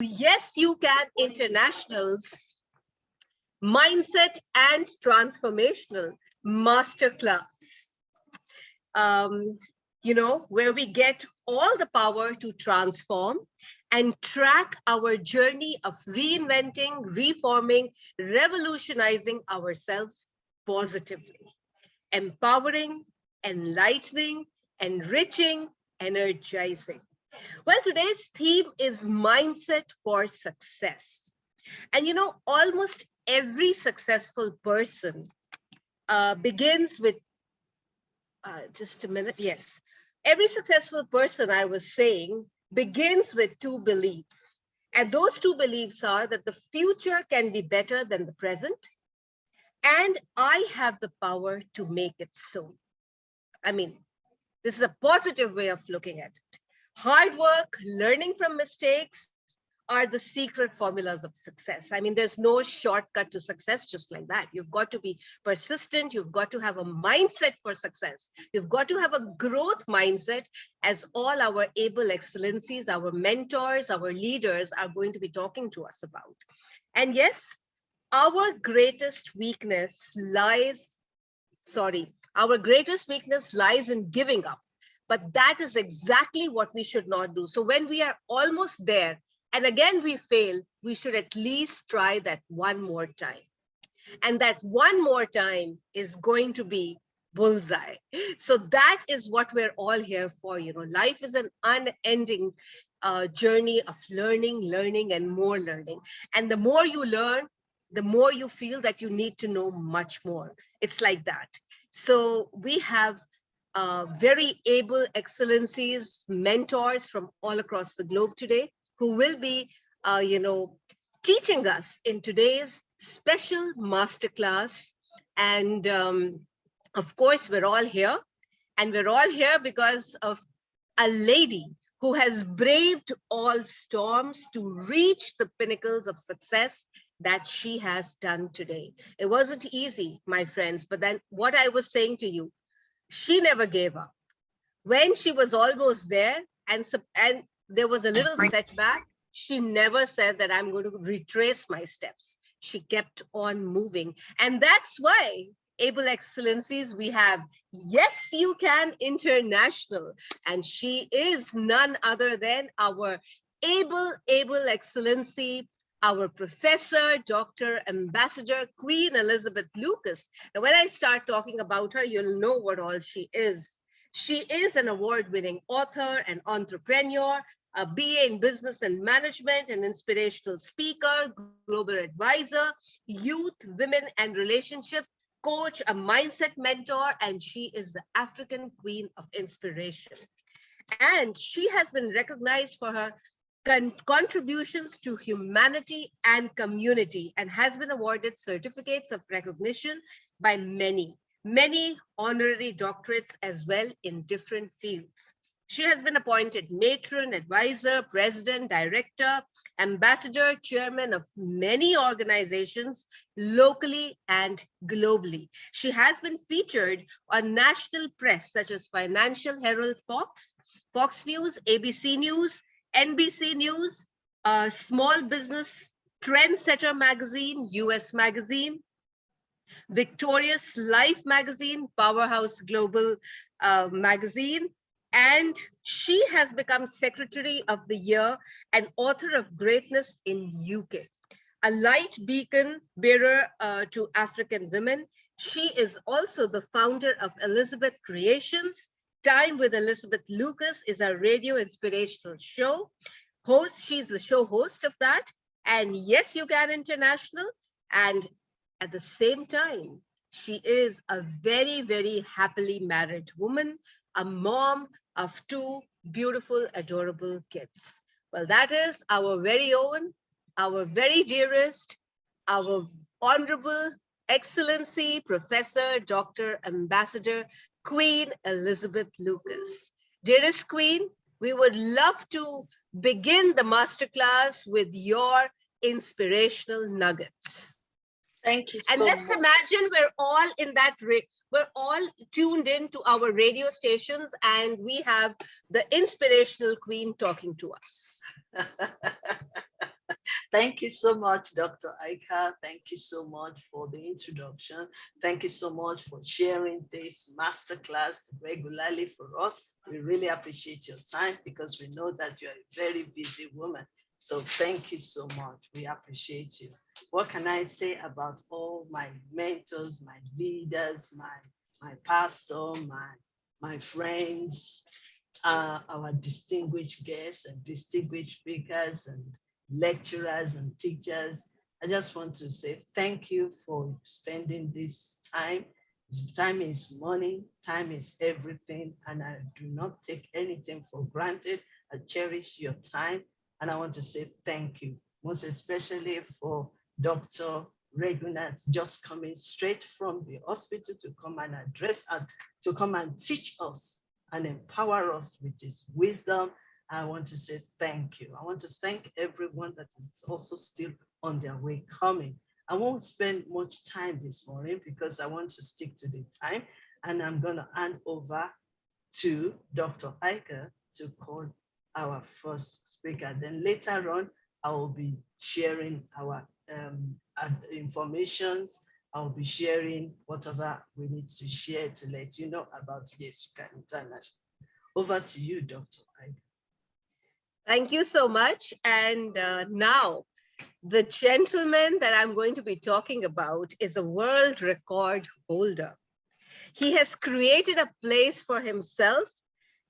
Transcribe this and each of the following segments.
Yes, You Can International's Mindset and Transformational Masterclass. Um, where we get all the power to transform and track our journey of reinventing, reforming, revolutionizing ourselves positively, empowering, enlightening, enriching, energizing. Well, today's theme is mindset for success. And almost every successful person begins with, just a minute, yes. Every successful person, I was saying, begins with two beliefs. And those two beliefs are that the future can be better than the present, and I have the power to make it so. I mean, this is a positive way of looking at it. Hard work, learning from mistakes are the secret formulas of success. I mean, there's no shortcut to success just like that. You've got to be persistent. You've got to have a mindset for success. You've got to have a growth mindset, as all our able excellencies, our mentors, our leaders are going to be talking to us about. And yes, our greatest weakness lies, our greatest weakness lies in giving up. But that is exactly what we should not do. So when we are almost there, and again we fail, we should at least try that one more time. And that one more time is going to be bullseye. So that is what we're all here for. Life is an unending journey of learning, and more learning. And the more you learn, the more you feel that you need to know much more. It's like that. So we have very able excellencies, mentors from all across the globe today who will be, teaching us in today's special masterclass. And of course, we're all here. And we're all here because of a lady who has braved all storms to reach the pinnacles of success that she has done today. It wasn't easy, my friends, but then what I was saying to you, she never gave up. When she was almost there and there was a little setback, she never said that I'm going to retrace my steps. She kept on moving. And that's why, able excellencies, we have Yes You Can International. And she is none other than our able excellency, our professor, Dr. Ambassador Queen Elizabeth Lucas. Now, when I start talking about her, you'll know what all she is. She is an award-winning author and entrepreneur, a BA in business and management, an inspirational speaker, global advisor, youth, women, and relationship coach, a mindset mentor, and she is the African Queen of Inspiration. And she has been recognized for her contributions to humanity and community, and has been awarded certificates of recognition by many honorary doctorates as well in different fields. She has been appointed matron, advisor, president, director, ambassador, chairman of many organizations locally and globally. She has been featured on national press such as Financial Herald, Fox News, ABC News, NBC News, Small Business Trendsetter Magazine, US Magazine, Victorious Life Magazine, Powerhouse Global Magazine, and she has become Secretary of the Year and Author of Greatness in UK, a light beacon bearer to African women. She is also the founder of Elizabeth Creations. Time with Elizabeth Lucas is a radio inspirational show. She's the show host of that. And Yes You Can International. And at the same time, she is a very happily married woman, a mom of two beautiful, adorable kids. Well, that is our very own, our very dearest, our honorable excellency, Professor, Dr. Ambassador, Queen Elizabeth Lucas. Dearest Queen, we would love to begin the masterclass with your inspirational nuggets. Thank you so And let's much. imagine we're all in that, we're all tuned in to our radio stations, and we have the inspirational queen talking to us. Thank you so much, Dr. Aika. Thank you so much for the introduction. Thank you so much for sharing this masterclass regularly for us. We really appreciate your time because we know that you're a very busy woman. So thank you so much. We appreciate you. What can I say about all my mentors, my leaders, my pastor, my friends, our distinguished guests and distinguished speakers and lecturers and teachers. I just want to say thank you for spending this time. Time is money, time is everything, and I do not take anything for granted. I cherish your time, and I want to say thank you, most especially for Dr. Regunat just coming straight from the hospital to come and address us, to come and teach us and empower us with his wisdom. I want to say thank you. I want to thank everyone that is also still on their way coming. I won't spend much time this morning because I want to stick to the time, and I'm going to hand over to Dr. Iker to call our first speaker. Then later on, I will be sharing our informations. I'll be sharing whatever we need to share to let you know about Y.Y.C.I International. Over to you, Dr. Iker. Thank you so much. And now, the gentleman that I'm going to be talking about is a world record holder. He has created a place for himself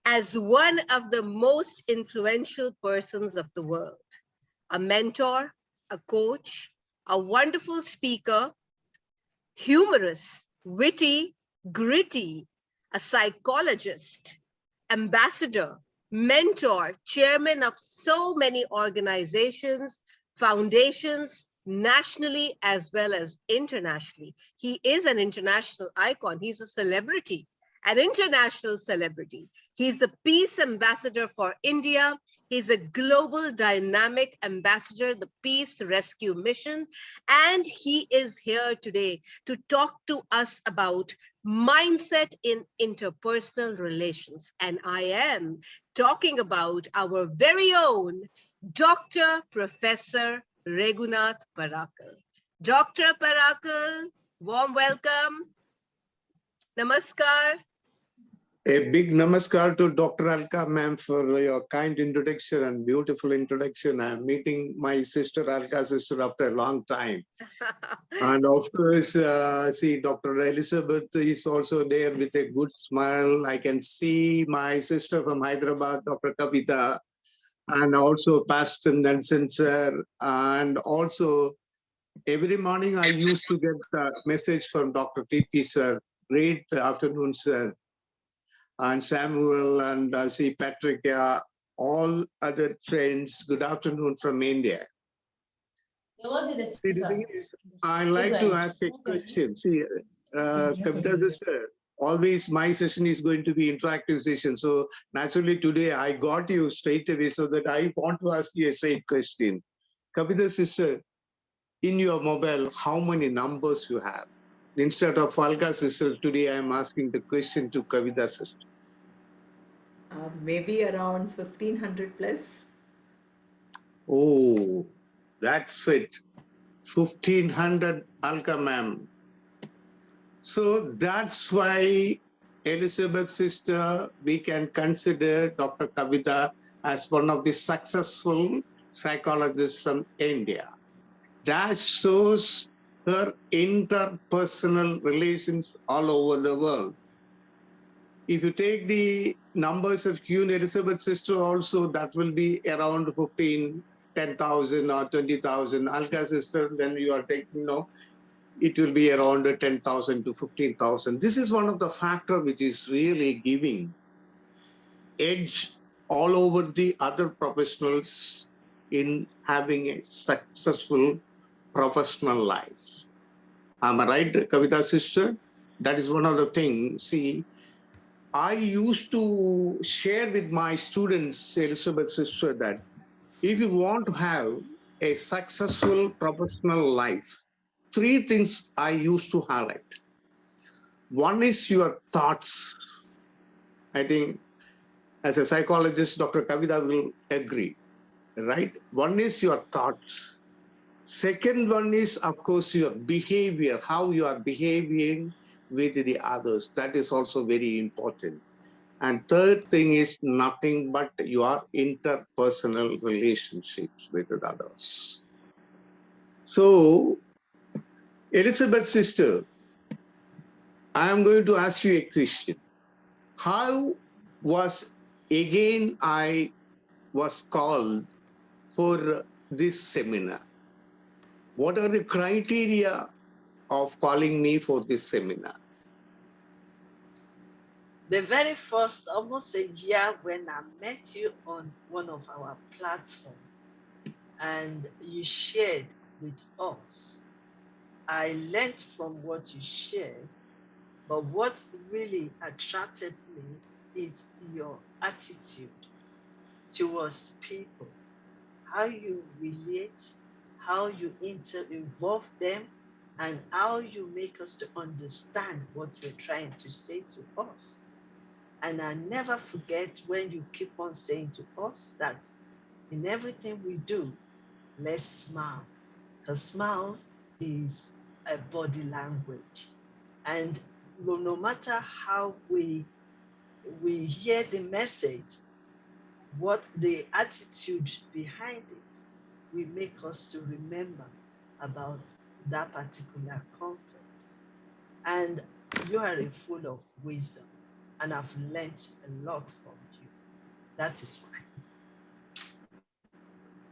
as one of the most influential persons of the world, a mentor, a coach, a wonderful speaker, humorous, witty, gritty, a psychologist, ambassador, mentor, chairman of so many organizations, foundations, nationally as well as internationally. He is an international icon. He's a celebrity, an international celebrity. He's the peace ambassador for India. He's a global dynamic ambassador, the Peace Rescue Mission. And he is here today to talk to us about mindset in interpersonal relations. And I am talking about our very own Dr. Professor Regunath Parakal. Dr. Parakal, warm welcome. Namaskar. A big namaskar to Dr. Alka ma'am for your kind introduction and beautiful introduction. I'm meeting my sister, Alka's sister, after a long time. And of course, see, Dr. Elizabeth is also there with a good smile. I can see my sister from Hyderabad, Dr. Kavita, and also Pastor Nelson sir. And also, every morning I used to get a message from Dr. T.P. sir. Great afternoon, sir. And Samuel and see Patrick, all other friends, good afternoon from India. See, the thing is, I like to ask a question. See, Kavita sister, always my session is going to be interactive session. So naturally today I got you straight away so that I want to ask you a straight question. Kavita sister, in your mobile, how many numbers you have? Instead of Falka sister, today I am asking the question to Kavita sister. Maybe around 1500 plus. Oh, that's it. 1500 Alka ma'am. So that's why Elizabeth's sister, we can consider Dr. Kavita as one of the successful psychologists from India. That shows her interpersonal relations all over the world. If you take the numbers of Queen Elizabeth's sister also, that will be around 10,000 or 20,000. Alka sister, then you are taking, it will be around 10,000 to 15,000. This is one of the factors which is really giving edge all over the other professionals in having a successful professional life. Am I right, Kavita sister? That is one of the things. See, I used to share with my students, Elizabeth sister, that if you want to have a successful professional life, 3 things I used to highlight. One is your thoughts. I think as a psychologist, Dr. Kavita will agree, right? One is your thoughts. Second one is, of course, your behavior, how you are behaving with the others. That is also very important. And third thing is nothing but your interpersonal relationships with others. So, Elizabeth sister, I am going to ask you a question. How was again I was called for this seminar? What are the criteria of calling me for this seminar? The very first, almost a year when I met you on one of our platforms and you shared with us, I learned from what you shared, but what really attracted me is your attitude towards people, how you relate, how you involve them, and how you make us to understand what you're trying to say to us. And I never forget when you keep on saying to us that in everything we do, let's smile. Because smiles is a body language. And no matter how we hear the message, what the attitude behind it will make us to remember about that particular conference. And you are full of wisdom, and I've learned a lot from you. That is why.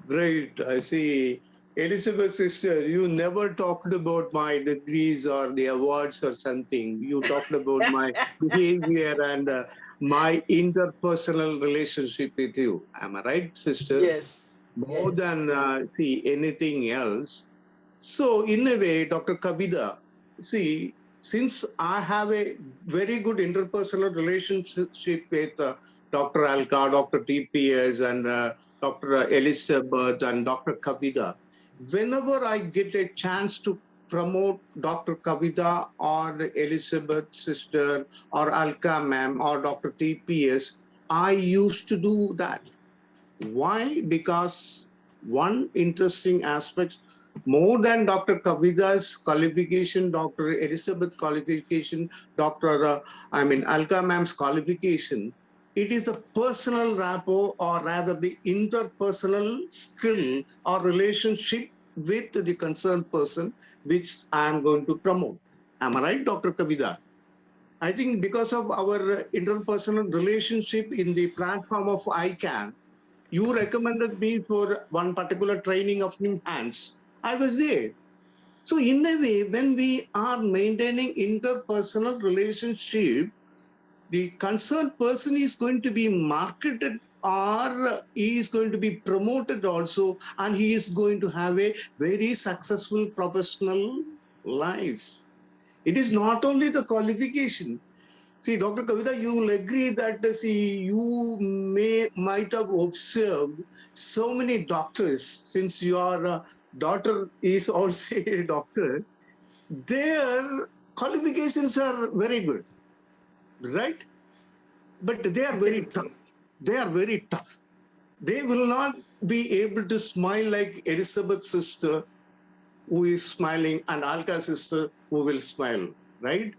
Great. I see. Elizabeth sister, you never talked about my degrees or the awards or something. You talked about my behavior and my interpersonal relationship with you. Am I right, sister? Yes. More Yes. than anything else. So in a way, Dr. Kabida, see, since I have a very good interpersonal relationship with Dr. Alka, Dr. TPS, and Dr. Elizabeth and Dr. Kabida, whenever I get a chance to promote Dr. Kavita or Elizabeth sister or Alka ma'am or Dr. TPS, I used to do that. Why? Because one interesting aspect, more than Dr. Kavita's qualification, Dr. Elizabeth qualification, Alka ma'am's qualification, it is the personal rapport or rather the interpersonal skill or relationship with the concerned person which I am going to promote. Am I right, Dr. Kavita? I think because of our interpersonal relationship in the platform of ICANN, you recommended me for one particular training of hands. I was there. So in a way, when we are maintaining interpersonal relationship, the concerned person is going to be marketed or he is going to be promoted also, and he is going to have a very successful professional life. It is not only the qualification. See, Dr. Kavita, you will agree that you might have observed so many doctors since your daughter is also a doctor. Their qualifications are very good, right? But they are very Absolutely. tough. They are very tough. They will not be able to smile like Elizabeth's sister, who is smiling, and Alka's sister, who will smile, right?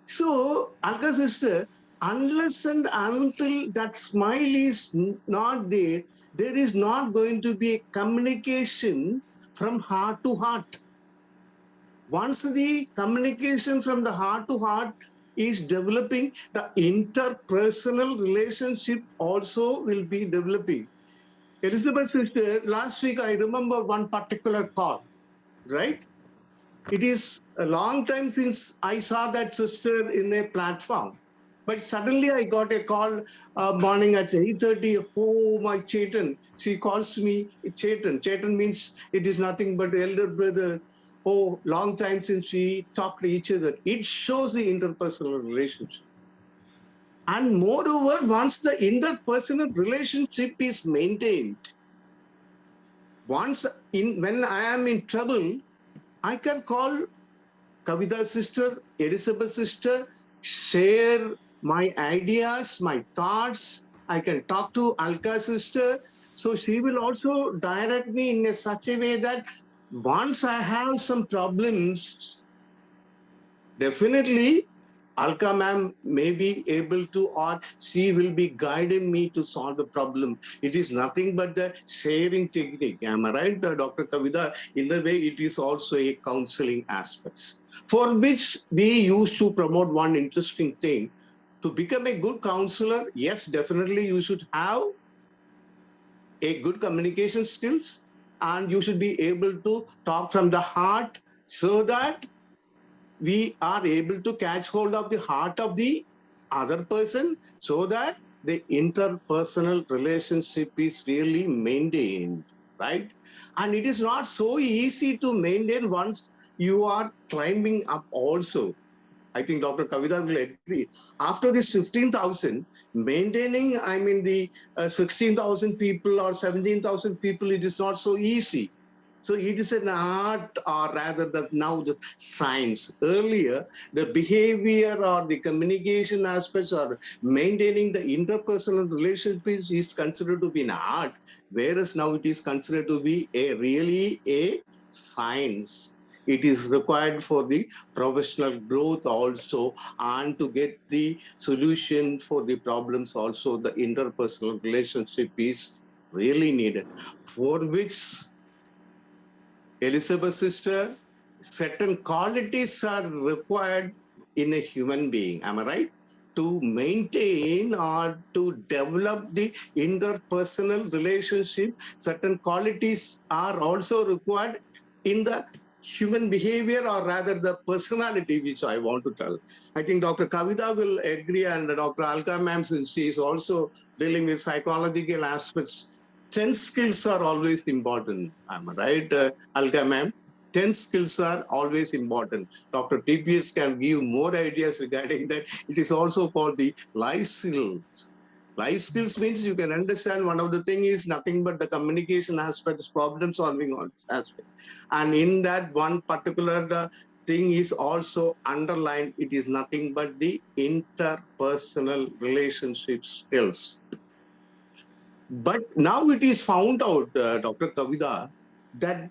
So, Alka sister, unless and until that smile is not there, there is not going to be a communication from heart to heart. Once the communication from the heart to heart is developing, the interpersonal relationship also will be developing. Elizabeth sister, last week I remember one particular call, right? It is a long time since I saw that sister in a platform. But suddenly I got a call morning at 8:30. Oh, my Chetan. She calls me Chetan. Chetan means it is nothing but elder brother. Oh, long time since we talked to each other. It shows the interpersonal relationship. And moreover, once the interpersonal relationship is maintained, when I am in trouble, I can call Kavita's sister, Elizabeth's sister, share my ideas, my thoughts. I can talk to Alka's sister. So she will also direct me in such a way that once I have some problems, definitely Alka ma'am may be able to, or she will be guiding me to solve the problem. It is nothing but the sharing technique. Am I right, Dr. Kavita? In the way, it is also a counseling aspect, for which we used to promote one interesting thing. To become a good counselor, yes, definitely you should have a good communication skills, and you should be able to talk from the heart, so that we are able to catch hold of the heart of the other person, so that the interpersonal relationship is really maintained, right? And it is not so easy to maintain once you are climbing up also. I think Dr. Kavita will agree. After this 15,000, maintaining, I mean, the 16,000 people or 17,000 people, it is not so easy. So it is an art, or rather that now the science. Earlier, the behavior or the communication aspects or maintaining the interpersonal relationships is considered to be an art, whereas now it is considered to be a really a science. It is required for the professional growth also, and to get the solution for the problems also, the interpersonal relationship is really needed, for which, Elizabeth sister, certain qualities are required in a human being. Am I right? To maintain or to develop the interpersonal relationship, certain qualities are also required in the human behavior, or rather the personality, which I want to tell. I think Dr. Kavita will agree, and Dr. Alka ma'am, since she is also dealing with psychological aspects, 10 skills are always important. Am I right? Alka ma'am, 10 skills are always important. Dr. TPS can give more ideas regarding that. It is also called the life skills. Life skills means you can understand, one of the thing is nothing but the communication aspects, problem solving aspect. And in that one particular, the thing is also underlined, it is nothing but the interpersonal relationship skills. But now it is found out, Dr. Kavita, that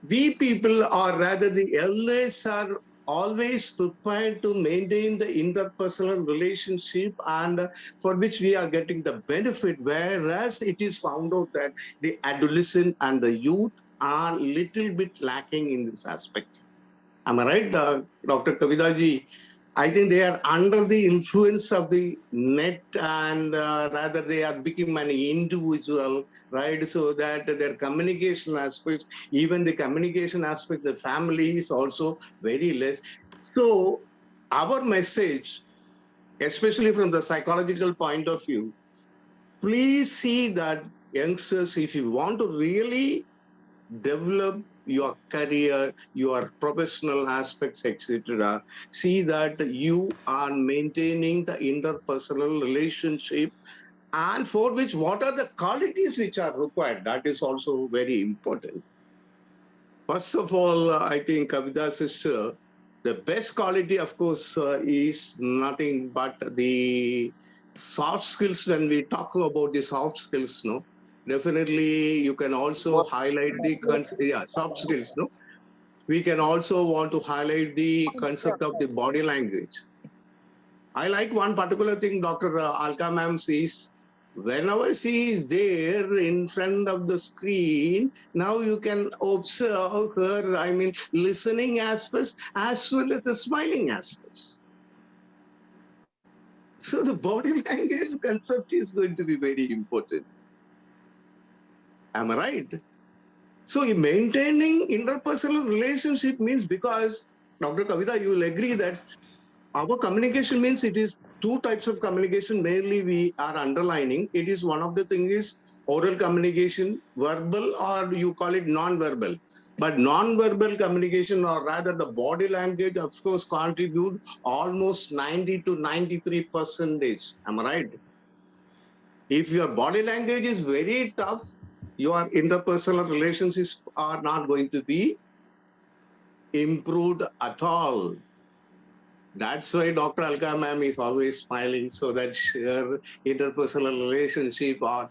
we people, or rather the elders, are always prepared to maintain the interpersonal relationship, and for which we are getting the benefit, whereas it is found out that the adolescent and the youth are little bit lacking in this aspect. Am I right, Dr. Kavita ji? I think they are under the influence of the net, and rather they are become an individual, right? So that their communication aspect, even the communication aspect, the family is also very less. So our message, especially from the psychological point of view, please see that youngsters, if you want to really develop your career, your professional aspects, etc. See that you are maintaining the interpersonal relationship, and for which what are the qualities which are required. That is also very important. First of all, I think Kavita sister, the best quality, of course, is nothing but the soft skills. When we talk about the soft skills, no, definitely you can also highlight the soft skills, no. We can also want to highlight the concept of the body language. I like one particular thing Dr. Alka ma'am says. Whenever she is there in front of the screen, now you can observe her, I mean, listening aspects as well as the smiling aspects. So the body language concept is going to be very important. Am I right? So maintaining interpersonal relationship means, because Dr. Kavita, you will agree that our communication means it is two types of communication. Mainly we are underlining. It is one of the things is oral communication, verbal, or you call it non-verbal. But non-verbal communication, or rather the body language, of course, contribute almost 90 to 93%. Am I right? If your body language is very tough, your interpersonal relationships are not going to be improved at all. That's why Dr. Alka ma'am is always smiling, so that her interpersonal relationship, or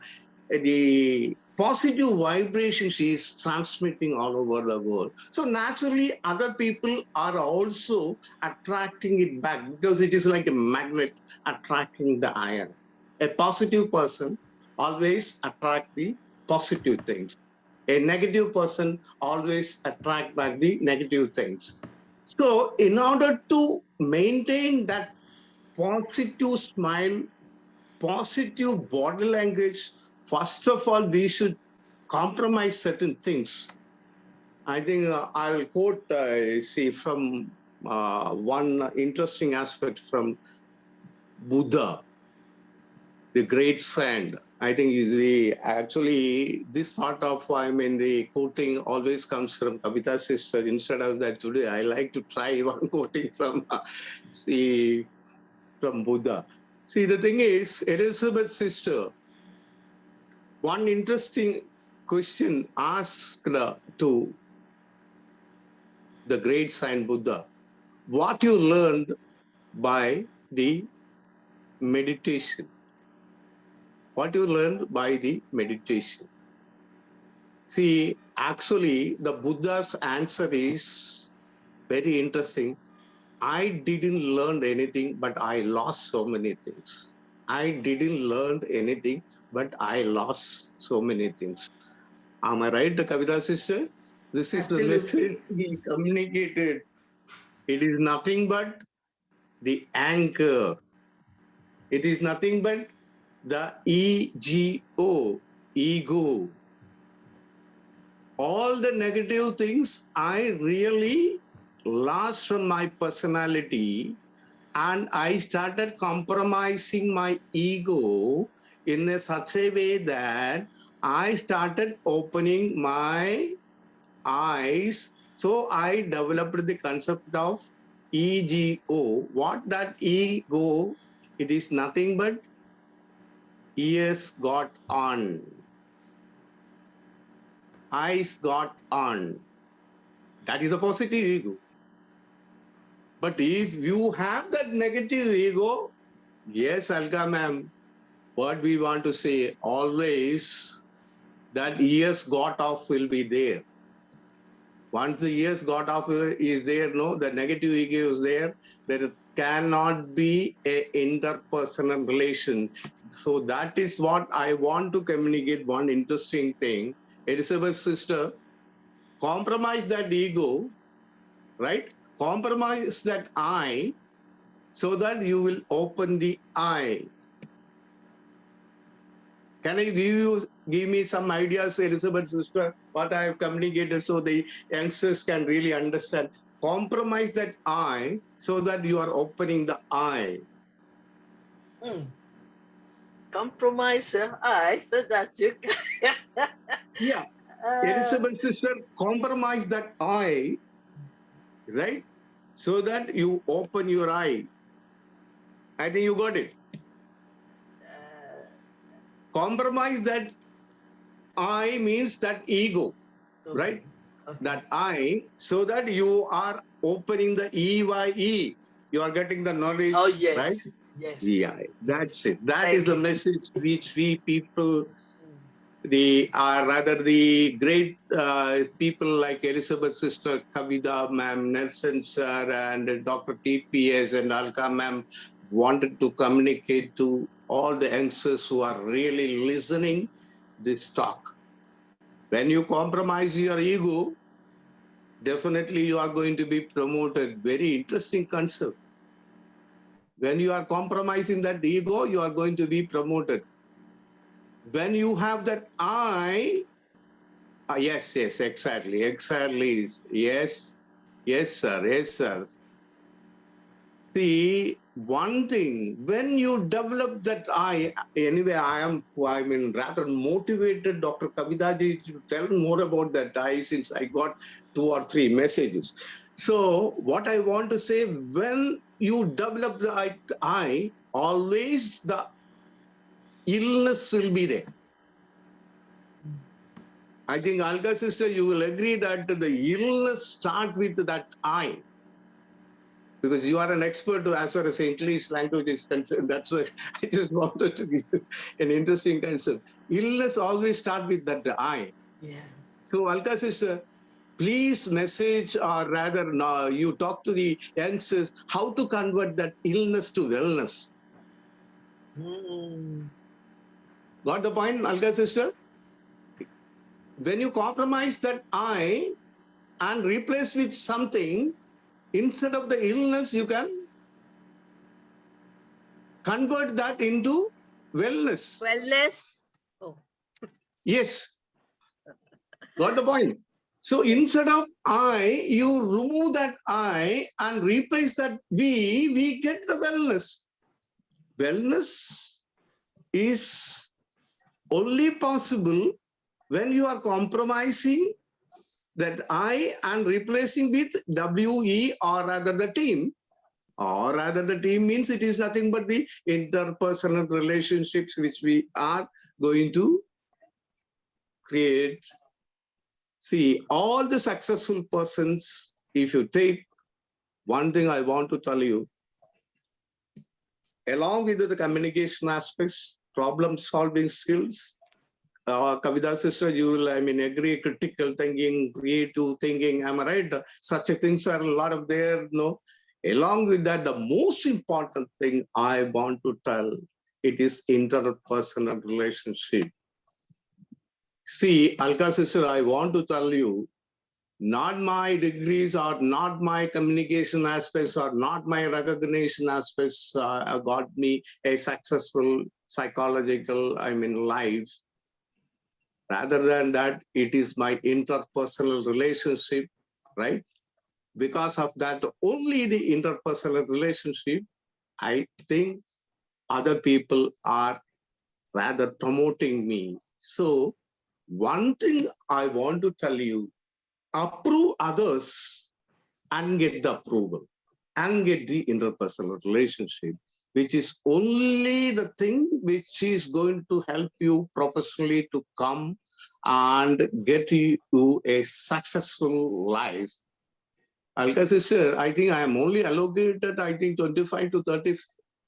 the positive vibration she is transmitting all over the world. So naturally, other people are also attracting it back because it is like a magnet attracting the iron. A positive person always attract the positive things. A negative person always attract back the negative things. So in order to maintain that positive smile, positive body language, first of all, we should compromise certain things. I think I will quote, from one interesting aspect from Buddha, the great saint. I think actually this sort of, the quoting always comes from Kavita sister. Instead of that, today I like to try one quoting from from Buddha. See, the thing is, Elizabeth's sister, one interesting question asked to the great saint Buddha, what you learned by the meditation? What you learned by the meditation? See, actually, the Buddha's answer is very interesting. I didn't learn anything, but I lost so many things. I didn't learn anything, but I lost so many things. Am I right, Kavita sister? This is the message Absolutely. he communicated. It is nothing but the anchor. It is nothing but the ego, ego. All the negative things I really lost from my personality, and I started compromising my ego in such a way that I started opening my eyes. So I developed the concept of ego. What that ego? It is nothing but ears got on, eyes got on. That is a positive ego. But if you have that negative ego, yes, Alka ma'am, what we want to say always, that ears got off will be there. Once the ears got off is there, no, the negative ego is there, there cannot be a interpersonal relation. So that is what I want to communicate. One interesting thing, Elizabeth's sister, compromise that ego, right? Compromise that I, so that you will open the eye. Can I give me some ideas, Elizabeth sister, what I have communicated so the youngsters can really understand? Compromise that eye so that you are opening the eye. Compromise your eye so that you can. Yeah, Elizabeth sister, compromise that eye, right? So that you open your eye. I think you got it. Compromise that I means that ego, Okay. right? Okay. That I, so that you are opening the EYE. You are getting the knowledge, Oh, yes. right? Yes. Yeah, that's it. That Thank is the you. message which we people, rather the great people like Elizabeth sister, Kavita ma'am, Nelson sir, and Dr. TPS and Alka ma'am wanted to communicate to all the youngsters who are really listening this talk. When you compromise your ego, definitely you are going to be promoted. Very interesting concept. When you are compromising that ego, you are going to be promoted. When you have that I, yes, exactly, yes, sir. See, one thing, when you develop that I, anyway, rather motivated Dr. Kavitaji to tell more about that I, since I got 2 or 3 messages. So what I want to say, when you develop the I, always the illness will be there. I think Alka sister, you will agree that the illness start with that I. because you are an expert as far as English language is concerned. That's why I just wanted to give you an interesting answer. Illness always start with that I. Yeah. So Alka sister, please message, or rather you talk to the youngsters how to convert that illness to wellness. Got the point, Alka sister? When you compromise that I and replace with something, instead of the illness, you can convert that into wellness. Wellness. Oh. Yes, got the point. So instead of I, you remove that I and replace that we get the wellness. Wellness is only possible when you are compromising that I and replacing with WE, or rather the team. Or rather the team means it is nothing but the interpersonal relationships which we are going to create. See, all the successful persons, if you take one thing I want to tell you, along with the communication aspects, problem solving skills, Kavita sister, you will, agree, critical thinking, creative thinking, am I right? Such things are a lot of there, no? Along with that, the most important thing I want to tell, it is interpersonal relationship. See, Alka sister, I want to tell you, not my degrees or not my communication aspects or not my recognition aspects got me a successful psychological, life. Rather than that, it is my interpersonal relationship, right? Because of that, only the interpersonal relationship, I think other people are rather promoting me. So one thing I want to tell you, approve others and get the approval and get the interpersonal relationship, which is only the thing which is going to help you professionally to come and get you a successful life. Alka sister, I think I am only allocated, I think 25 to 30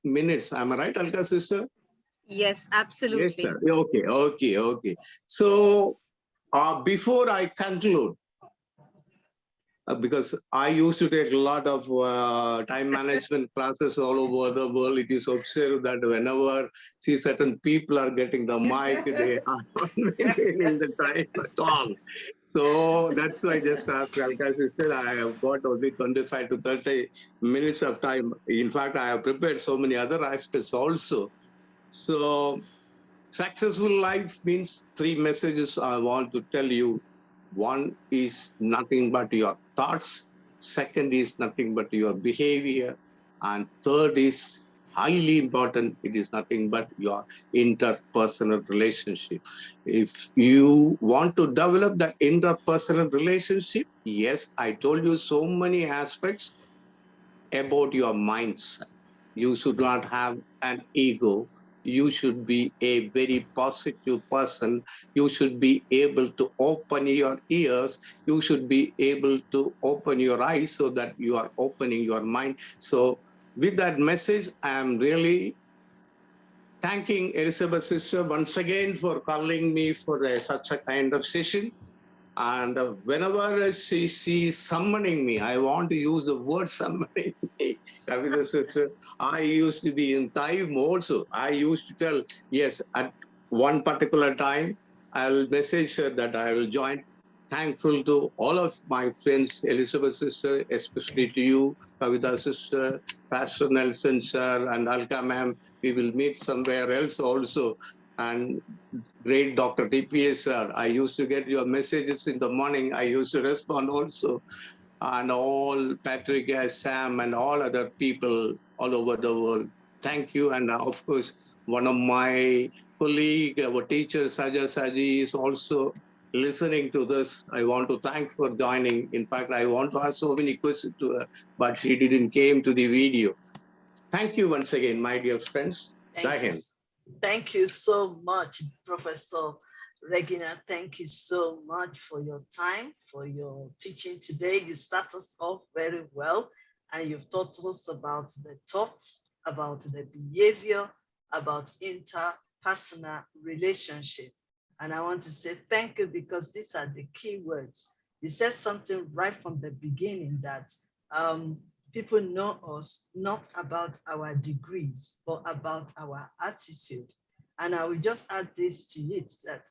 minutes. Am I right, Alka sister? Yes, Yes, absolutely. sir. Okay. So before I conclude, because I used to take a lot of time management classes all over the world. It is observed that whenever see certain people are getting the mic, they are not maintaining the time at all. So that's why I just asked Alka sister, I have got only 25 to 30 minutes of time. In fact, I have prepared so many other aspects also. So successful life means three messages I want to tell you. One is nothing but your thoughts. Second is nothing but your behavior. And third is highly important. It is nothing but your interpersonal relationship. If you want to develop that interpersonal relationship, yes, I told you so many aspects about your mindset. You should not have an ego. You should be a very positive person. You should be able to open your ears. You should be able to open your eyes so that you are opening your mind. So, with that message, I am really thanking Elizabeth sister once again for calling me for such a kind of session. And whenever she's summoning me, I want to use the word summoning me. Kavita sister, I used to be in time also. I used to tell, yes, at one particular time, I'll message her that I will join. Thankful to all of my friends, Elizabeth sister, especially to you, Kavita sister, Pastor Nelson sir, and Alka ma'am. We will meet somewhere else also. And great Dr. TPS sir. I used to get your messages in the morning. I used to respond also. And all Patrick, Sam, and all other people all over the world. Thank you. And of course, one of my colleague, our teacher, Saja Saji, is also listening to this. I want to thank for joining. In fact, I want to ask so many questions to her, but she didn't came to the video. Thank you once again, my dear friends. Jai Hind. Thank you so much, Professor Regina. Thank you so much for your time, for your teaching today. You start us off very well. and you've taught us about the thoughts, about the behavior, about interpersonal relationship. And I want to say thank you, because these are the key words. You said something right from the beginning, that people know us not about our degrees, but about our attitude. And I will just add this to it, that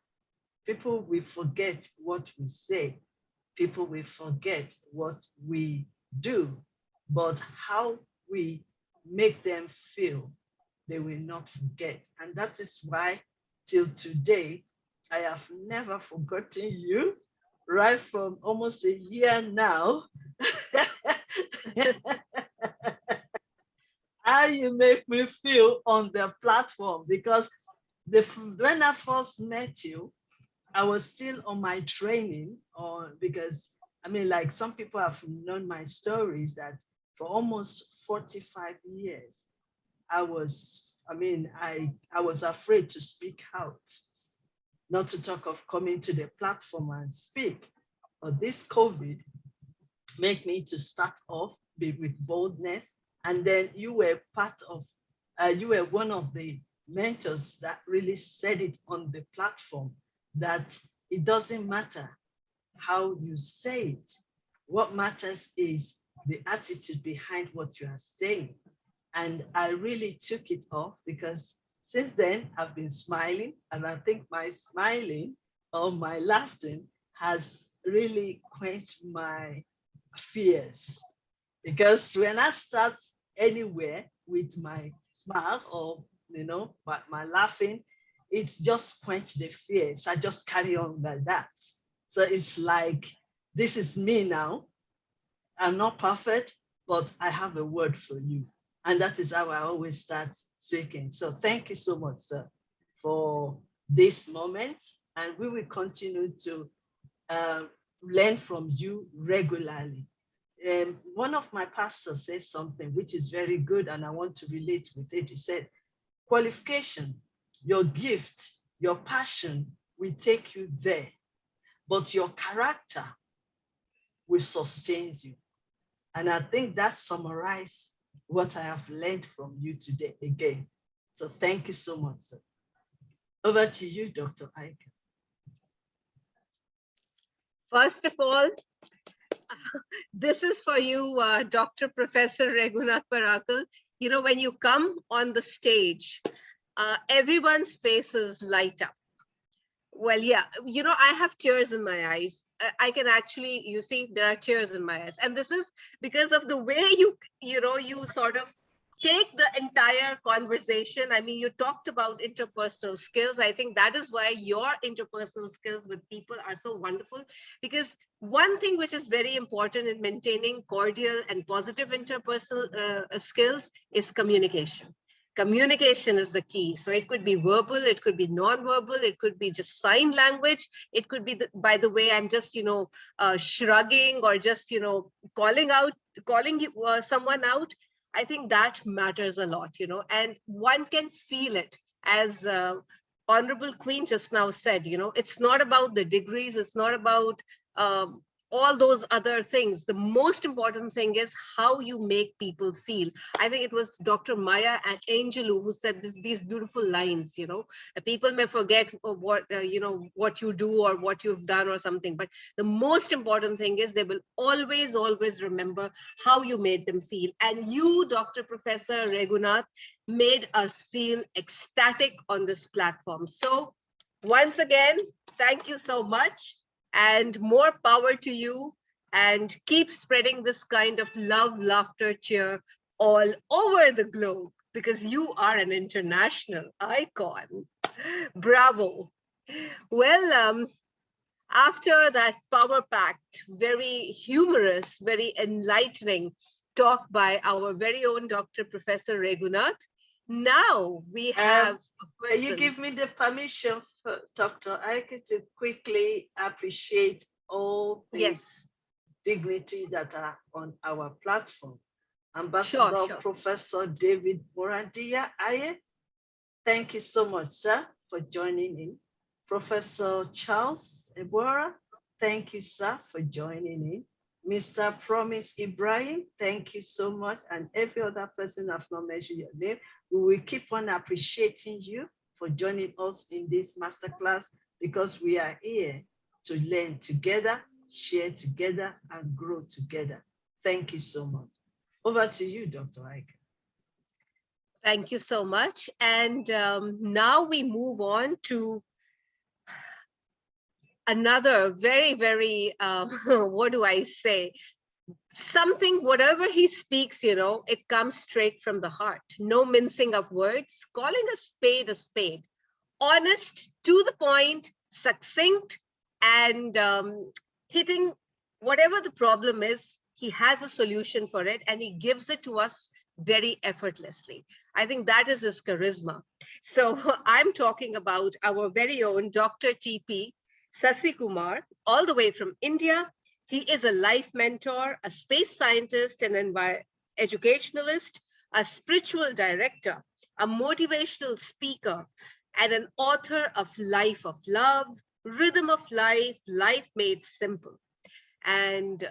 people will forget what we say. People will forget what we do, but how we make them feel, they will not forget. And that is why till today, I have never forgotten you, right from almost a year now. How you make me feel on the platform, because when I first met you, I was still on my training, or because I mean, like some people have known my stories, that for almost 45 years, I was afraid to speak out, not to talk of coming to the platform and speak. But this COVID made me to start off with boldness. And then you were you were one of the mentors that really said it on the platform, that it doesn't matter how you say it. What matters is the attitude behind what you are saying. And I really took it off, because since then I've been smiling, and I think my smiling or my laughing has really quenched my fears. Because when I start anywhere with my smile, or my laughing, it's just quench the fears. I just carry on like that. So it's like, this is me now. I'm not perfect, but I have a word for you. And that is how I always start speaking. So thank you so much, sir, for this moment. And we will continue to learn from you regularly. One of my pastors says something which is very good, and I want to relate with it. He said, qualification, your gift, your passion will take you there, but your character will sustain you. And I think that summarizes what I have learned from you today again. So thank you so much, sir. Over to you, Dr. Ike. First of all, this is for you, Dr. Professor Raghunath Parakal. You know, when you come on the stage, everyone's faces light up. Well, yeah, you know, I have tears in my eyes. I can actually, you see, there are tears in my eyes. And this is because of the way you sort of take the entire conversation. I mean, you talked about interpersonal skills. I think that is why your interpersonal skills with people are so wonderful, because one thing which is very important in maintaining cordial and positive interpersonal skills is communication. Communication is the key. So it could be verbal, it could be non-verbal, it could be just sign language. It could be, by the way, I'm just, shrugging, or just, calling someone out. I think that matters a lot, and one can feel it, as Honorable Queen just now said. It's not about the degrees, it's not about all those other things. The most important thing is how you make people feel. I think it was Dr. Maya and Angelou who said these beautiful lines. People may forget what you do or what you've done or something, but the most important thing is they will always remember how you made them feel. And you, Dr. Professor Raghunath, made us feel ecstatic on this platform. So once again, thank you so much. And more power to you, and keep spreading this kind of love, laughter, cheer all over the globe, because you are an international icon. Bravo. Well, after that power-packed, very humorous, very enlightening talk by our very own Dr. Professor Raghunath, now we have a person. You give me the permission, Dr. Ike, to quickly appreciate all the dignity that are on our platform. Ambassador Professor David Morandia Aye, thank you so much, sir, for joining in. Professor Charles Ebora, thank you, sir, for joining in. Mr. Promise Ibrahim, thank you so much. And every other person I've not mentioned your name, we will keep on appreciating you for joining us in this masterclass, because we are here to learn together, share together, and grow together. Thank you so much. Over to you, Dr. Ike. Thank you so much. And now we move on to another very, very, what do I say? Something, whatever he speaks, it comes straight from the heart. No mincing of words, calling a spade, honest, to the point, succinct, and hitting whatever the problem is. He has a solution for it, and he gives it to us very effortlessly. I think that is his charisma. So I'm talking about our very own Dr. T.P. Sasikumar, all the way from India. He is a life mentor, a space scientist, an educationalist, a spiritual director, a motivational speaker, and an author of Life of Love, Rhythm of Life, Life Made Simple. And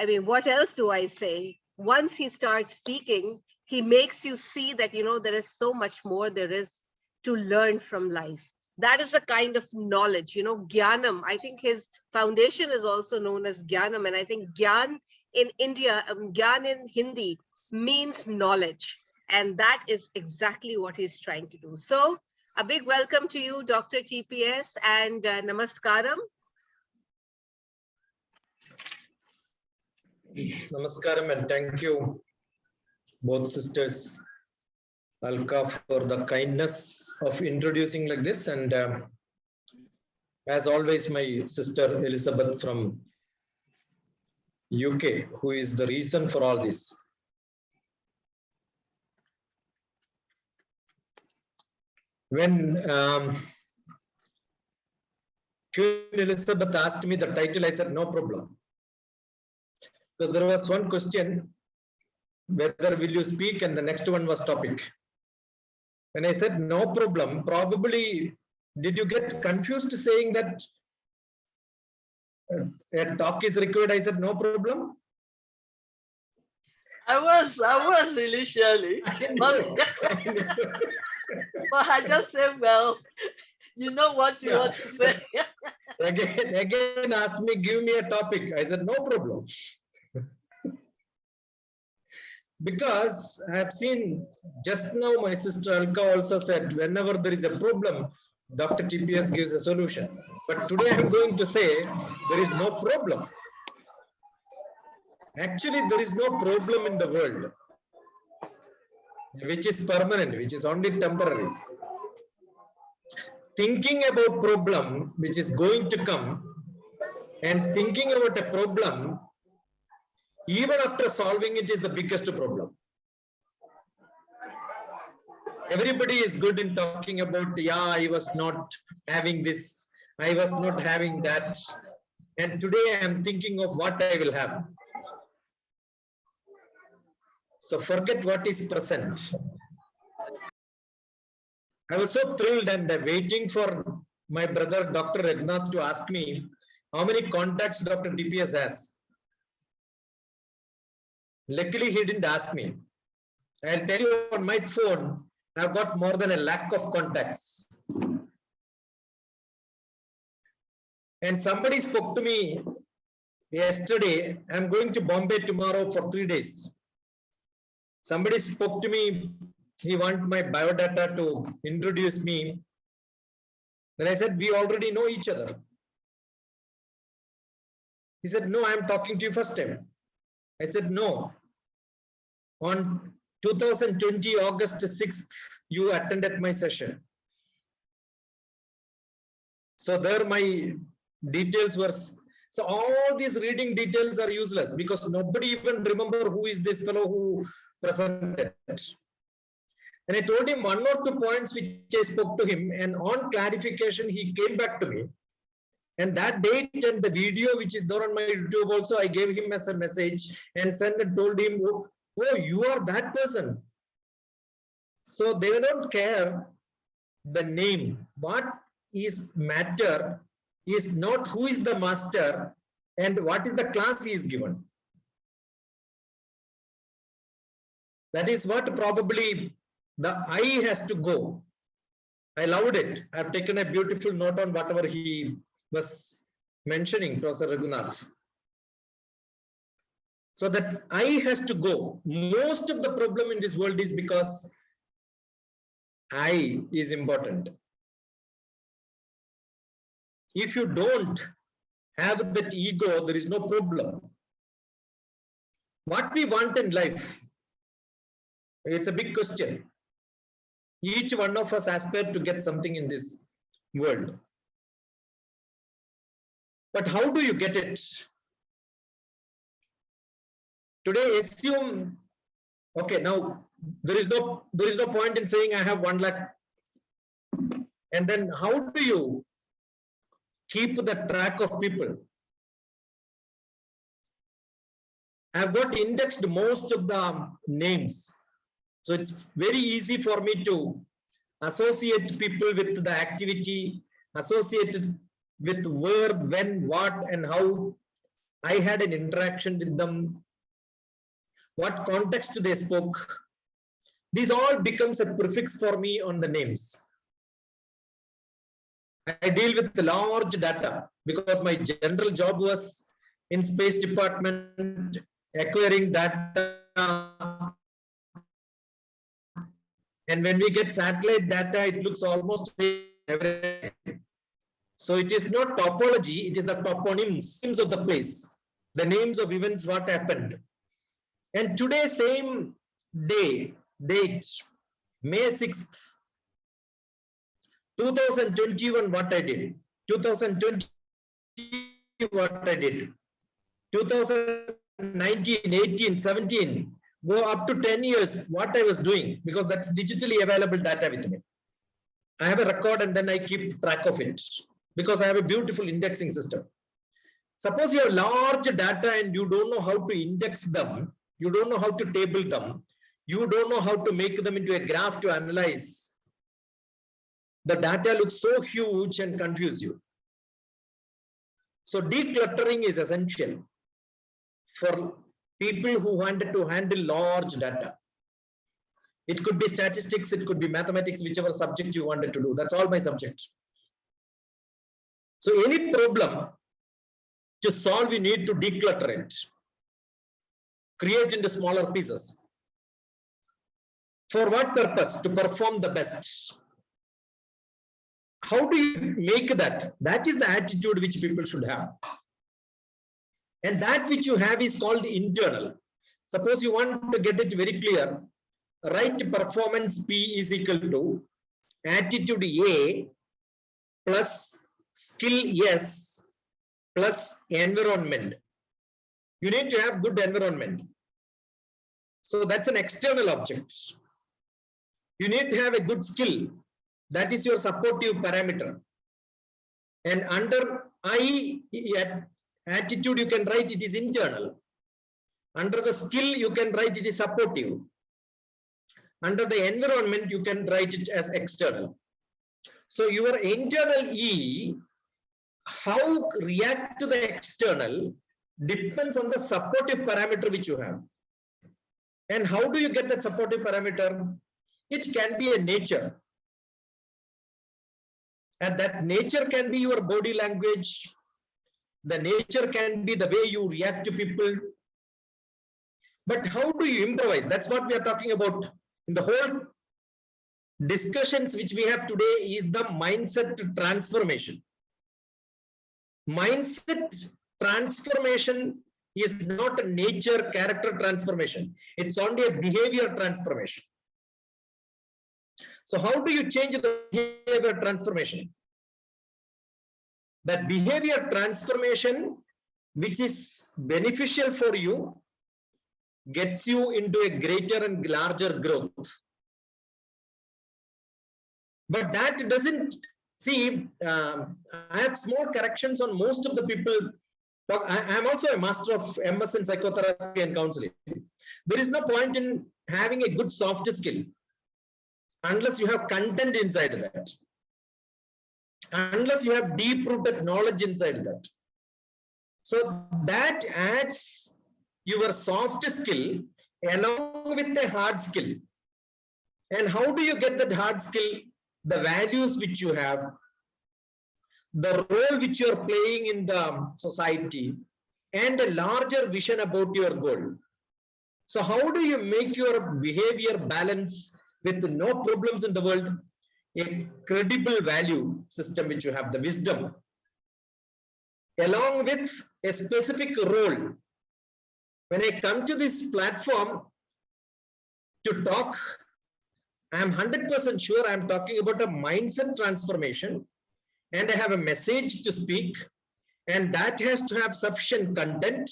I mean, what else do I say? Once he starts speaking, he makes you see that, there is so much more there is to learn from life. That is a kind of knowledge, Gyanam. I think his foundation is also known as Gyanam. And I think Gyan in India, Gyan in Hindi means knowledge. And that is exactly what he's trying to do. So a big welcome to you, Dr. TPS, and namaskaram. Namaskaram, and thank you, both sisters, Alka, for the kindness of introducing like this. And as always, my sister Elizabeth from UK, who is the reason for all this. When Queen Elizabeth asked me the title, I said, no problem. Because there was one question, whether will you speak, and the next one was topic. When I said no problem, probably did you get confused saying that a talk is required? I said no problem. I was initially, but I just said, well, you know what you want to say. Again asked me, give me a topic. I said no problem. Because I have seen just now, my sister Alka also said, whenever there is a problem, Dr. TPS gives a solution. But today I'm going to say there is no problem. Actually, there is no problem in the world which is permanent, which is only temporary. Thinking about problem which is going to come, and thinking about a problem even after solving it, is the biggest problem. Everybody is good in talking about, yeah, I was not having this, I was not having that, and today I am thinking of what I will have. So forget what is present. I was so thrilled and waiting for my brother Dr. Raghunath to ask me how many contacts Dr. DPS has. Luckily, he didn't ask me. I'll tell you, on my phone, I've got more than 1 lakh of contacts. And somebody spoke to me yesterday. I'm going to Bombay tomorrow for 3 days. Somebody spoke to me. He wanted my biodata to introduce me. Then I said, we already know each other. He said, no, I'm talking to you first time. I said, no. On 2020, August 6th, you attended my session. So there my details were, so all these reading details are useless because nobody even remember who is this fellow who presented. And I told him 1 or 2 points which I spoke to him, and on clarification, he came back to me. And that date and the video which is there on my YouTube also, I gave him as a message and sent and told him, oh, you are that person. So they don't care the name. What is matter is not who is the master And what is the class he is given? That is what probably the I has to go. I loved it. I have taken a beautiful note on whatever he was mentioning, Professor Raghunath. So that I has to go. Most of the problem in this world is because I is important. If you don't have that ego, there is no problem. What we want in life, it's a big question. Each one of us aspire to get something in this world. But how do you get it? Today, assume, okay, now there is no point in saying I have 1 lakh. And then how do you keep the track of people? I've got indexed most of the names. So it's very easy for me to associate people with the activity, associated with where, when, what, and how I had an interaction with them, what context they spoke. These all becomes a prefix for me on the names. I deal with large data because my general job was in space department, acquiring data. And when we get satellite data, it looks almost everything. So it is not topology, it is the toponyms, names of the place, the names of events, what happened. And today, same date, May 6th, 2021, what I did, 2020, what I did, 2019, 18, 17, go up to 10 years, what I was doing, because that's digitally available data with me. I have a record and then I keep track of it because I have a beautiful indexing system. Suppose you have large data and you don't know how to index them, you don't know how to table them, you don't know how to make them into a graph to analyze. The data looks so huge and confuse you. So decluttering is essential for people who wanted to handle large data. It could be statistics, it could be mathematics, whichever subject you wanted to do. That's all my subject. So any problem to solve, you need to declutter it. Create into smaller pieces. For what purpose? To perform the best. How do you make that? That is the attitude which people should have. And that which you have is called internal. Suppose you want to get it very clear, write performance P is equal to attitude A plus skill S plus environment. You need to have good environment. So that's an external object. You need to have a good skill. That is your supportive parameter. And under I attitude, you can write it is internal. Under the skill, you can write it is supportive. Under the environment, you can write it as external. So your internal E, how react to the external depends on the supportive parameter which you have. And how do you get that supportive parameter? It can be a nature. And that nature can be your body language. The nature can be the way you react to people. But how do you improvise? That's what we are talking about. In the whole discussions which we have today is the mindset transformation. Mindset transformation is not a nature character transformation. It's only a behavior transformation. So how do you change the behavior transformation? That behavior transformation, which is beneficial for you, gets you into a greater and larger growth. But that doesn't, see, I have small corrections on most of the people. I am also a master of MS in psychotherapy and counseling. There is no point in having a good soft skill unless you have content inside that. Unless you have deep-rooted knowledge inside that. So that adds your soft skill along with a hard skill. And how do you get that hard skill? The values which you have, the role which you are playing in the society, and a larger vision about your goal. So how do you make your behavior balance with no problems in the world? A credible value system which you have, the wisdom, along with a specific role. When I come to this platform to talk, I am 100% sure I am talking about a mindset transformation, and I have a message to speak, and that has to have sufficient content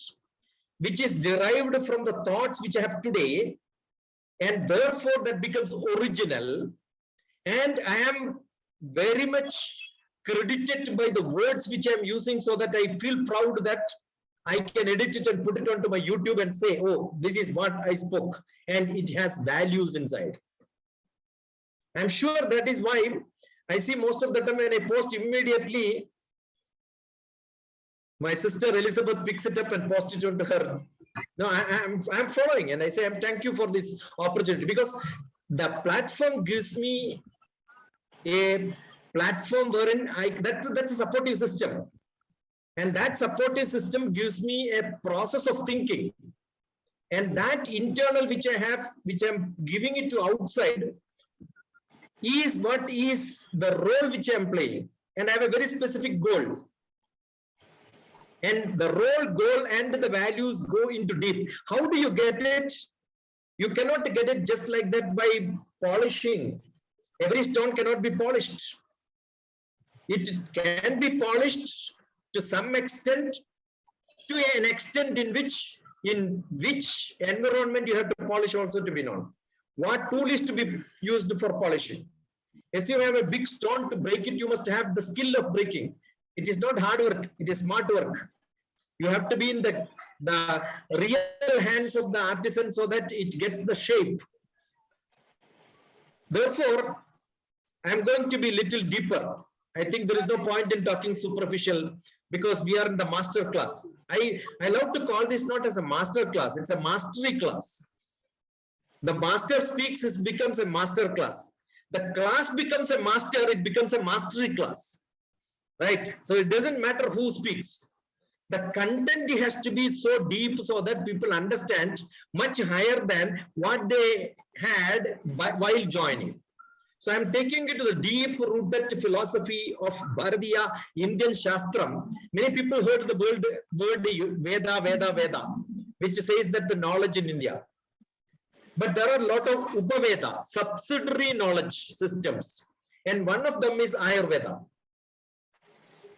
which is derived from the thoughts which I have today, and therefore that becomes original. And I am very much credited by the words which I am using, so that I feel proud that I can edit it and put it onto my YouTube and say, oh, this is what I spoke, and it has values inside. I'm sure that is why I see most of the time when I post, immediately my sister Elizabeth picks it up and posts it onto her. No, I'm following, and I say, thank you for this opportunity, because the platform gives me a platform wherein that's a supportive system, and that supportive system gives me a process of thinking, and that internal which I have, which I'm giving it to outside, is what is the role which I'm playing, and I have a very specific goal. And the role, goal, and the values go into deep. How do you get it? You cannot get it just like that by polishing. Every stone cannot be polished. It can be polished to some extent, to an extent in which environment you have to polish also to be known. What tool is to be used for polishing? As you have a big stone, to break it, you must have the skill of breaking. It is not hard work, it is smart work. You have to be in the real hands of the artisan so that it gets the shape. Therefore, I am going to be little deeper. I think there is no point in talking superficial, because we are in the master class. I love to call this not as a master class, it's a mastery class. The master speaks, it becomes a master class. The class becomes a master, it becomes a mastery class. Right? So it doesn't matter who speaks. The content has to be so deep so that people understand much higher than what they had while joining. So I'm taking it to the deep rooted philosophy of Bharatiya Indian Shastram. Many people heard the word Veda, which says that the knowledge in India. But there are a lot of Upaveda, subsidiary knowledge systems. And one of them is Ayurveda.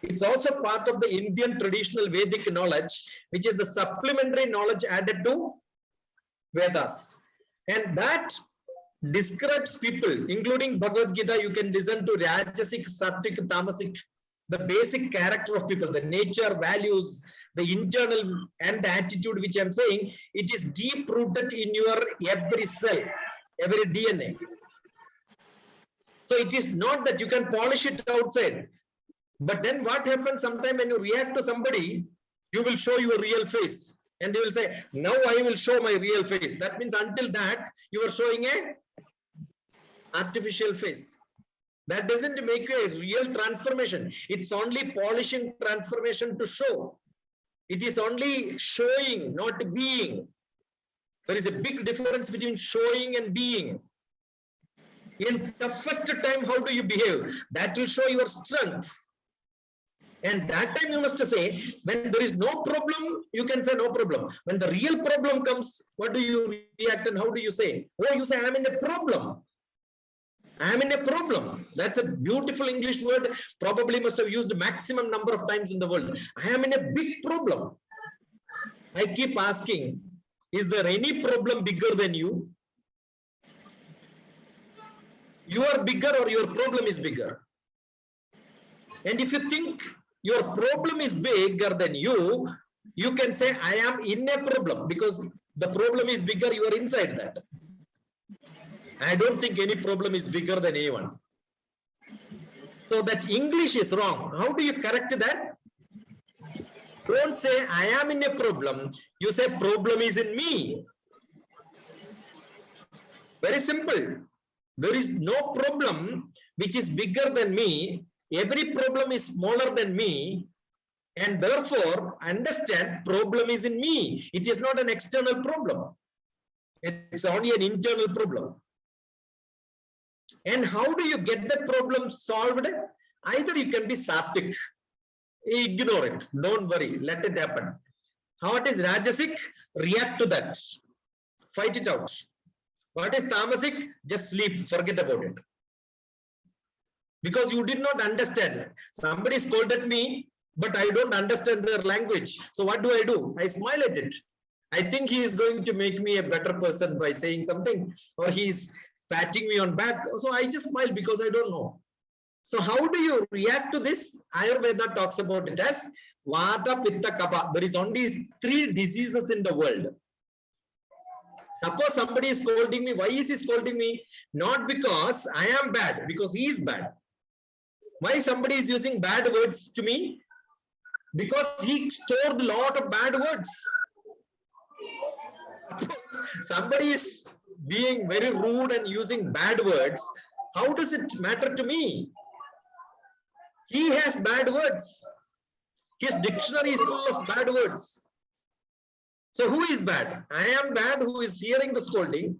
It's also part of the Indian traditional Vedic knowledge, which is the supplementary knowledge added to Vedas. And that describes people, including Bhagavad Gita. You can listen to Rajasic, Sattvic, Tamasic, the basic character of people, the nature, values, the internal and the attitude, which I'm saying, it is deep rooted in your every cell, every DNA. So it is not that you can polish it outside. But then what happens sometimes when you react to somebody, you will show your real face. And they will say, now I will show my real face. That means until that, you are showing a artificial face. That doesn't make you a real transformation. It's only polishing transformation to show. It is only showing, not being. There is a big difference between showing and being. In the first time, how do you behave? That will show your strength. And that time you must say, when there is no problem, you can say no problem. When the real problem comes, what do you react and how do you say? Oh, you say, I'm in a problem. I'm in a problem. That's a beautiful English word. Probably must have used the maximum number of times in the world. I am in a big problem. I keep asking, is there any problem bigger than you? You are bigger or your problem is bigger? And if you think your problem is bigger than you, you can say, I am in a problem, because the problem is bigger, you are inside that. I don't think any problem is bigger than anyone. So that English is wrong. How do you correct that? Don't say I am in a problem. You say problem is in me. Very simple. There is no problem which is bigger than me. Every problem is smaller than me. And therefore, understand problem is in me. It is not an external problem. It's only an internal problem. And how do you get the problem solved? Either you can be sattvic, ignore it, don't worry, let it happen. What is rajasic? React to that, fight it out. What is tamasic? Just sleep, forget about it. Because you did not understand. Somebody scolded me, but I don't understand their language. So what do? I smile at it. I think he is going to make me a better person by saying something, or he's patting me on back. So I just smile because I don't know. So how do you react to this? Ayurveda talks about it as Vata, Pitta, Kapha. There is only 3 diseases in the world. Suppose somebody is scolding me. Why is he scolding me? Not because I am bad, because he is bad. Why somebody is using bad words to me? Because he stored a lot of bad words. Somebody is being very rude and using bad words. How does it matter to me? He has bad words. His dictionary is full of bad words. So who is bad? I am bad, who is hearing the scolding,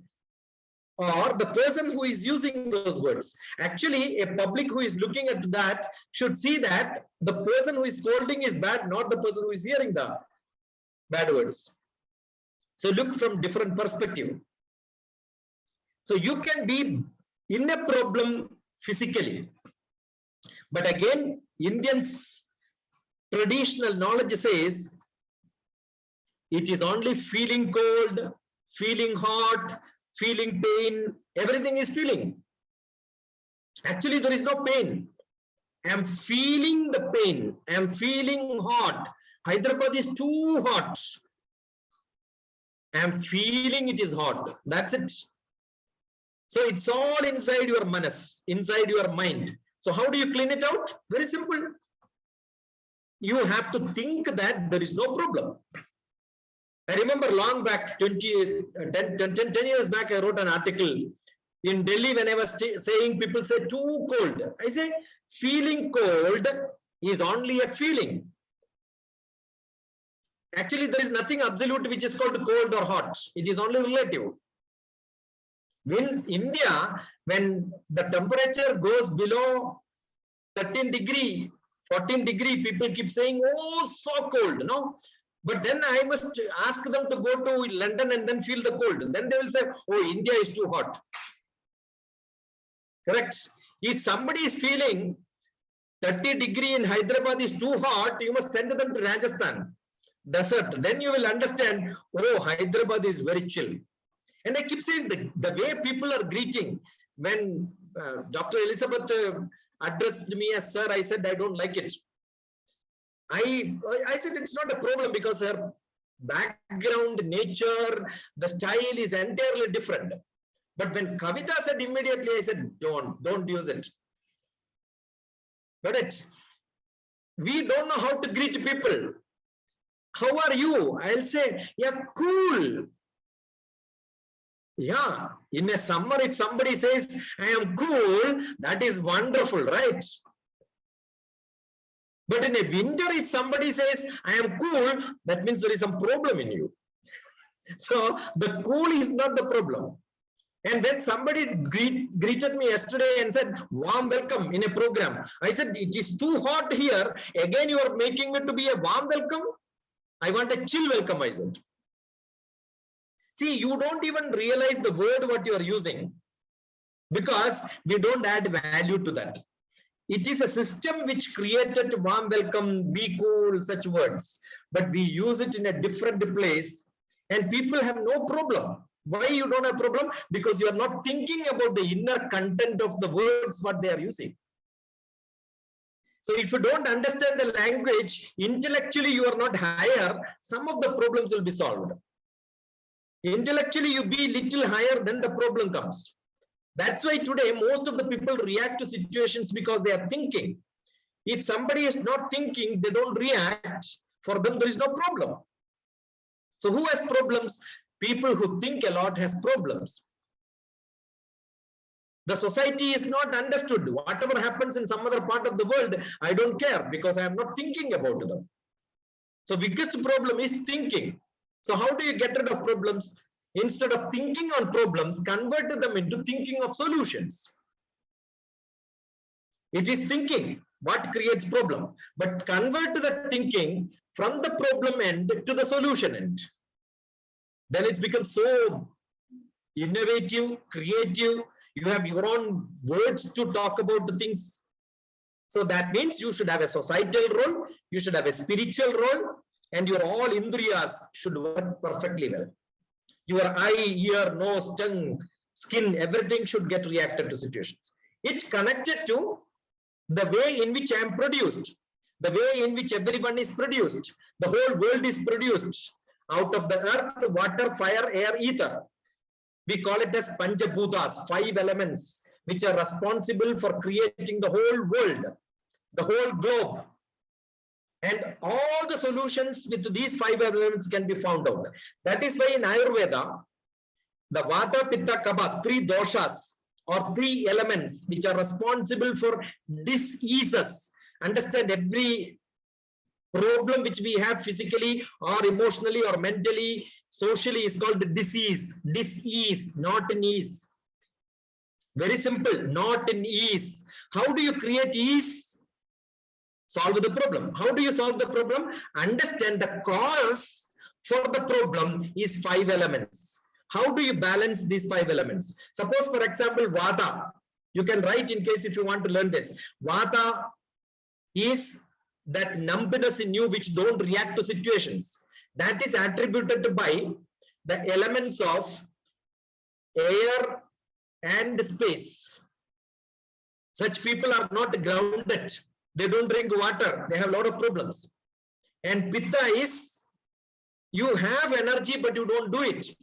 or the person who is using those words. Actually, a public who is looking at that should see that the person who is scolding is bad, not the person who is hearing the bad words. So look from different perspective. So you can be in a problem physically. But again, Indians' traditional knowledge says it is only feeling cold, feeling hot, feeling pain, everything is feeling. Actually, there is no pain. I am feeling the pain. I am feeling hot. Hyderabad is too hot. I am feeling it is hot. That's it. So it's all inside your manas, inside your mind. So how do you clean it out? Very simple. You have to think that there is no problem. I remember long back, 10 years back, I wrote an article in Delhi when I was saying people say too cold. I say feeling cold is only a feeling. Actually, there is nothing absolute which is called cold or hot. It is only relative. In India, when the temperature goes below 13 degree, 14 degree, people keep saying, oh, so cold, no? But then I must ask them to go to London and then feel the cold. And then they will say, oh, India is too hot. Correct? If somebody is feeling 30 degree in Hyderabad is too hot, you must send them to Rajasthan, desert. Then you will understand, oh, Hyderabad is very chill. And I keep saying the way people are greeting, when Dr. Elizabeth addressed me as sir, I said, I don't like it. I said it's not a problem because her background, nature, the style is entirely different. But when Kavita said immediately, I said, don't use it. But we don't know how to greet people. How are you? I'll say, yeah, cool. Yeah, in a summer, if somebody says, I am cool, that is wonderful, right? But in a winter, if somebody says, I am cool, that means there is some problem in you. So the cool is not the problem. And then somebody greeted me yesterday and said, warm welcome in a program. I said, it is too hot here. Again, you are making me to be a warm welcome. I want a chill welcome, I said. See, you don't even realize the word what you are using because we don't add value to that. It is a system which created warm welcome, be cool, such words. But we use it in a different place and people have no problem. Why you don't have problem? Because you are not thinking about the inner content of the words what they are using. So if you don't understand the language, intellectually you are not higher, some of the problems will be solved. Intellectually you be little higher, then the problem comes. That's why today most of the people react to situations because they are thinking. If somebody is not thinking, they don't react. For them, there is no problem. So who has problems? People who think a lot has problems. The society is not understood. Whatever happens in some other part of the world, I don't care because I am not thinking about them. So biggest problem is thinking. So how do you get rid of problems? Instead of thinking on problems, convert them into thinking of solutions. It is thinking what creates problem, but convert the thinking from the problem end to the solution end. Then it becomes so innovative, creative. You have your own words to talk about the things. So that means you should have a societal role, you should have a spiritual role, and your all indriyas should work perfectly well. Your eye, ear, nose, tongue, skin, everything should get reacted to situations. It connected to the way in which I am produced, the way in which everyone is produced, the whole world is produced out of the earth, water, fire, air, ether. We call it as Panchabhutas, 5 elements, which are responsible for creating the whole world, the whole globe. And all the solutions with these 5 elements can be found out. That is why in Ayurveda, the Vata, Pitta, Kapha, 3 doshas or 3 elements which are responsible for diseases. Understand, every problem which we have physically or emotionally or mentally, socially is called disease. Disease, not in ease. Very simple, not in ease. How do you create ease? Solve the problem. How do you solve the problem? Understand the cause for the problem is 5 elements. How do you balance these 5 elements? Suppose, for example, Vata. You can write in case if you want to learn this. Vata is that numbness in you which don't react to situations. That is attributed by the elements of air and space. Such people are not grounded. They don't drink water. They have a lot of problems. And Pitta is you have energy, but you don't do it.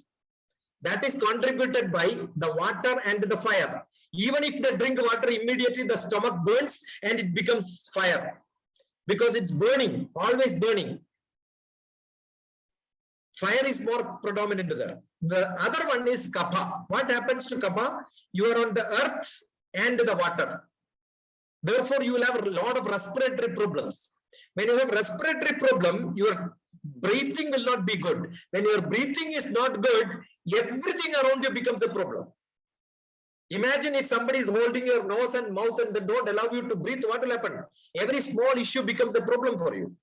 That is contributed by the water and the fire. Even if they drink water, immediately the stomach burns and it becomes fire. Because it's burning, always burning. Fire is more predominant there. The other one is Kapha. What happens to Kapha? You are on the earth and the water. Therefore, you will have a lot of respiratory problems. When you have respiratory problem, your breathing will not be good. When your breathing is not good, everything around you becomes a problem. Imagine if somebody is holding your nose and mouth and they don't allow you to breathe, what will happen? Every small issue becomes a problem for you.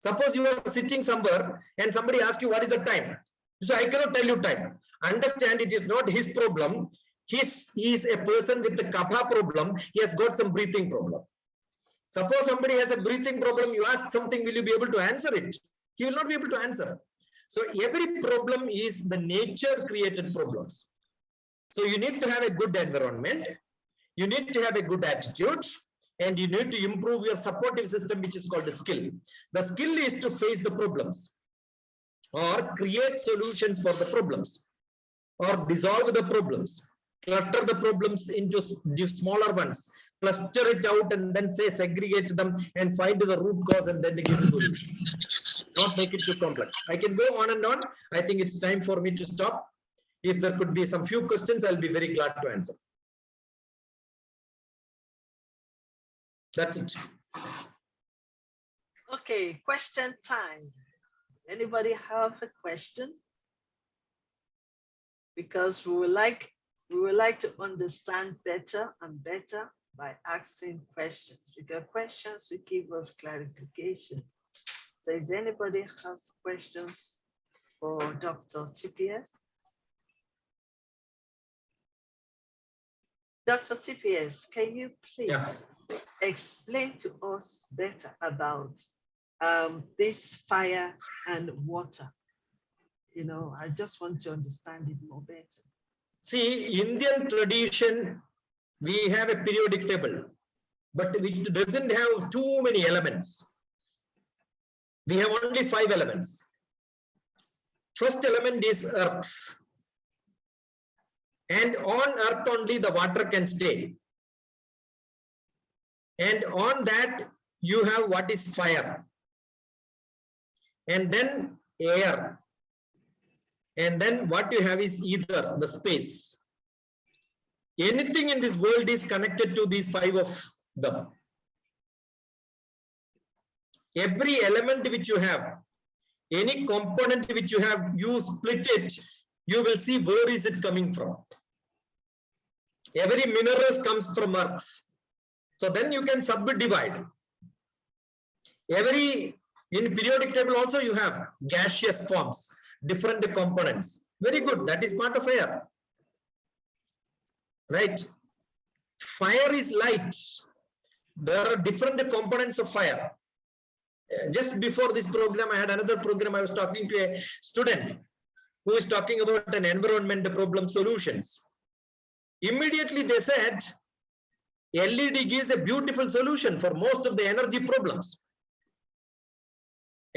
Suppose you are sitting somewhere and somebody asks you what is the time. So I cannot tell you time. Understand, it is not his problem. He is a person with the kapha problem. He has got some breathing problem. Suppose somebody has a breathing problem, you ask something, will you be able to answer it? He will not be able to answer. So every problem is the nature created problems. So you need to have a good environment. You need to have a good attitude. And you need to improve your supportive system, which is called a skill. The skill is to face the problems or create solutions for the problems or dissolve the problems, clutter the problems into smaller ones, cluster it out and then say segregate them and find the root cause and then give the solution. Not make it too complex. I can go on and on. I think it's time for me to stop. If there could be some few questions, I'll be very glad to answer. That's it. Okay, question time. Anybody have a question? Because we would like to understand better and better by asking questions. Because questions will give us clarification. So is there anybody has questions for Dr. TPS? Dr. TPS, can you please explain to us better about this fire and water? You know, I just want to understand it more better. See, Indian tradition, we have a periodic table, but it doesn't have too many elements. We have only 5 elements. First element is earth. And on earth only the water can stay. And on that you have what is fire. and then air. And then what you have is ether, the space. Anything in this world is connected to these 5 of them. Every element which you have, any component which you have, you split it, you will see where is it coming from. Every mineral comes from earth. So then you can subdivide. In periodic table also you have gaseous forms, different components. Very good, that is part of air. Right? Fire is light. There are different components of fire. Just before this program, I had another program. I was talking to a student who is talking about an environment problem solutions. Immediately they said, LED gives a beautiful solution for most of the energy problems.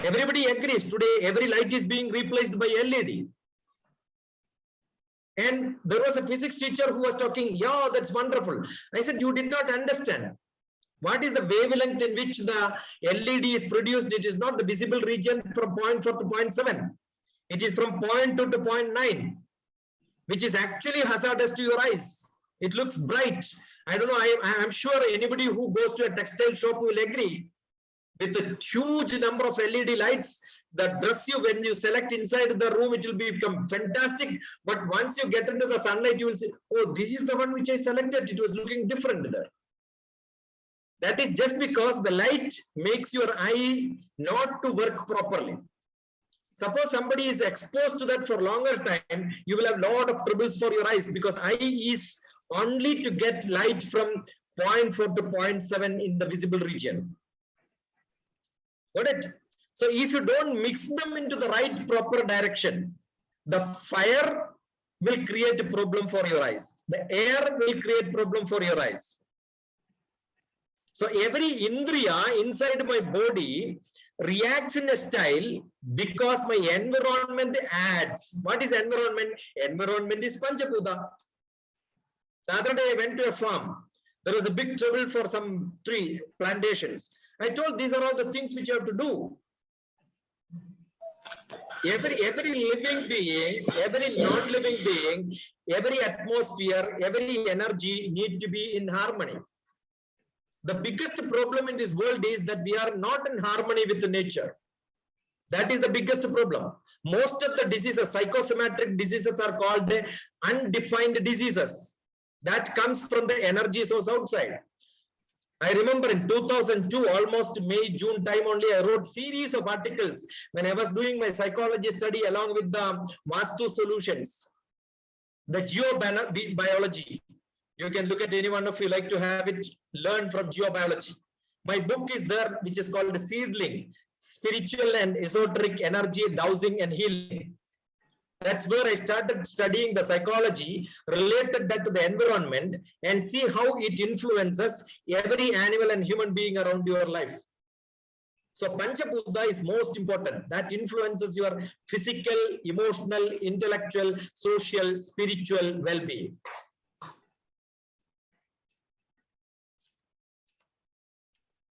Everybody agrees today, every light is being replaced by LED. And there was a physics teacher who was talking, yeah, that's wonderful. I said, you did not understand. What is the wavelength in which the LED is produced? It is not the visible region from 0.4 to 0.7. It is from 0.2 to 0.9, which is actually hazardous to your eyes. It looks bright. I don't know, I am sure anybody who goes to a textile shop will agree. With a huge number of LED lights that dress you when you select inside the room, it will become fantastic. But once you get into the sunlight, you will say, oh, this is the one which I selected. It was looking different there. That is just because the light makes your eye not to work properly. Suppose somebody is exposed to that for a longer time, you will have a lot of troubles for your eyes, because eye is only to get light from 0.4 to 0.7 in the visible region. Got it? So if you don't mix them into the right proper direction, the fire will create a problem for your eyes. The air will create problem for your eyes. So every indriya inside my body reacts in a style because my environment adds. What is environment? Environment is Panchabhuta. The other day I went to a farm. There was a big trouble for some tree plantations. I told these are all the things which you have to do. Every living being, every non-living being, every atmosphere, every energy need to be in harmony. The biggest problem in this world is that we are not in harmony with nature. That is the biggest problem. Most of the diseases, psychosomatic diseases, are called undefined diseases. That comes from the energy source outside. I remember in 2002, almost May, June time only, I wrote series of articles when I was doing my psychology study along with the Vastu solutions, the geobiology. You can look at any one of you like to have it, learn from geobiology. My book is there, which is called Seedling, Spiritual and Esoteric Energy, Dowsing and Healing. That's where I started studying the psychology, related that to the environment, and see how it influences every animal and human being around your life. So Panchabhuta is most important. That influences your physical, emotional, intellectual, social, spiritual well-being.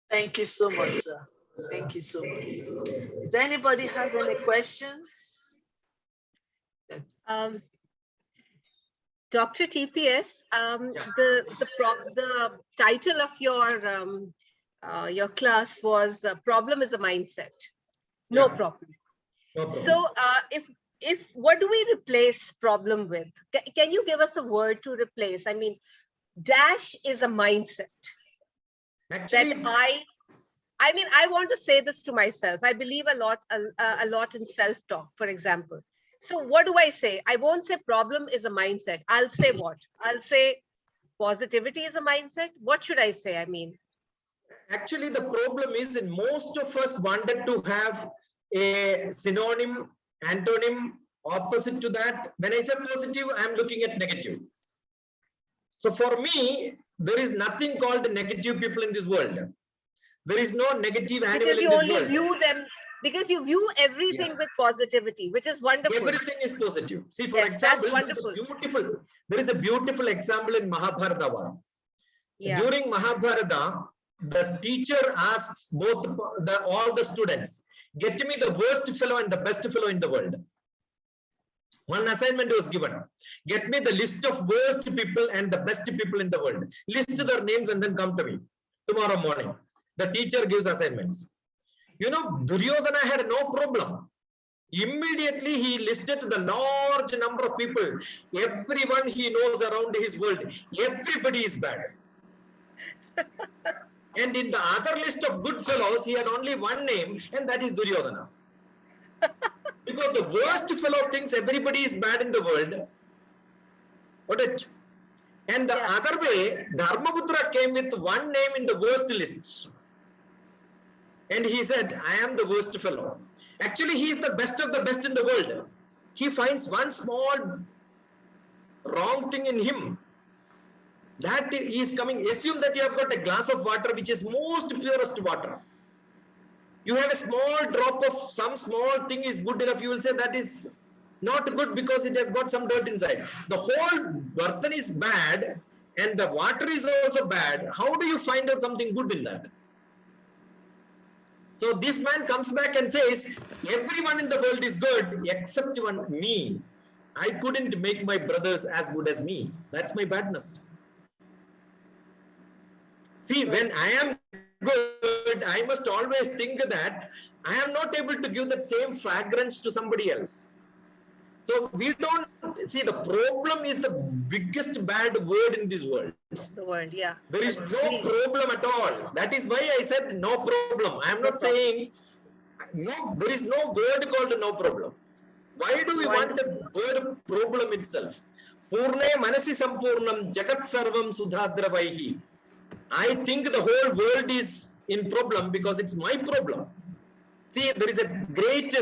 Thank you so much, sir. Thank you so much. Does anybody have any questions? Dr. TPS, the title of your class was "Problem is a Mindset." No problem. No problem. So, if what do we replace problem with? Can you give us a word to replace? I mean, dash is a mindset. Actually, That I mean, I want to say this to myself. I believe a lot in self-talk, for example. So what do I say? I won't say problem is a mindset. I'll say what? I'll say positivity is a mindset. What should I say? I mean, actually, the problem is in most of us wanted to have a synonym, antonym, opposite to that. When I say positive, I'm looking at negative. So for me, there is nothing called negative people in this world. There is no negative animal because you in this only world. view them, because you view everything with positivity, which is wonderful. Everything is positive. See, for Yes, example, that's wonderful. there is a beautiful example in Mahabharata war. Yeah. During Mahabharata, the teacher asks all the students, Get me the worst fellow and the best fellow in the world. One assignment was given. Get me the list of worst people and the best people in the world. List their names and then come to me tomorrow morning. The teacher gives assignments. You know, Duryodhana had no problem. Immediately he listed the large number of people. Everyone he knows around his world. Everybody is bad. And in the other list of good fellows, he had only one name, and that is Duryodhana. Because the worst fellow thinks everybody is bad in the world. Got it? And the other way, Dharmaputra came with one name in the worst list. And he said, I am the worst fellow. Actually, he is the best of the best in the world. He finds one small wrong thing in him. That he is coming. Assume that you have got a glass of water which is most purest water. You have a small drop of some small thing is good enough. You will say that is not good because it has got some dirt inside. The whole Bartan is bad and the water is also bad. How do you find out something good in that? So this man comes back and says, everyone in the world is good except one me. I couldn't make my brothers as good as me. That's my badness. See, when I am good, I must always think that I am not able to give that same fragrance to somebody else. So we don't see, the problem is the biggest bad word in this world. The world, yeah. There is no problem at all. That is why I said no problem. I am not saying no, there is no word called no problem. Why do we want the word problem itself? Purne manasi sampurnam jagat sarvam sudhadravaihi. I think the whole world is in problem because it's my problem. See, there is a great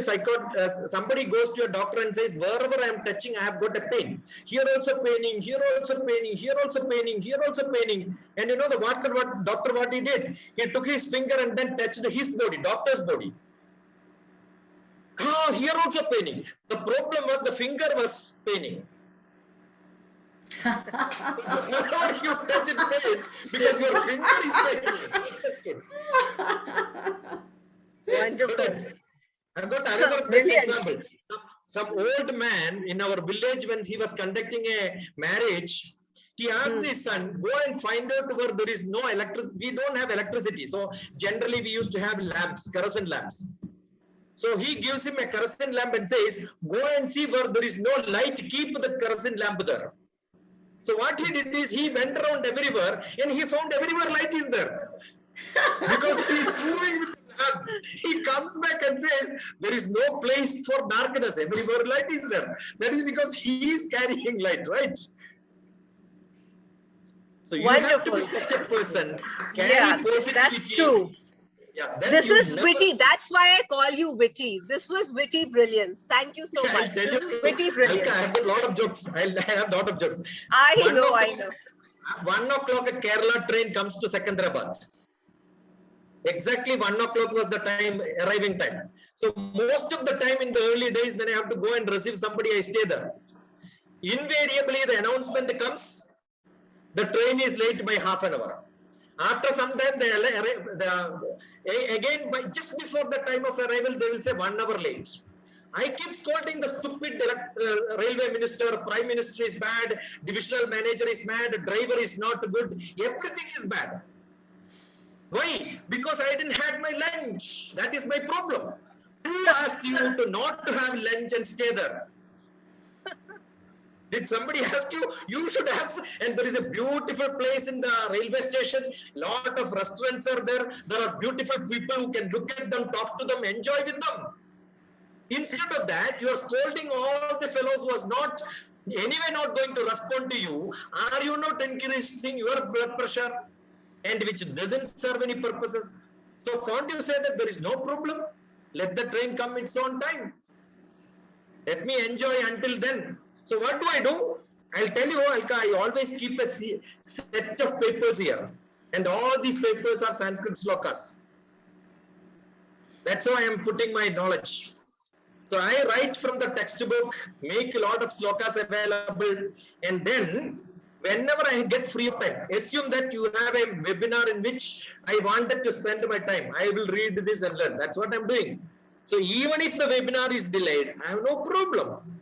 somebody goes to a doctor and says, wherever I am touching, I have got a pain. Here also paining, here also paining, here also paining, here also paining. And you know the doctor what he did? He took his finger and then touched his body, doctor's body. Ah, here also paining. The problem was the finger was paining. Whenever you touch it, pain because your finger is paining. Wonderful. I've got another best example. Some old man in our village, when he was conducting a marriage, he asked his son, go and find out where there is no electricity. We don't have electricity. So generally we used to have lamps, kerosene lamps. So he gives him a kerosene lamp and says, go and see where there is no light, keep the kerosene lamp there. So what he did is he went around everywhere and he found everywhere light is there. Because he is moving with the lamp. He comes back and says, there is no place for darkness. Everywhere light is there. That is because he is carrying light, right? So you have to be such a person. Carry positivity. That's true. Yeah, this is witty. That's why I call you witty. This was witty brilliance. Thank you so much. This is witty brilliance. I have a lot of jokes. I have a lot of jokes. I know. 1 o'clock a Kerala train comes to Secunderabad. Exactly 1 o'clock was the time, arriving time. So most of the time in the early days when I have to go and receive somebody, I stay there. Invariably, the announcement comes, the train is late by half an hour. After some time, again, just before the time of arrival, they will say 1 hour late. I keep scolding the stupid railway minister, prime minister is bad, divisional manager is mad, driver is not good, everything is bad. Why? Because I didn't have my lunch. That is my problem. Who asked you to not to have lunch and stay there? Did somebody ask you? You should have. And there is a beautiful place in the railway station. Lot of restaurants are there. There are beautiful people who can look at them, talk to them, enjoy with them. Instead of that, you are scolding all the fellows who was not anyway not going to respond to you. Are you not increasing your blood pressure? And which doesn't serve any purposes. So can't you say that there is no problem? Let the train come its own time. Let me enjoy until then. So what do? I'll tell you, I always keep a set of papers here. And all these papers are Sanskrit slokas. That's how I am putting my knowledge. So I write from the textbook, make a lot of slokas available, and then whenever I get free of time, assume that you have a webinar in which I wanted to spend my time. I will read this and learn. That's what I'm doing. So even if the webinar is delayed, I have no problem.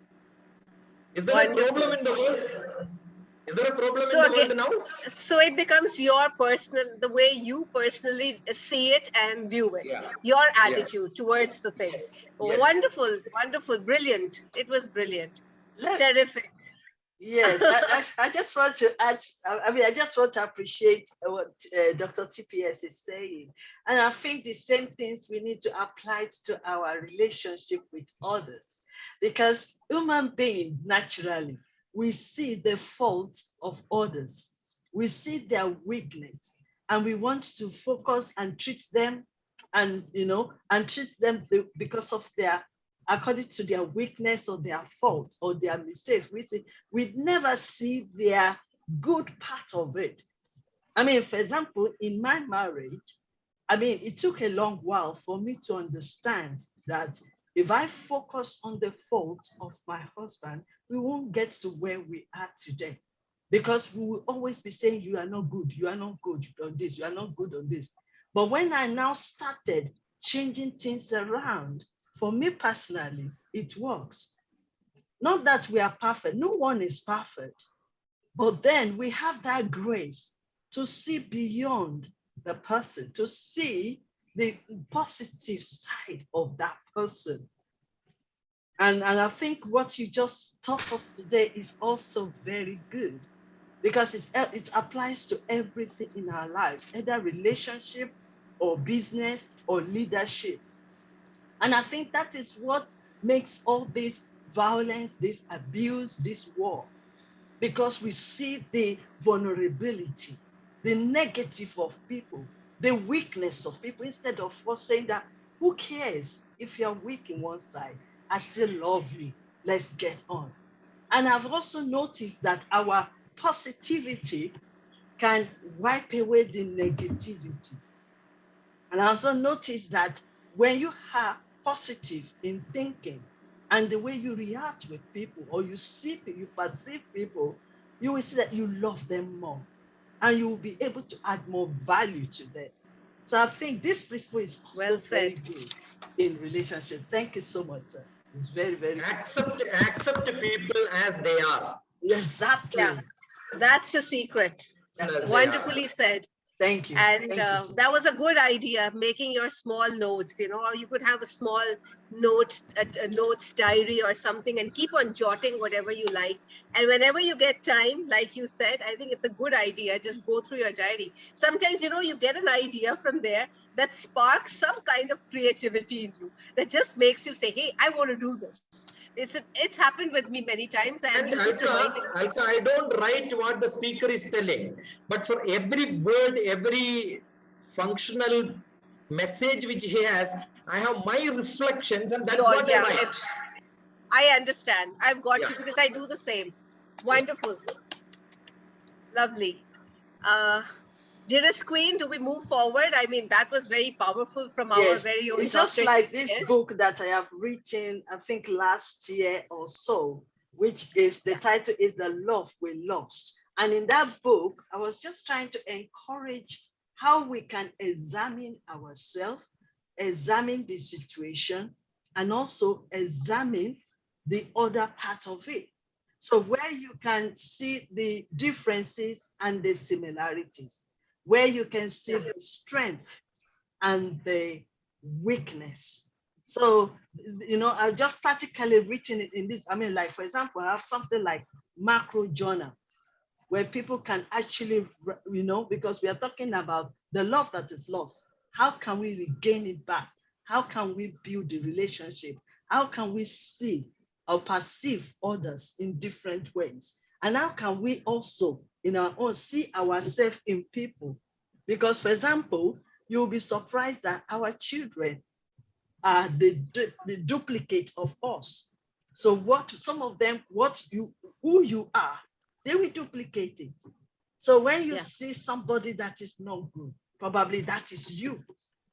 Is there Wonderful. a problem in the world? Is there a problem So in the again, world now? so it becomes your personal, the way you personally see it and view it, Yeah. your Yeah. attitude towards the thing. Yes. Wonderful, wonderful, brilliant. It was brilliant. Let, Terrific. yes, I just want to add, I mean, I just want to appreciate what Dr. TPS is saying. And I think the same things we need to apply to our relationship with others. Because human beings, naturally, we see the faults of others. We see their weakness, and we want to focus and treat them and, treat them because of their, according to their weakness or their fault or their mistakes. We never see their good part of it. I mean, for example, in my marriage, I mean, it took a long while for me to understand that if I focus on the fault of my husband, we won't get to where we are today. Because we will always be saying, you are not good, you are not good on this, you are not good on this. But when I now started changing things around, for me personally, it works. Not that we are perfect, no one is perfect, but then we have that grace to see beyond the person, to see the positive side of that person. And I think what you just taught us today is also very good, because it applies to everything in our lives, either relationship or business or leadership. And I think that is what makes all this violence, this abuse, this war, because we see the vulnerability, the negative of people, the weakness of people, instead of us saying that, who cares if you're weak in one side? I still love you. Let's get on. And I've also noticed that our positivity can wipe away the negativity. And I also noticed that when you are positive in thinking and the way you react with people, or you see, you perceive people, you will see that you love them more and you will be able to add more value to them. So I think this principle is also Well very said. good in relationship. Thank you so much, sir. It's very, very good. Accept people as they are. Exactly. Yeah, that's the secret. As they are. Wonderfully said. Thank you. And Thank you, sir. that was a good idea, making your small notes, or you could have a small note, a notes diary or something, and keep on jotting whatever you like. And whenever you get time, like you said, I think it's a good idea. Just go through your diary. Sometimes, you get an idea from there that sparks some kind of creativity in you, that just makes you say, hey, I want to do this. It's happened with me many times, and And you just remind me. Alka, I don't write what the speaker is telling, but for every word, every functional message which he has, I have my reflections, and that's what I write. I understand. I've got Yeah. you, because I do the same. Wonderful. Lovely. Dearest Queen, do we move forward? I mean, that was very powerful from our Yes, very own it's just Dr. like this TPS. book that I have written, I think last year or so, which is, the title is The Love We Lost. And in that book, I was just trying to encourage how we can examine ourselves, examine the situation, and also examine the other part of it. So where you can see the differences and the similarities, where you can see the strength and the weakness. So, I've just practically written it in this. I mean, like, for example, I have something like macro journal, where people can actually, because we are talking about the love that is lost. How can we regain it back? How can we build the relationship? How can we see or perceive others in different ways? And how can we also, in our own, see ourselves in people? Because, for example, you'll be surprised that our children are the duplicate of us. So some of them, who you are, they will duplicate it. So when you see somebody that is not good, probably that is you.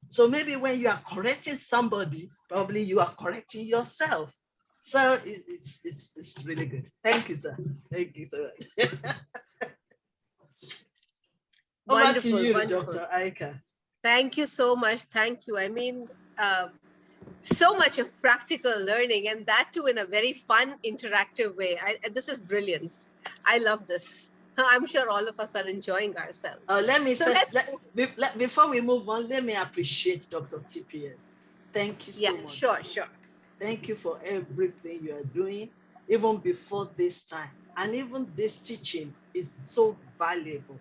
So maybe when you are correcting somebody, probably you are correcting yourself. So it's really good. Thank you, sir. Thank you so much. Over to you, Wonderful. Dr. Aika. Thank you so much. Thank you. I mean, So much of practical learning, and that too in a very fun, interactive way. This is brilliance. I love this. I'm sure all of us are enjoying ourselves. Let me So first, let's before we move on, let me appreciate Dr. TPS. Thank you yeah, so much. sure. Thank you for everything you are doing, even before this time. And even this teaching is so valuable.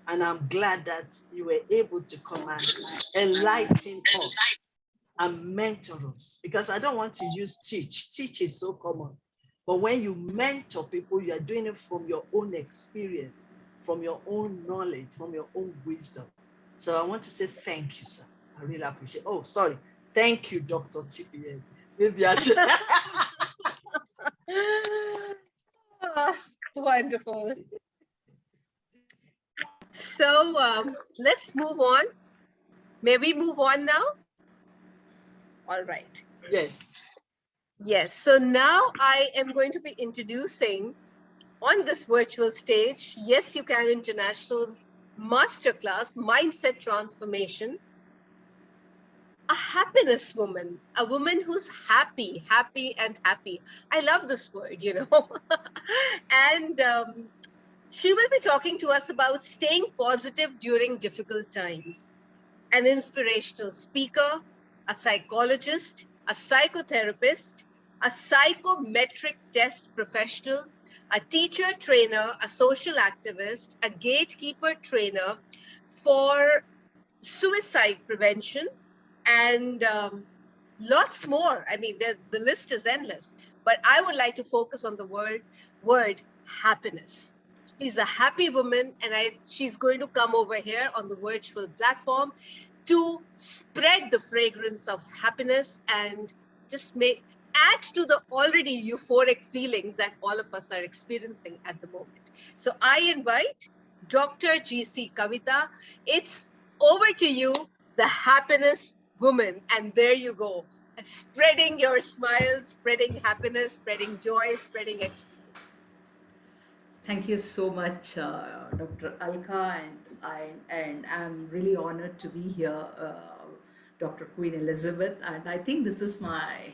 And I'm glad that you were able to come and enlighten us and mentor us, because I don't want to use teach. Teach is so common. But when you mentor people, you are doing it from your own experience, from your own knowledge, from your own wisdom. So I want to say thank you, sir. I really appreciate. Oh, sorry. Thank you, Dr. TPS. Maybe I should. Ah, wonderful. So let's move on. May we move on now? All right. Yes. Yes. So now I am going to be introducing on this virtual stage, Yes You Can International's Masterclass Mindset Transformation, a happiness woman, a woman who's happy, happy and happy. I love this word, you know. And she will be talking to us about staying positive during difficult times. An inspirational speaker, a psychologist, a psychotherapist, a psychometric test professional, a teacher trainer, a social activist, a gatekeeper trainer for suicide prevention, and lots more. I mean, the list is endless, but I would like to focus on the word happiness. She's a happy woman, and she's going to come over here on the virtual platform to spread the fragrance of happiness and just add to the already euphoric feelings that all of us are experiencing at the moment. So I invite Dr. G.C. Kavita. It's over to you, the happiness woman. And there you go, spreading your smiles, spreading happiness, spreading joy, spreading ecstasy. Thank you so much, Dr. Alka, and I'm really honored to be here, Dr. Queen Elizabeth. And I think this is my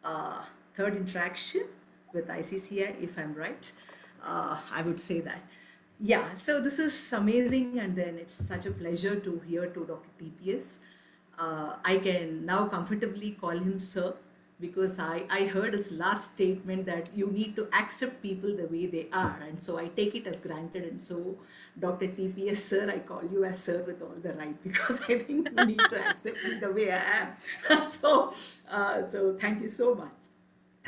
uh, third interaction with ICCI, if I'm right. I would say that. Yeah, so this is amazing, and then it's such a pleasure to hear to Dr. TPS. I can now comfortably call him sir, because I heard his last statement that you need to accept people the way they are. And so I take it as granted. And so, Dr. TPS, sir, I call you as sir with all the right, because I think you need to accept me the way I am. So thank you so much.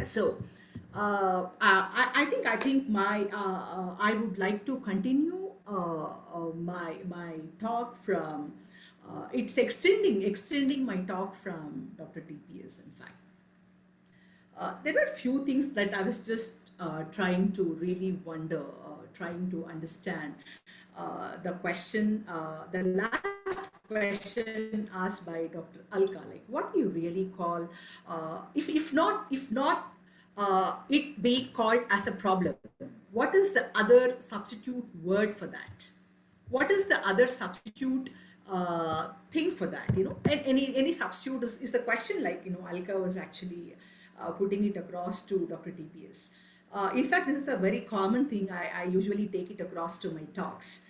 So, I think I would like to continue my talk from it's extending my talk from Dr. TPS. In fact, there were few things that I was just trying to really wonder, trying to understand. The last question asked by Dr. Alka, like, what do you really call, if not it be called as a problem? What is the other substitute word for that? What is the other substitute thing for that? And any substitute is the question, like, Alka was actually putting it across to Dr. TPS. In fact, this is a very common thing. I usually take it across to my talks.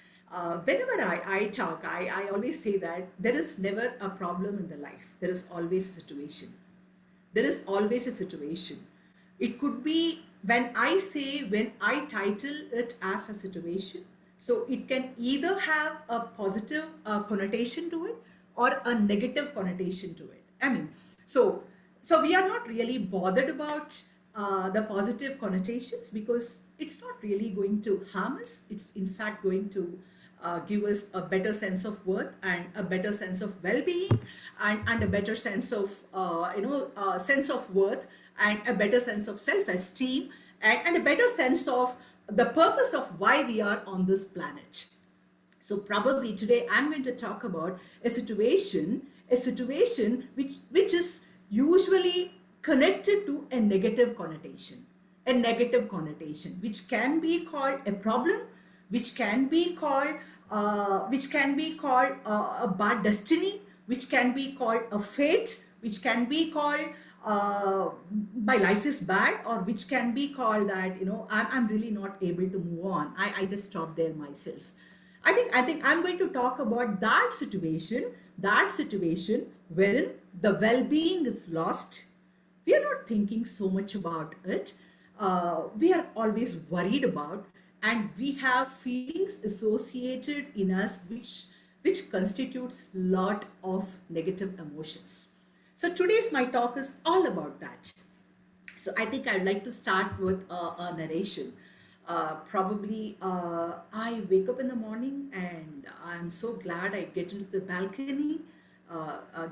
Whenever I talk, I always say that there is never a problem in the life. There is always a situation. There is always a situation. It could be, when I title it as a situation, so it can either have a positive connotation to it, or a negative connotation to it. I mean, so we are not really bothered about the positive connotations, because it's not really going to harm us. It's in fact going to give us a better sense of worth, and a better sense of well-being, and a better sense of sense of worth, and a better sense of self-esteem, and a better sense of the purpose of why we are on this planet. So probably today I'm going to talk about a situation which is usually connected to a negative connotation, which can be called a problem, which can be called a bad destiny, which can be called a fate, which can be called my life is bad, or which can be called that, I'm really not able to move on. I just stopped there myself. I think I'm going to talk about that situation wherein the well-being is lost. We are not thinking so much about it. We are always worried about, and we have feelings associated in us which constitutes lot of negative emotions. So today's my talk is all about that. So I think I'd like to start with a narration. Probably I wake up in the morning and I'm so glad I get into the balcony,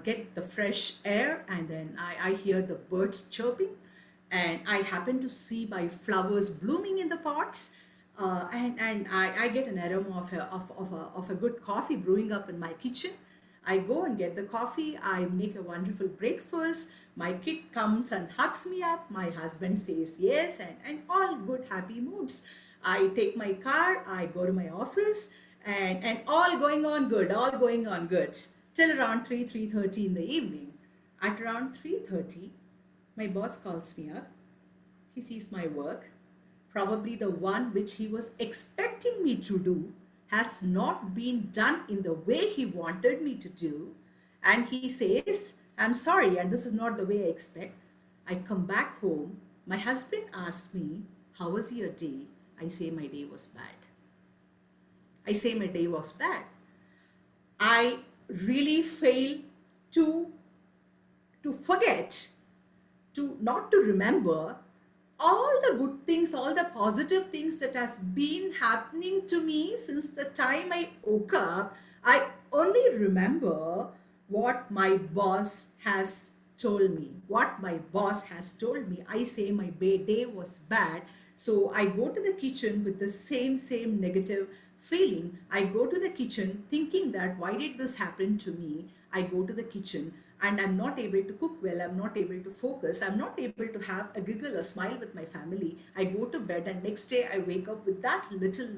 get the fresh air, and then I hear the birds chirping, and I happen to see my flowers blooming in the pots, and I get an aroma of a good coffee brewing up in my kitchen. I go and get the coffee. I make a wonderful breakfast. My kid comes and hugs me up. My husband says yes, and all good, happy moods. I take my car. I go to my office, and all going on good, all going on good till around 3:30 in the evening. At around 3:30, my boss calls me up. He sees my work. Probably the one which he was expecting me to do has not been done in the way he wanted me to do. And he says, I'm sorry, and this is not the way I expect. I come back home. My husband asks me, how was your day? I say my day was bad. I say my day was bad. I really fail to forget, to not to remember all the good things, all the positive things that has been happening to me since the time I woke up. I only remember what my boss has told me. What my boss has told me. I say my day was bad. So I go to the kitchen with the same negative feeling. I go to the kitchen thinking that why did this happen to me? I go to the kitchen and I'm not able to cook well, I'm not able to focus, I'm not able to have a giggle, a smile with my family. I go to bed, and next day I wake up with that little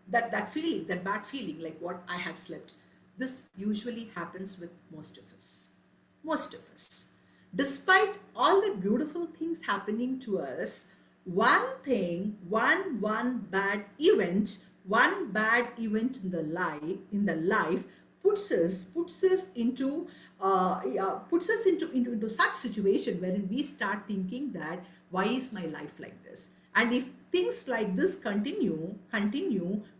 that feeling, that bad feeling, like what I had slept. This usually happens with most of us. Most of us. Despite all the beautiful things happening to us, one thing, one bad event in the life puts us into such situation wherein we start thinking that why is my life like this? And if things like this continue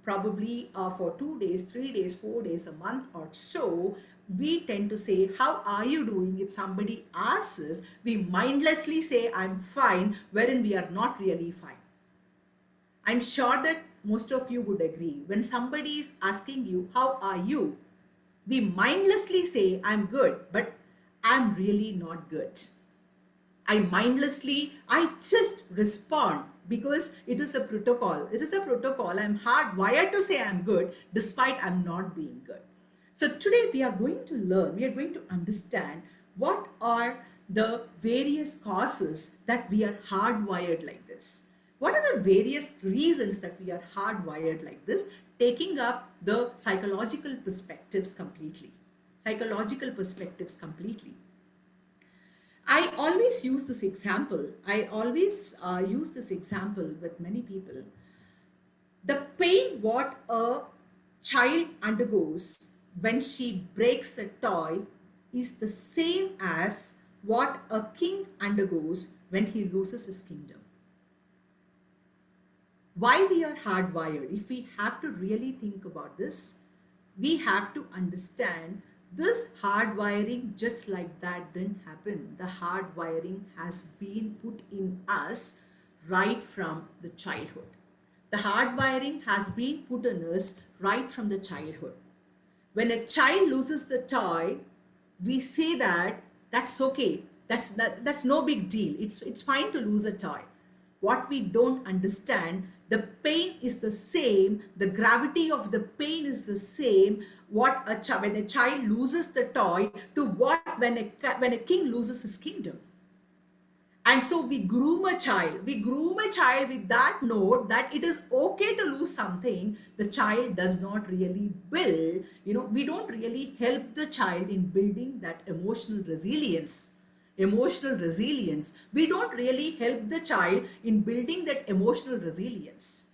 probably for 2 days, 3 days, 4 days, a month or so, we tend to say, how are you doing? If somebody asks us, we mindlessly say, I'm fine, wherein we are not really fine. I'm sure that most of you would agree. When somebody is asking you, how are you? We mindlessly say, I'm good, but I'm really not good. I just respond because it is a protocol. It is a protocol. I'm hardwired to say I'm good despite I'm not being good. So today we are going to understand what are the various causes that we are hardwired like this. What are the various reasons that we are hardwired like this, taking up the psychological perspectives completely. Psychological perspectives completely. I always use this example. I always use this example with many people. The pain what a child undergoes when she breaks a toy is the same as what a king undergoes when he loses his kingdom. Why we are hardwired? If we have to really think about this, we have to understand this hardwiring just like that didn't happen. The hardwiring has been put in us right from the childhood. The hardwiring has been put in us right from the childhood. When a child loses the toy, we say that that's okay. That's no big deal. It's fine to lose a toy. What we don't understand, the pain is the same, the gravity of the pain is the same, when a child loses the toy to what when a king loses his kingdom. And so we groom a child. We groom a child with that note that it is okay to lose something. The child does not really build, we don't really help the child in building that emotional resilience. Emotional resilience. We don't really help the child in building that emotional resilience.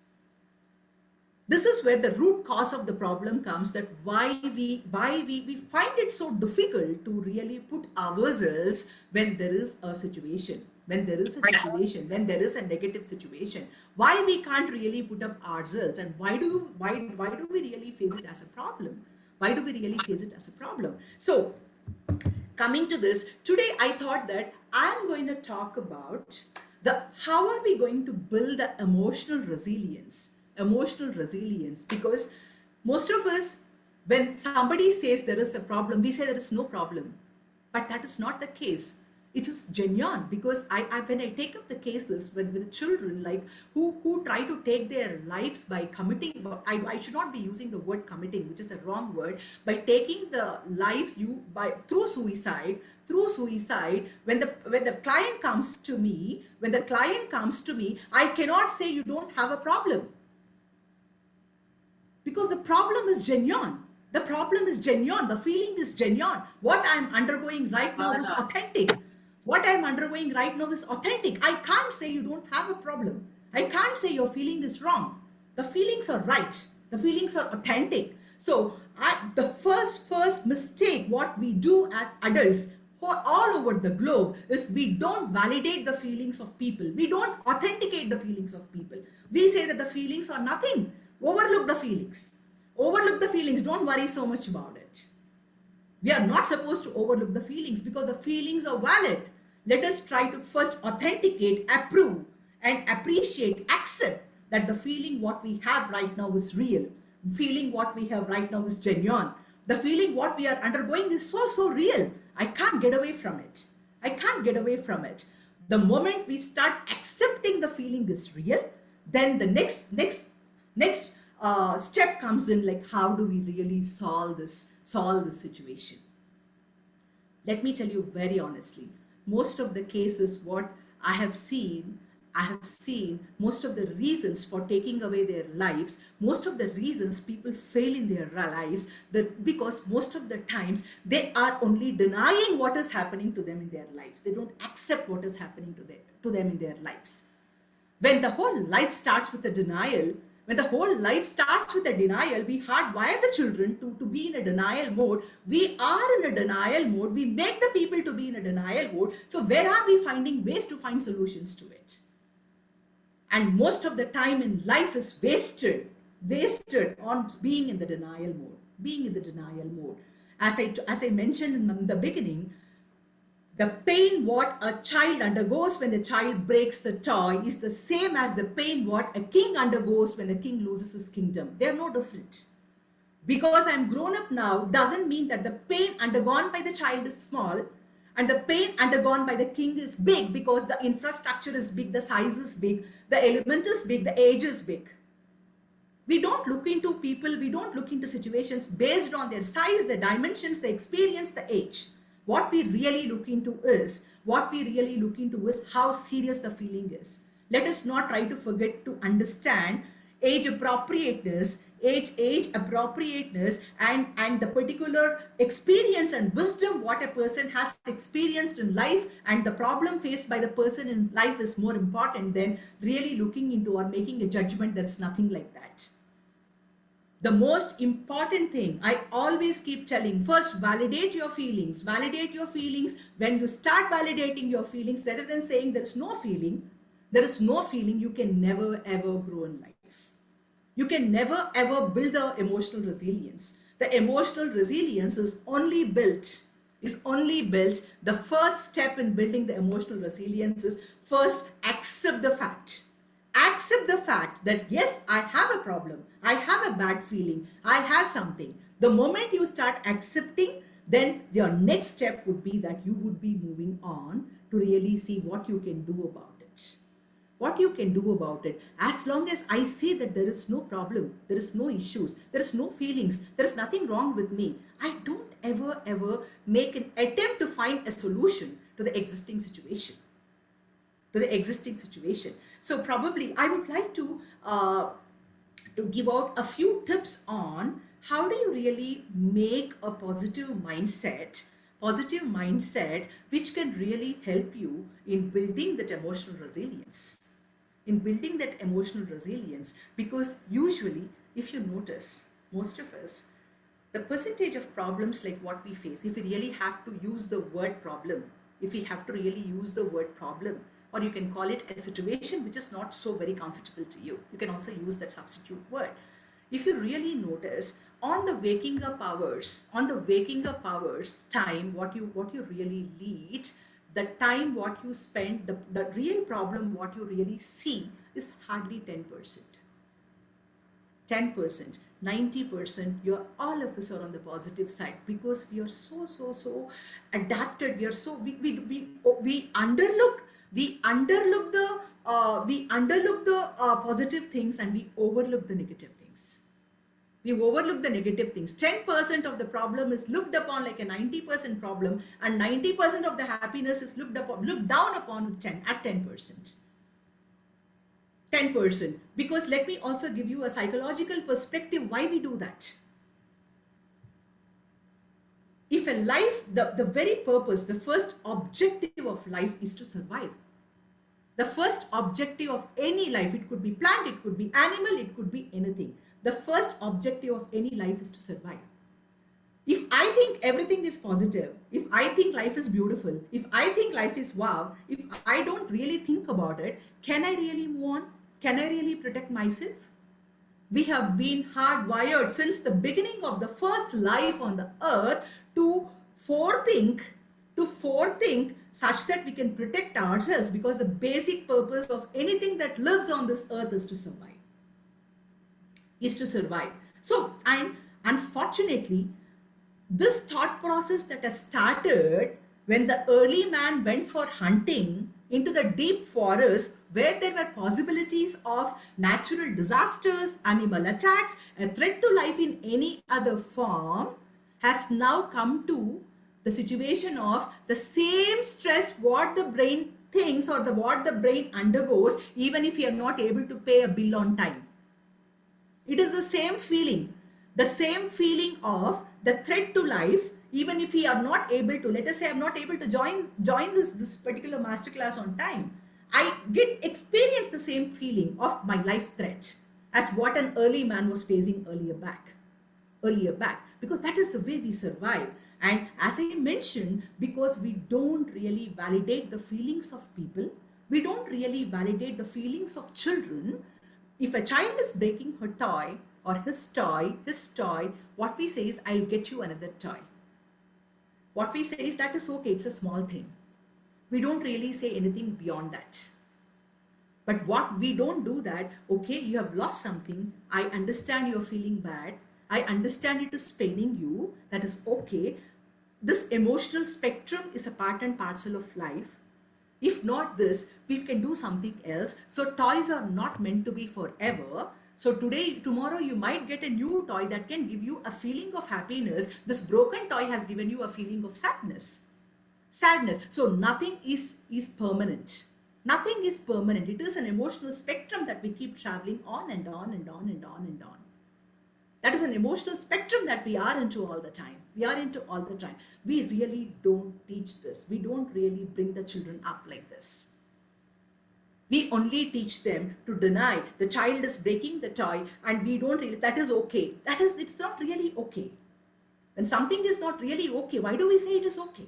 This is where the root cause of the problem comes, that why we find it so difficult to really put ourselves when there is a situation, when there is a negative situation, why we can't really put up ourselves, and why do we really face it as a problem, so coming to this today, I thought that I'm going to talk about the how are we going to build the emotional resilience, because most of us, when somebody says there is a problem, we say there is no problem, but that is not the case. It is genuine, because I when I take up the cases with children, like who try to take their lives by committing, I should not be using the word committing, which is a wrong word, by taking the lives through suicide. When the client comes to me, I cannot say you don't have a problem, because the problem is genuine. The feeling is genuine. What I'm undergoing right now is authentic. I can't say you don't have a problem. I can't say your feeling is wrong. The feelings are right. The feelings are authentic. So the first mistake what we do as adults all over the globe is we don't validate the feelings of people. We don't authenticate the feelings of people. We say that the feelings are nothing. Overlook the feelings. Don't worry so much about it. We are not supposed to overlook the feelings, because the feelings are valid. Let us try to first authenticate, approve, and appreciate, accept that the feeling what we have right now is real. Feeling what we have right now is genuine. The feeling what we are undergoing is so real. I can't get away from it. The moment we start accepting the feeling is real, then the next step comes in, like how do we really solve this situation. Let me tell you very honestly, most of the cases what I have seen most of the reasons for taking away their lives, most of the reasons people fail in their lives, because most of the times they are only denying what is happening to them in their lives. They don't accept what is happening to them in their lives. When the whole life starts with a denial, we hardwire the children to be in a denial mode. We are in a denial mode. We make the people to be in a denial mode. So where are we finding ways to find solutions to it? And most of the time in life is wasted on being in the denial mode. As I mentioned in the beginning, the pain what a child undergoes when the child breaks the toy is the same as the pain what a king undergoes when the king loses his kingdom. They are no different. Because I'm grown up now doesn't mean that the pain undergone by the child is small and the pain undergone by the king is big, because the infrastructure is big, the size is big, the element is big, the age is big. We don't look into people, we don't look into situations based on their size, the dimensions, the experience, the age. What we really look into is how serious the feeling is. Let us not try to forget to understand age appropriateness and the particular experience and wisdom what a person has experienced in life, and the problem faced by the person in life is more important than really looking into or making a judgment. There's nothing like that. The most important thing I always keep telling, first validate your feelings. When you start validating your feelings, rather than saying there is no feeling, you can never ever grow in life. You can never ever build the emotional resilience. The emotional resilience is only built. The first step in building the emotional resilience is first accept the fact. Accept the fact that yes, I have a problem, I have a bad feeling, I have something. The moment you start accepting, then your next step would be that you would be moving on to really see what you can do about it. As long as I see that there is no problem, there is no issues, there is no feelings, there is nothing wrong with me, I don't ever make an attempt to find a solution to the existing situation. to the existing situation. So probably I would like to give out a few tips on how do you really make a positive mindset which can really help you in building that emotional resilience, because usually, if you notice, most of us, the percentage of problems like what we face, if we really have to use the word problem, if we have to really use the word problem, or you can call it a situation which is not so very comfortable to you, you can also use that substitute word. If you really notice, on the waking up hours time, what you really lead, the time what you spend, the real problem what you really see is hardly 10%. 10%, 90%, you're all of us are on the positive side because we are so adapted. We are so we underlook the positive things, and we overlook the negative things. We overlook the negative things. 10% of the problem is looked upon like a 90% problem, and 90% of the happiness is looked down upon with 10%. 10%. Because let me also give you a psychological perspective why we do that. If a life, the very purpose, the first objective of life is to survive. The first objective of any life, it could be plant, it could be animal, it could be anything. The first objective of any life is to survive. If I think everything is positive, if I think life is beautiful, if I think life is wow, if I don't really think about it, can I really move on? Can I really protect myself? We have been hardwired since the beginning of the first life on the earth to forethink such that we can protect ourselves, because the basic purpose of anything that lives on this earth is to survive. So, and unfortunately, this thought process that has started when the early man went for hunting into the deep forest where there were possibilities of natural disasters, animal attacks, a threat to life in any other form, has now come to the situation of the same stress what the brain thinks or what the brain undergoes even if you are not able to pay a bill on time. It is the same feeling of the threat to life, even if we are not able to, let us say I'm not able to join this particular masterclass on time. I experience the same feeling of my life threat as what an early man was facing earlier back, because that is the way we survive. And as I mentioned, because we don't really validate the feelings of people, we don't really validate the feelings of children. If a child is breaking her toy or his toy, what we say is, I'll get you another toy. What we say is, that is okay, it's a small thing. We don't really say anything beyond that. But what we don't do that, okay, you have lost something, I understand you're feeling bad, I understand it is paining you, that is okay. This emotional spectrum is a part and parcel of life. If not this, we can do something else. So toys are not meant to be forever. So tomorrow you might get a new toy that can give you a feeling of happiness. This broken toy has given you a feeling of sadness. So nothing is permanent. Nothing is permanent. It is an emotional spectrum that we keep traveling on and on and on and on and on. That is an emotional spectrum that we are into all the time. We really don't teach this. We don't really bring the children up like this. We only teach them to deny. The child is breaking the toy and we don't really, that is okay. It's not really okay. When something is not really okay, why do we say it is okay?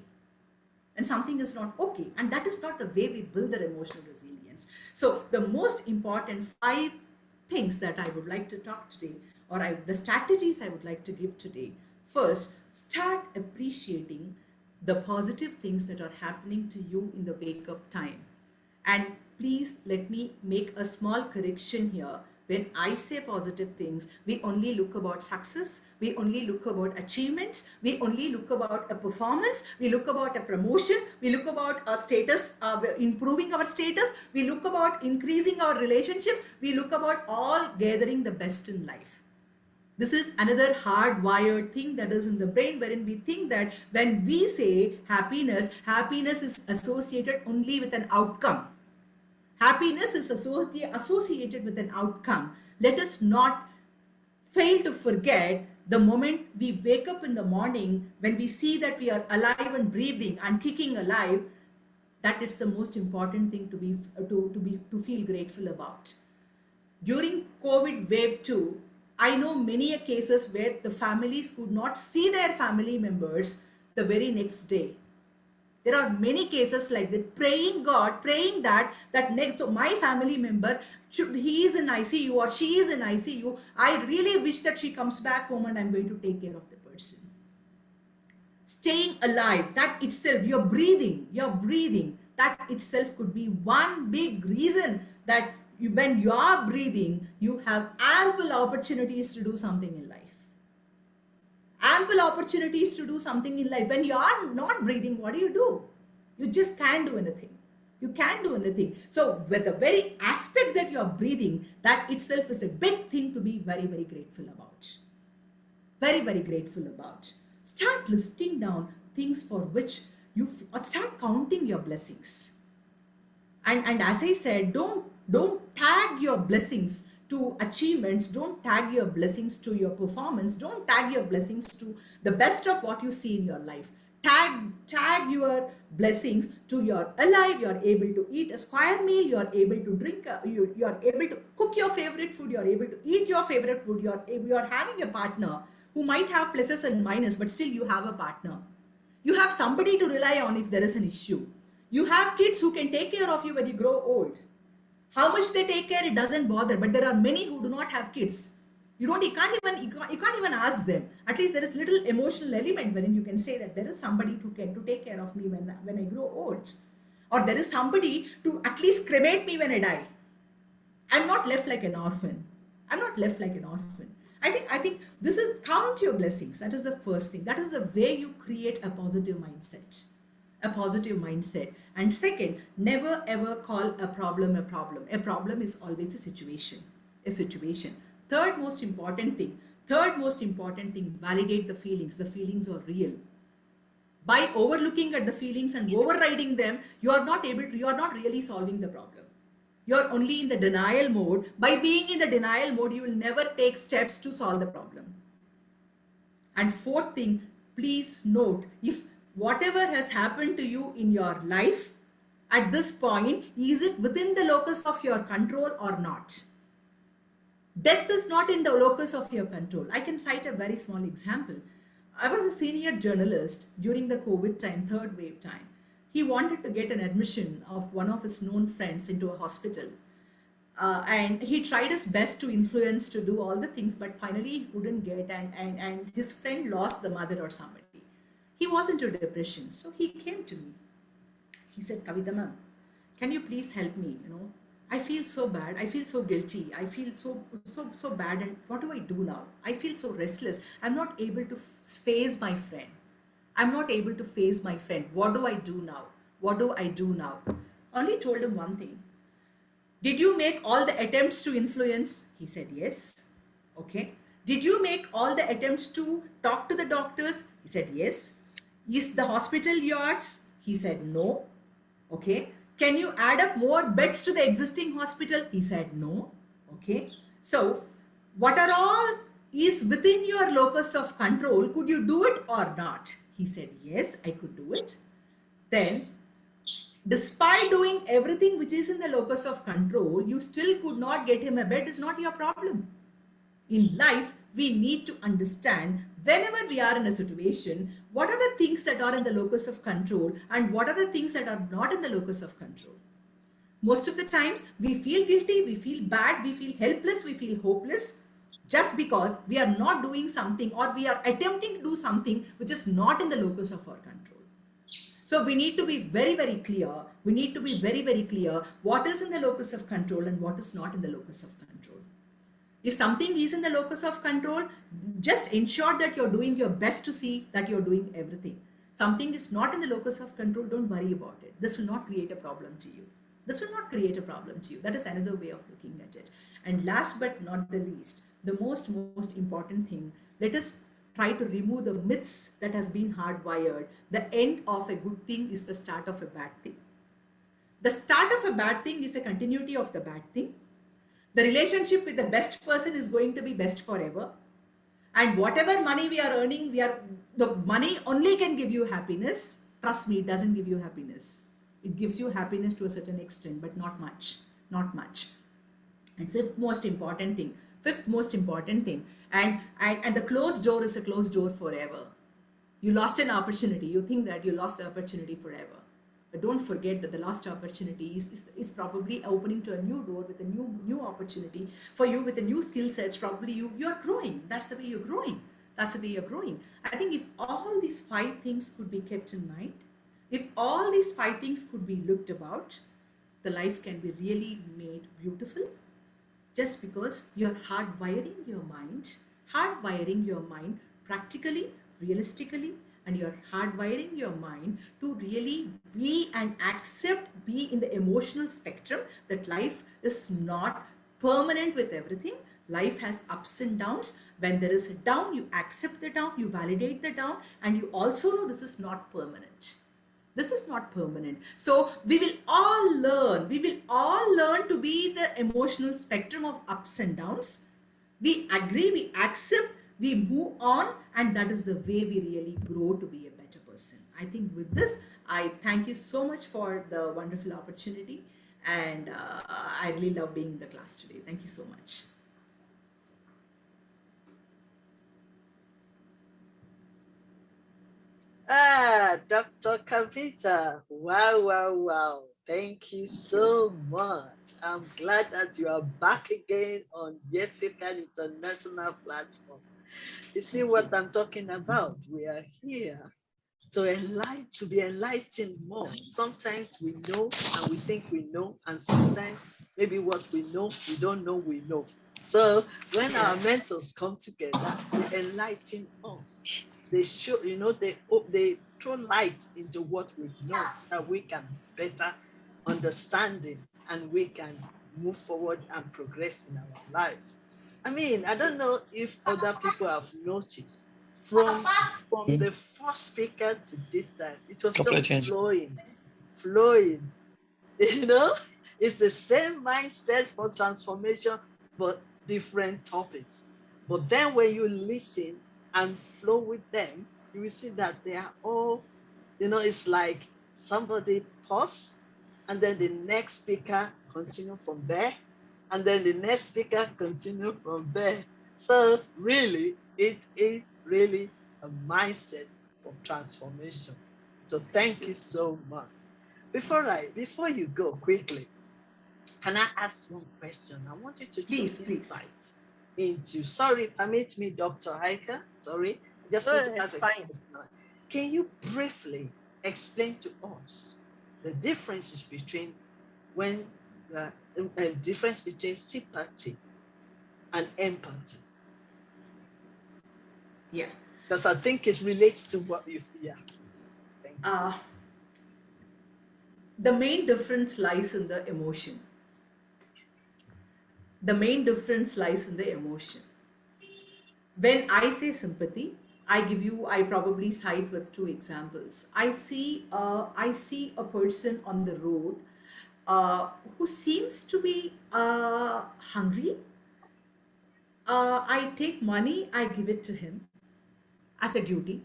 And something is not okay. And that is not the way we build their emotional resilience. So the most important 5 things that I would like to talk today, the strategies I would like to give today. First, start appreciating the positive things that are happening to you in the wake up time. And please let me make a small correction here. When I say positive things, we only look about success, we only look about achievements, we only look about a performance, we look about a promotion, we look about a status, improving our status, we look about increasing our relationship, we look about all gathering the best in life. This is another hardwired thing that is in the brain, wherein we think that when we say happiness is associated only with an outcome. Happiness is associated with an outcome. Let us not fail to forget the moment we wake up in the morning, when we see that we are alive and breathing and kicking alive. That is the most important thing to feel grateful about. During COVID wave 2, I know many cases where the families could not see their family members the very next day. There are many cases like that, praying God, praying that next to my family member, should he is in ICU or she is in ICU, I really wish that she comes back home and I'm going to take care of the person. Staying alive, that itself, you're breathing, that itself could be one big reason that when you are breathing, you have ample opportunities to do something in life. Ample opportunities to do something in life. When you are not breathing, what do? You just can't do anything. You can't do anything. So with the very aspect that you're breathing, that itself is a big thing to be very, very grateful about. Very, very grateful about. Start listing down things for which start counting your blessings. And as I said, don't tag your blessings to achievements, don't tag your blessings to your performance, don't tag your blessings to the best of what you see in your life. Tag your blessings to you're alive, you're able to eat a square meal, you're able to drink, you're able to cook your favorite food, you're able to eat your favorite food, you're having a partner who might have pluses and minuses, but still you have a partner. You have somebody to rely on if there is an issue. You have kids who can take care of you when you grow old. How much they take care, it doesn't bother. But there are many who do not have kids. You can't even ask them. At least there is little emotional element wherein you can say that there is somebody to take care of me when I grow old, or there is somebody to at least cremate me when I die. I'm not left like an orphan. I'm not left like an orphan. I think this is count your blessings. That is the first thing. That is the way you create a positive mindset. A positive mindset. And second, never ever call a problem a problem. A problem is always a situation. A situation. Third most important thing, validate the feelings. The feelings are real. By overlooking at the feelings and overriding them, you are not really solving the problem. You're only in the denial mode. By being in the denial mode, you will never take steps to solve the problem. And fourth thing, please note, if whatever has happened to you in your life at this point, is it within the locus of your control or not? Death is not in the locus of your control. I can cite a very small example. I was a senior journalist during the COVID time, third wave time. He wanted to get an admission of one of his known friends into a hospital. And he tried his best to influence to do all the things, but finally he couldn't get, and his friend lost the mother or somebody. He was into depression. So he came to me. He said, Kavita ma'am, can you please help me? I feel so bad. I feel so guilty. I feel so bad. And what do I do now? I feel so restless. I'm not able to face my friend. I'm not able to face my friend. What do I do now? What do I do now? Only told him one thing. Did you make all the attempts to influence? He said, yes. Okay. Did you make all the attempts to talk to the doctors? He said, yes. Is the hospital yours? He said, no. Okay. Can you add up more beds to the existing hospital? He said, no. Okay. So, what are all is within your locus of control? Could you do it or not? He said, yes, I could do it. Then, despite doing everything which is in the locus of control, you still could not get him a bed. It's not your problem. In life, we need to understand whenever we are in a situation, what are the things that are in the locus of control and what are the things that are not in the locus of control. Most of the times, we feel guilty, we feel bad, we feel helpless, we feel hopeless, just because we are not doing something or we are attempting to do something which is not in the locus of our control. So we need to be very, very clear. We need to be very, very clear what is in the locus of control and what is not in the locus of control. If something is in the locus of control, just ensure that you're doing your best to see that you're doing everything. Something is not in the locus of control, don't worry about it. This will not create a problem to you. This will not create a problem to you. That is another way of looking at it. And last but not the least, the most important thing, let us try to remove the myths that has been hardwired. The end of a good thing is the start of a bad thing. The start of a bad thing is a continuity of the bad thing. The relationship with the best person is going to be best forever. And whatever money we are earning, the money only can give you happiness. Trust me, it doesn't give you happiness. It gives you happiness to a certain extent, but not much. Not much. And fifth most important thing, and the closed door is a closed door forever. You lost an opportunity, you think that you lost the opportunity forever, but don't forget that the lost opportunity is probably opening to a new door with a new opportunity for you, with a new skill sets. Probably you're growing. That's the way you're growing. That's the way you're growing. I think if all these five things could be kept in mind, if all these five things could be looked about, the life can be really made beautiful, just because you're hardwiring your mind practically, realistically, and you're hardwiring your mind to really be and be in the emotional spectrum, that life is not permanent with everything. Life has ups and downs. When there is a down, you accept the down, you validate the down, and you also know this is not permanent. This is not permanent. So we will all learn to be the emotional spectrum of ups and downs. We agree, we accept, we move on, and that is the way we really grow to be a better person. I think with this, I thank you so much for the wonderful opportunity, and I really love being in the class today. Thank you so much. Dr. Kavita, wow, wow, wow. Thank you so much. I'm glad that you are back again on Y.Y.C.I International platform. You see what I'm talking about? We are here to be enlightened more. Sometimes we know and we think we know, and sometimes maybe what we know, we don't know we know. So when our mentors come together, they enlighten us. They show, they throw light into what we've known so that we can better understand it and we can move forward and progress in our lives. I mean, I don't know if other people have noticed from the first speaker to this time, it was just flowing. You know, it's the same mindset for transformation, but different topics. But then when you listen and flow with them, you will see that they are all, it's like somebody pause, and then the next speaker continue from there, and then the next speaker continue from there. So really, it is really a mindset of transformation. So thank you so much. Before you go quickly, can I ask one question? I want you to throw Please, please. insight into, sorry, permit me, Dr. Heike, sorry, I just want to ask a question. Can you briefly explain to us the differences between difference between sympathy and empathy? Yeah. Because I think it relates to what you, yeah. Thank you. The main difference lies in the emotion. The main difference lies in the emotion. When I say sympathy, I probably cite with two examples. I see a person on the road who seems to be hungry. I take money, I give it to him as a duty.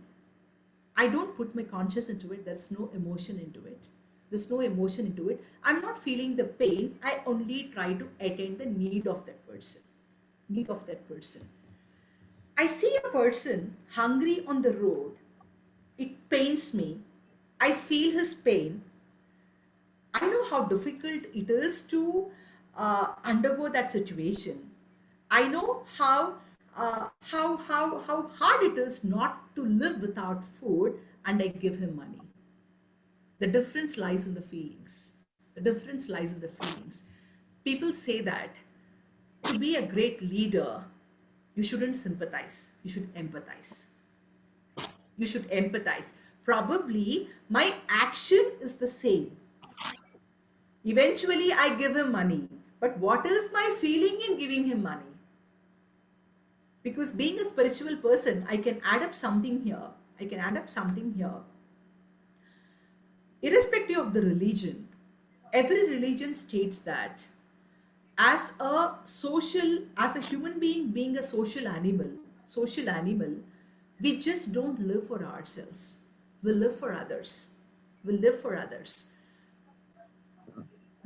I don't put my conscience into it. There's no emotion into it. There's no emotion into it. I'm not feeling the pain. I only try to attain the need of that person. Need of that person. I see a person hungry on the road. It pains me. I feel his pain. I know how difficult it is to undergo that situation. I know how hard it is not to live without food, and I give him money. The difference lies in the feelings. The difference lies in the feelings. People say that to be a great leader, you shouldn't sympathize, you should empathize. You should empathize. Probably my action is the same. Eventually, I give him money. But what is my feeling in giving him money? Because being a spiritual person, I can add up something here. I can add up something here. Irrespective of the religion, every religion states that as a human being, being a social animal, we just don't live for ourselves. We live for others. We live for others.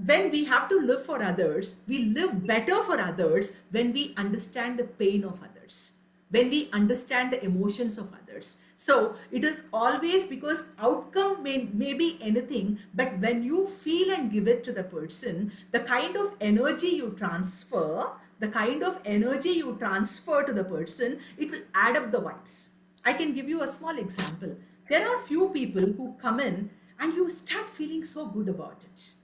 When we have to live for others, we live better for others when we understand the pain of others, when we understand the emotions of others. So it is always, because outcome may be anything, but when you feel and give it to the person, the kind of energy you transfer, to the person, it will add up the vibes. I can give you a small example. There are few people who come in and you start feeling so good about it.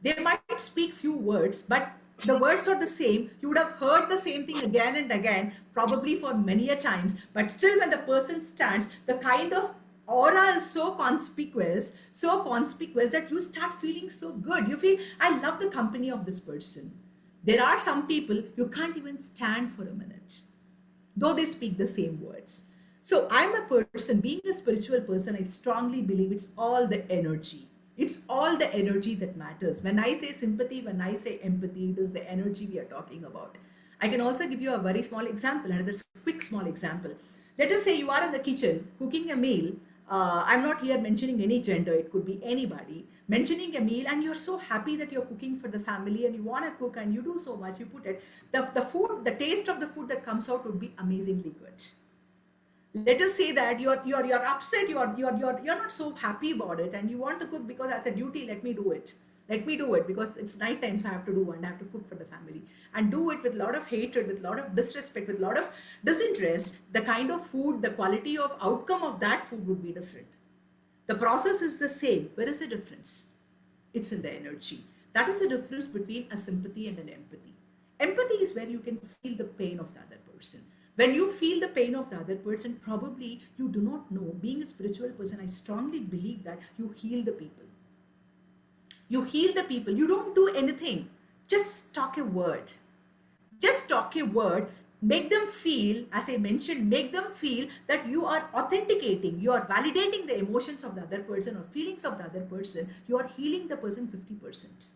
They might speak few words, but the words are the same. You would have heard the same thing again and again, probably for many a times, but still when the person stands, the kind of aura is so conspicuous that you start feeling so good. You feel, I love the company of this person. There are some people you can't even stand for a minute, though they speak the same words. So I'm a person, being a spiritual person, I strongly believe it's all the energy. It's all the energy that matters. When I say sympathy, when I say empathy, it is the energy we are talking about. I can also give you a very small example, another quick small example. Let us say you are in the kitchen cooking a meal. I'm not here mentioning any gender, it could be anybody. Mentioning a meal, and you're so happy that you're cooking for the family and you want to cook and you do so much, you put it. The food, the taste of the food that comes out would be amazingly good. Let us say that you're upset, you're not so happy about it, and you want to cook because as a duty, let me do it because it's night time, so I have to do, and I have to cook for the family, and do it with a lot of hatred, with a lot of disrespect, with a lot of disinterest. The kind of food, the quality of outcome of that food would be different. The process is the same. Where is the difference? It's in the energy. That is the difference between a sympathy and an empathy. Empathy is where you can feel the pain of the other person. When you feel the pain of the other person, probably you do not know. Being a spiritual person, I strongly believe that you heal the people. You heal the people. You don't do anything. Just talk a word. Just talk a word. Make them feel, as I mentioned, make them feel that you are authenticating, you are validating the emotions of the other person or feelings of the other person. You are healing the person 50%.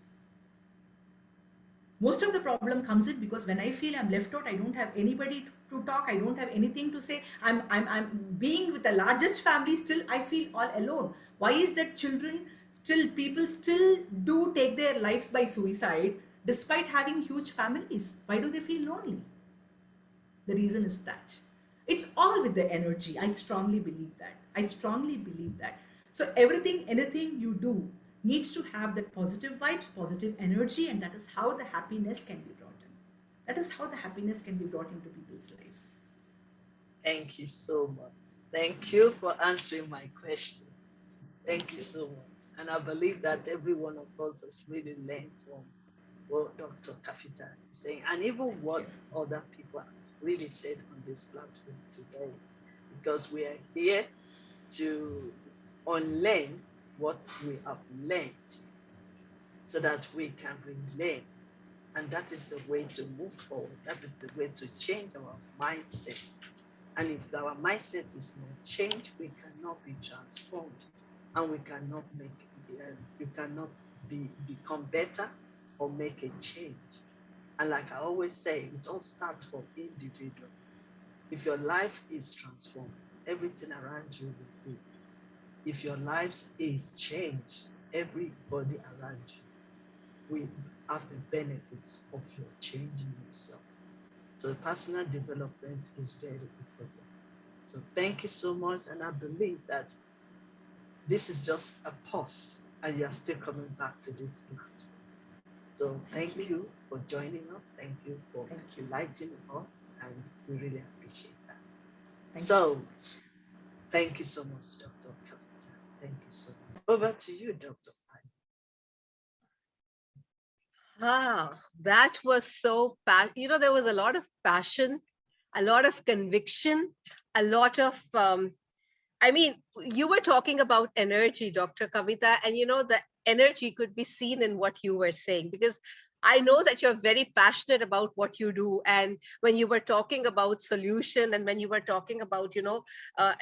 Most of the problem comes in because when I feel I'm left out, I don't have anybody to talk, I don't have anything to say. I'm being with the largest family, still I feel all alone. Why is that people still do take their lives by suicide despite having huge families? Why do they feel lonely? The reason is that it's all with the energy. I strongly believe that. I strongly believe that. So everything, anything you do needs to have that positive vibes, positive energy, and that is how the happiness can be brought in. That is how the happiness can be brought into people's lives. Thank you so much. Thank you for answering my question. Thank you you. so much. And I believe that every one of us has really learned from what Dr. Kafita is saying, and even Thank you. what other people have really said on this platform today, because we are here to unlearn what we have learned so that we can relearn. And that is the way to move forward. That is the way to change our mindset. And if our mindset is not changed, we cannot be transformed, and we cannot become better or make a change. And like I always say, it all starts from individual. If your life is transformed, everything around you will be. If your life is changed, everybody around you will have the benefits of your changing yourself. So personal development is very important. So thank you so much. And I believe that this is just a pause and you are still coming back to this platform. So thank you for joining us. Thank you for Thank you. enlightening us. And we really appreciate that. Thank you so So much. thank you so much, Dr. Kavita. Thank you so much. Over to you, Dr. Ah, that was so, there was a lot of passion, a lot of conviction, a lot of, I mean, you were talking about energy, Dr. Kavita, and the energy could be seen in what you were saying, because I know that you're very passionate about what you do. And when you were talking about solution, and when you were talking about,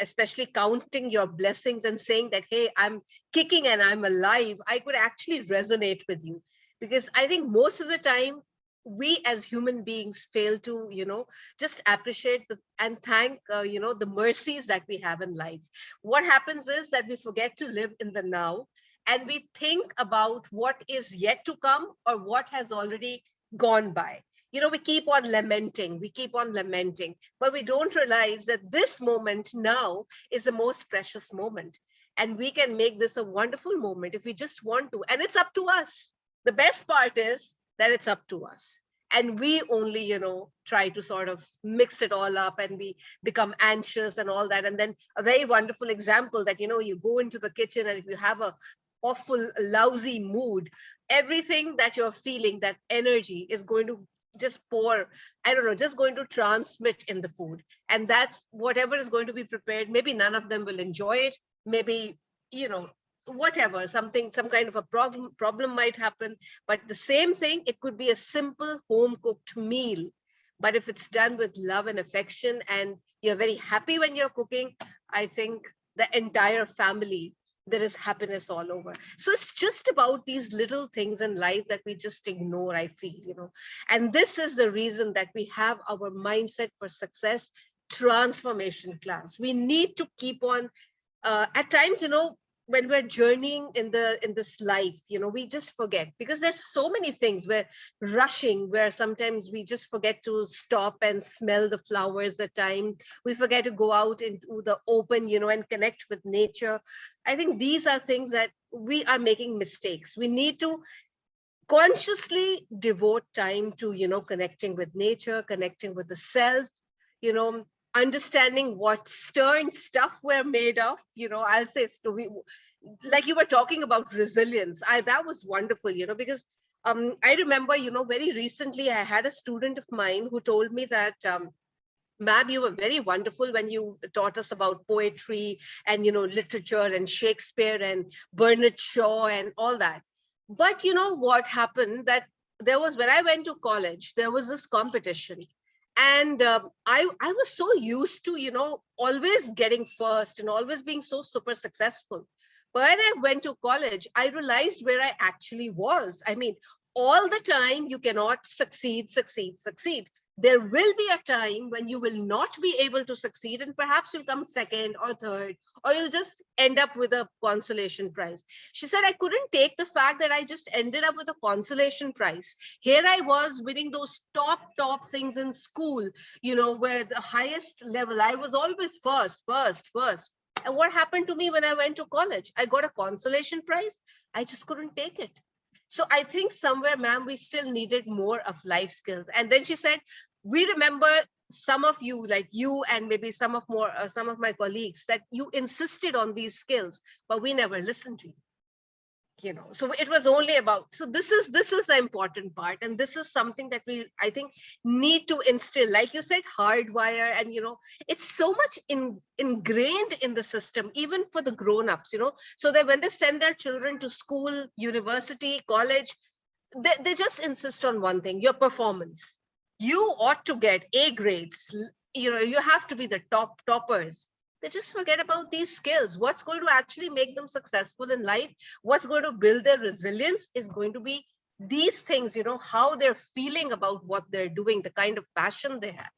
especially counting your blessings and saying that, hey, I'm kicking and I'm alive, I could actually resonate with you. Because I think most of the time, we as human beings fail to, just appreciate and thank, the mercies that we have in life. What happens is that we forget to live in the now, and we think about what is yet to come or what has already gone by. We keep on lamenting, but we don't realize that this moment now is the most precious moment. And we can make this a wonderful moment if we just want to. And it's up to us. The best part is that it's up to us. And we only, try to sort of mix it all up, and we become anxious and all that. And then a very wonderful example that, you go into the kitchen, and if you have a awful, lousy mood, everything that you're feeling, that energy is going to just pour, I don't know, just going to transmit in the food. And that's whatever is going to be prepared. Maybe none of them will enjoy it. Maybe, whatever, some kind of a problem might happen. But the same thing, it could be a simple home cooked meal. But if it's done with love and affection, and you're very happy when you're cooking, I think the entire family, there is happiness all over. So it's just about these little things in life that we just ignore, I feel, and this is the reason that we have our mindset for success transformation class. We need to keep on, at times, when we're journeying in this life, we just forget, because there's so many things. We're rushing, where sometimes we just forget to stop and smell the flowers at time. We forget to go out into the open, and connect with nature. I think these are things that we are making mistakes. We need to consciously devote time to, connecting with nature, connecting with the self, you know understanding what stern stuff we're made of. I'll say it's to be, like you were talking about resilience. That was wonderful, because I remember, very recently I had a student of mine who told me that, ma'am, you were very wonderful when you taught us about poetry and, literature and Shakespeare and Bernard Shaw and all that. But what happened, that there was, when I went to college, there was this competition. And I was so used to, always getting first and always being so super successful. But when I went to college, I realized where I actually was. I mean, all the time you cannot succeed. There will be a time when you will not be able to succeed, and perhaps you'll come second or third, or you'll just end up with a consolation prize. She said, I couldn't take the fact that I just ended up with a consolation prize. Here I was winning those top things in school, where the highest level, I was always first. And what happened to me when I went to college? I got a consolation prize. I just couldn't take it. So I think somewhere, ma'am, we still needed more of life skills. And then she said, we remember some of you, like you and maybe some of my colleagues, that you insisted on these skills, but we never listened to you. So it was only about, so this is the important part, and this is something that we, I think, need to instill, like you said, hardwire. And it's so much ingrained in the system, even for the grown-ups, so that when they send their children to school, university, college, they just insist on one thing: your performance. You ought to get A grades, you have to be the toppers. They just forget about these skills. What's going to actually make them successful in life, what's going to build their resilience, is going to be these things, how they're feeling about what they're doing, the kind of passion they have.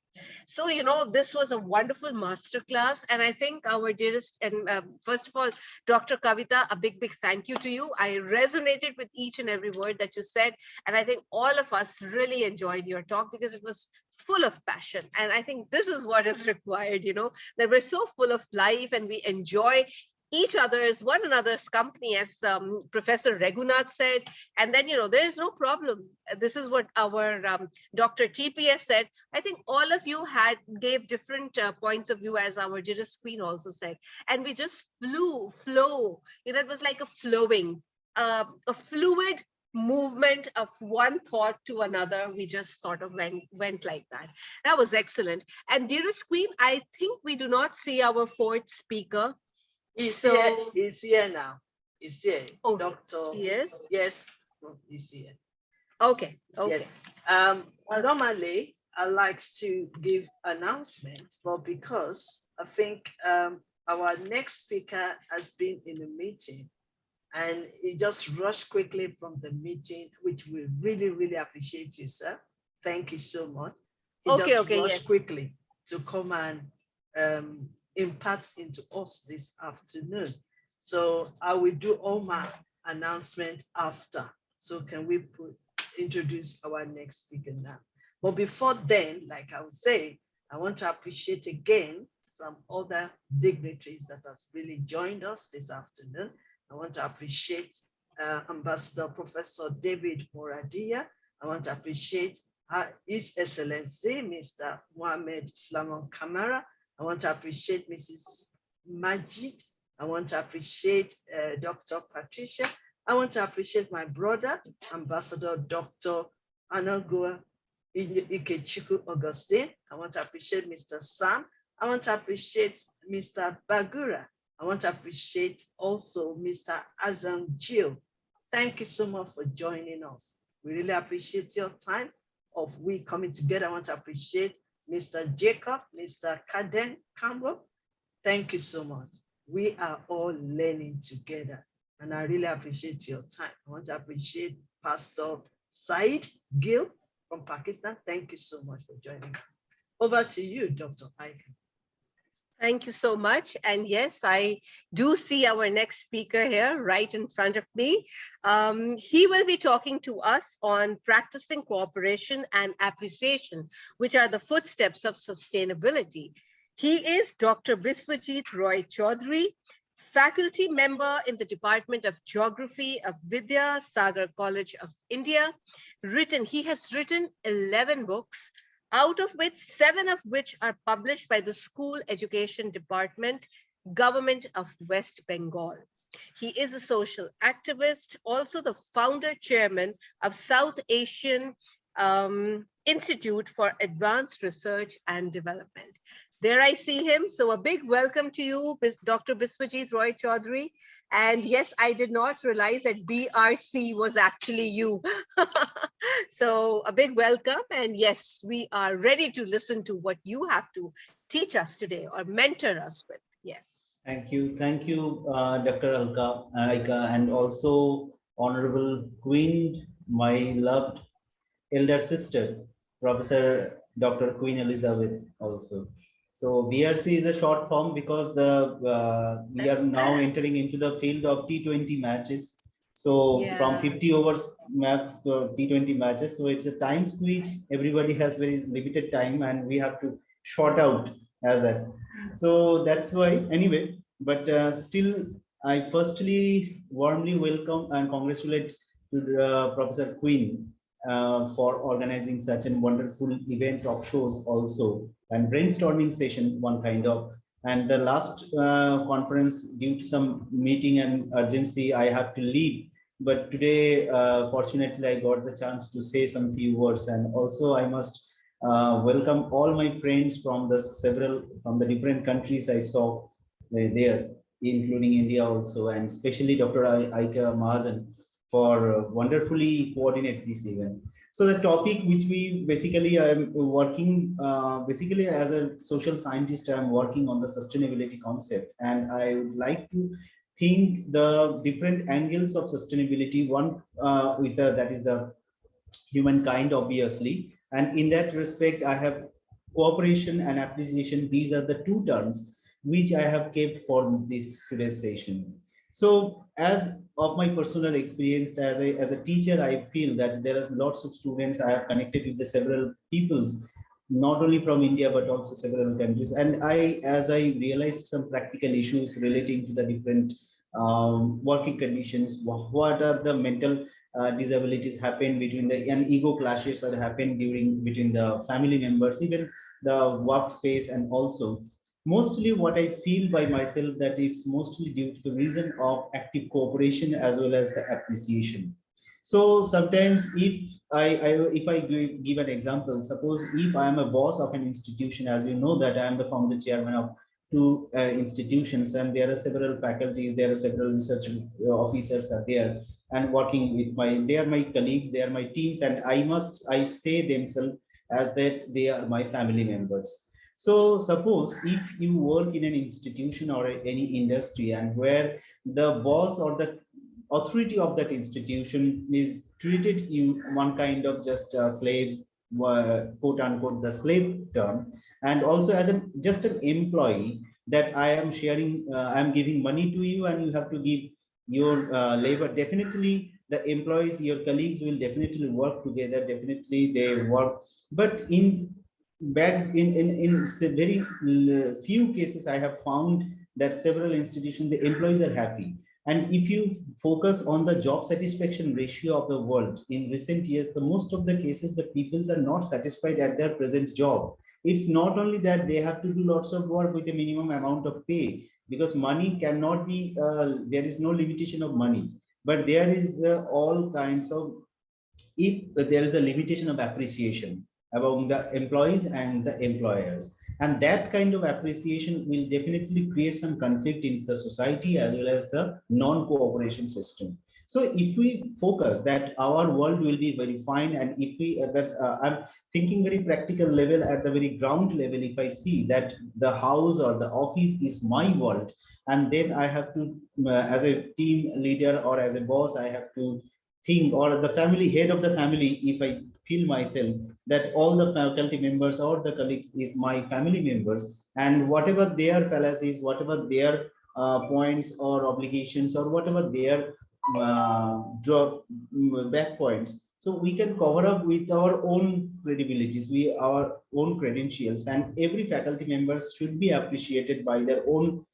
So, this was a wonderful masterclass. And I think our dearest, and first of all, Dr. Kavita, a big thank you to you. I resonated with each and every word that you said. And I think all of us really enjoyed your talk, because it was full of passion. And I think this is what is required, that we're so full of life and we enjoy one another's company, as Professor Raghunath said. And then, there is no problem. This is what our Dr. TPS said. I think all of you gave different points of view, as our dearest queen also said. And we just flow. It was like a flowing, a fluid movement of one thought to another. We just sort of went like that. That was excellent. And dearest queen, I think we do not see our fourth speaker. He's here now. He's here. Oh, Doctor. yes. Yes, he's here. Okay, okay. Yes. Normally, I like to give announcements, but because I think our next speaker has been in a meeting and he just rushed quickly from the meeting, which we really, really appreciate you, sir. Thank you so much. He Okay, just okay, yes. rushed quickly to come and impart into us this afternoon. So I will do all my announcement after. So can we introduce our next speaker now? But before then, like I was saying, I want to appreciate again some other dignitaries that has really joined us this afternoon. I want to appreciate Ambassador Professor David Moradia. I want to appreciate His Excellency, Mr. Mohamed Slamon Kamara. I want to appreciate Mrs. Majid. I want to appreciate Dr. Patricia. I want to appreciate my brother, Ambassador Dr. Anagua Ikechiku Augustine. I want to appreciate Mr. Sam. I want to appreciate Mr. Bagura. I want to appreciate also Mr. Azam Jill. Thank you so much for joining us. We really appreciate your time of we coming together. I want to appreciate Mr. Jacob, Mr. Kaden Campbell. Thank you so much. We are all learning together, and I really appreciate your time. I want to appreciate Pastor Said Gill from Pakistan. Thank you so much for joining us. Over to you, Dr. Ike. Thank you so much. And yes, I do see our next speaker here right in front of me. He will be talking to us on practicing cooperation and appreciation, which are the footsteps of sustainability. He is Dr. Biswajit Roy Chaudhary, faculty member in the Department of Geography of Vidya Sagar College of India. He has written 11 books, out of which 7 of which are published by the School Education Department, Government of West Bengal. He is a social activist, also the founder chairman of South Asian Institute for Advanced Research and Development. There I see him. So a big welcome to you, Dr. Biswajit Roy Chaudhary. And yes, I did not realize that BRC was actually you. So a big welcome. And yes, we are ready to listen to what you have to teach us today or mentor us with. Yes. Thank you, Dr. Aika, and also Honorable Queen, my loved elder sister, Professor Dr. Queen Elizabeth also. So BRC is a short form because we are now entering into the field of T20 matches. So from 50 overs maps to T20 matches. So it's a time squeeze. Everybody has very limited time and we have to short out as that. So that's why anyway, but still I firstly warmly welcome and congratulate to Professor Queen for organizing such a wonderful event, talk shows also, and brainstorming session, one kind of. And the last conference, due to some meeting and urgency, I have to leave. But today, fortunately, I got the chance to say some few words. And also, I must welcome all my friends from the different countries I saw there, including India also, and especially Dr. Aika Mahajan for wonderfully coordinate this event. So the topic which we basically I'm working basically as a social scientist, I'm working on the sustainability concept, and I would like to think the different angles of sustainability. One is that is the humankind, obviously, and in that respect, I have cooperation and appreciation. These are the two terms which I have kept for this today's session. So as of my personal experience as a teacher, I feel that there is lots of students I have connected with the several peoples, not only from India, but also several countries. And as I realized some practical issues relating to the different working conditions, what are the mental disabilities happen between and ego clashes that happen between the family members, even the workspace, and also mostly what I feel by myself that it's mostly due to the reason of active cooperation as well as the appreciation. So sometimes if I give an example, suppose if I am a boss of an institution, as you know that I am the founder chairman of to institutions, and there are several faculties, there are several research officers are there and working with they are my colleagues, they are my teams, and I say themselves as that they are my family members. So suppose if you work in an institution or any industry, and where the boss or the authority of that institution is treated you one kind of just a slave, quote unquote the slave term, and also as an just an employee, that I am sharing, I am giving money to you and you have to give your labor. Definitely the employees, your colleagues will definitely work together, definitely they work. But in very few cases I have found that several institutions, the employees are happy. And if you focus on the job satisfaction ratio of the world in recent years, the most of the cases the peoples are not satisfied at their present job. It's not only that they have to do lots of work with a minimum amount of pay, because money cannot be, there is no limitation of money, but there is all kinds of, if there is a limitation of appreciation among the employees and the employers, and that kind of appreciation will definitely create some conflict into the society as well as the non-cooperation system. So if we focus that our world will be very fine, and if we I'm thinking very practical level, at the very ground level, if I see that the house or the office is my world, and then I have to as a team leader or as a boss, I have to think, or the family head of the family, if I feel myself that all the faculty members or the colleagues is my family members, and whatever their fallacies, whatever their points or obligations, or whatever their drop back points, so we can cover up with our own credibilities, our own credentials, and every faculty members should be appreciated by their own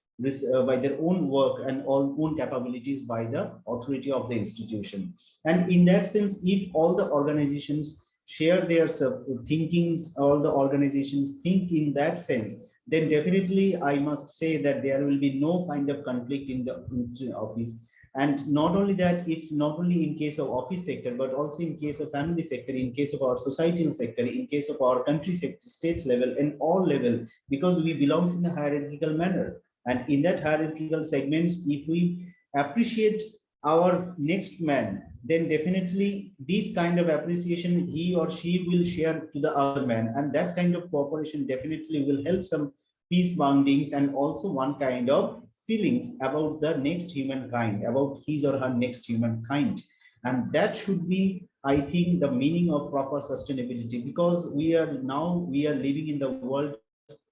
by their own work and all own capabilities by the authority of the institution. And in that sense, if all the organizations share their thinkings, all the organizations think in that sense, then definitely I must say that there will be no kind of conflict in the office. And not only that, it's not only in case of office sector, but also in case of family sector, in case of our societal sector, in case of our country sector, state level, and all level, because we belongs in a hierarchical manner. And in that hierarchical segments, if we appreciate our next man, then definitely this kind of appreciation he or she will share to the other man, and that kind of cooperation definitely will help some peace bondings, and also one kind of feelings about the next humankind, about his or her next humankind. And that should be, I think, the meaning of proper sustainability, because we are living in the world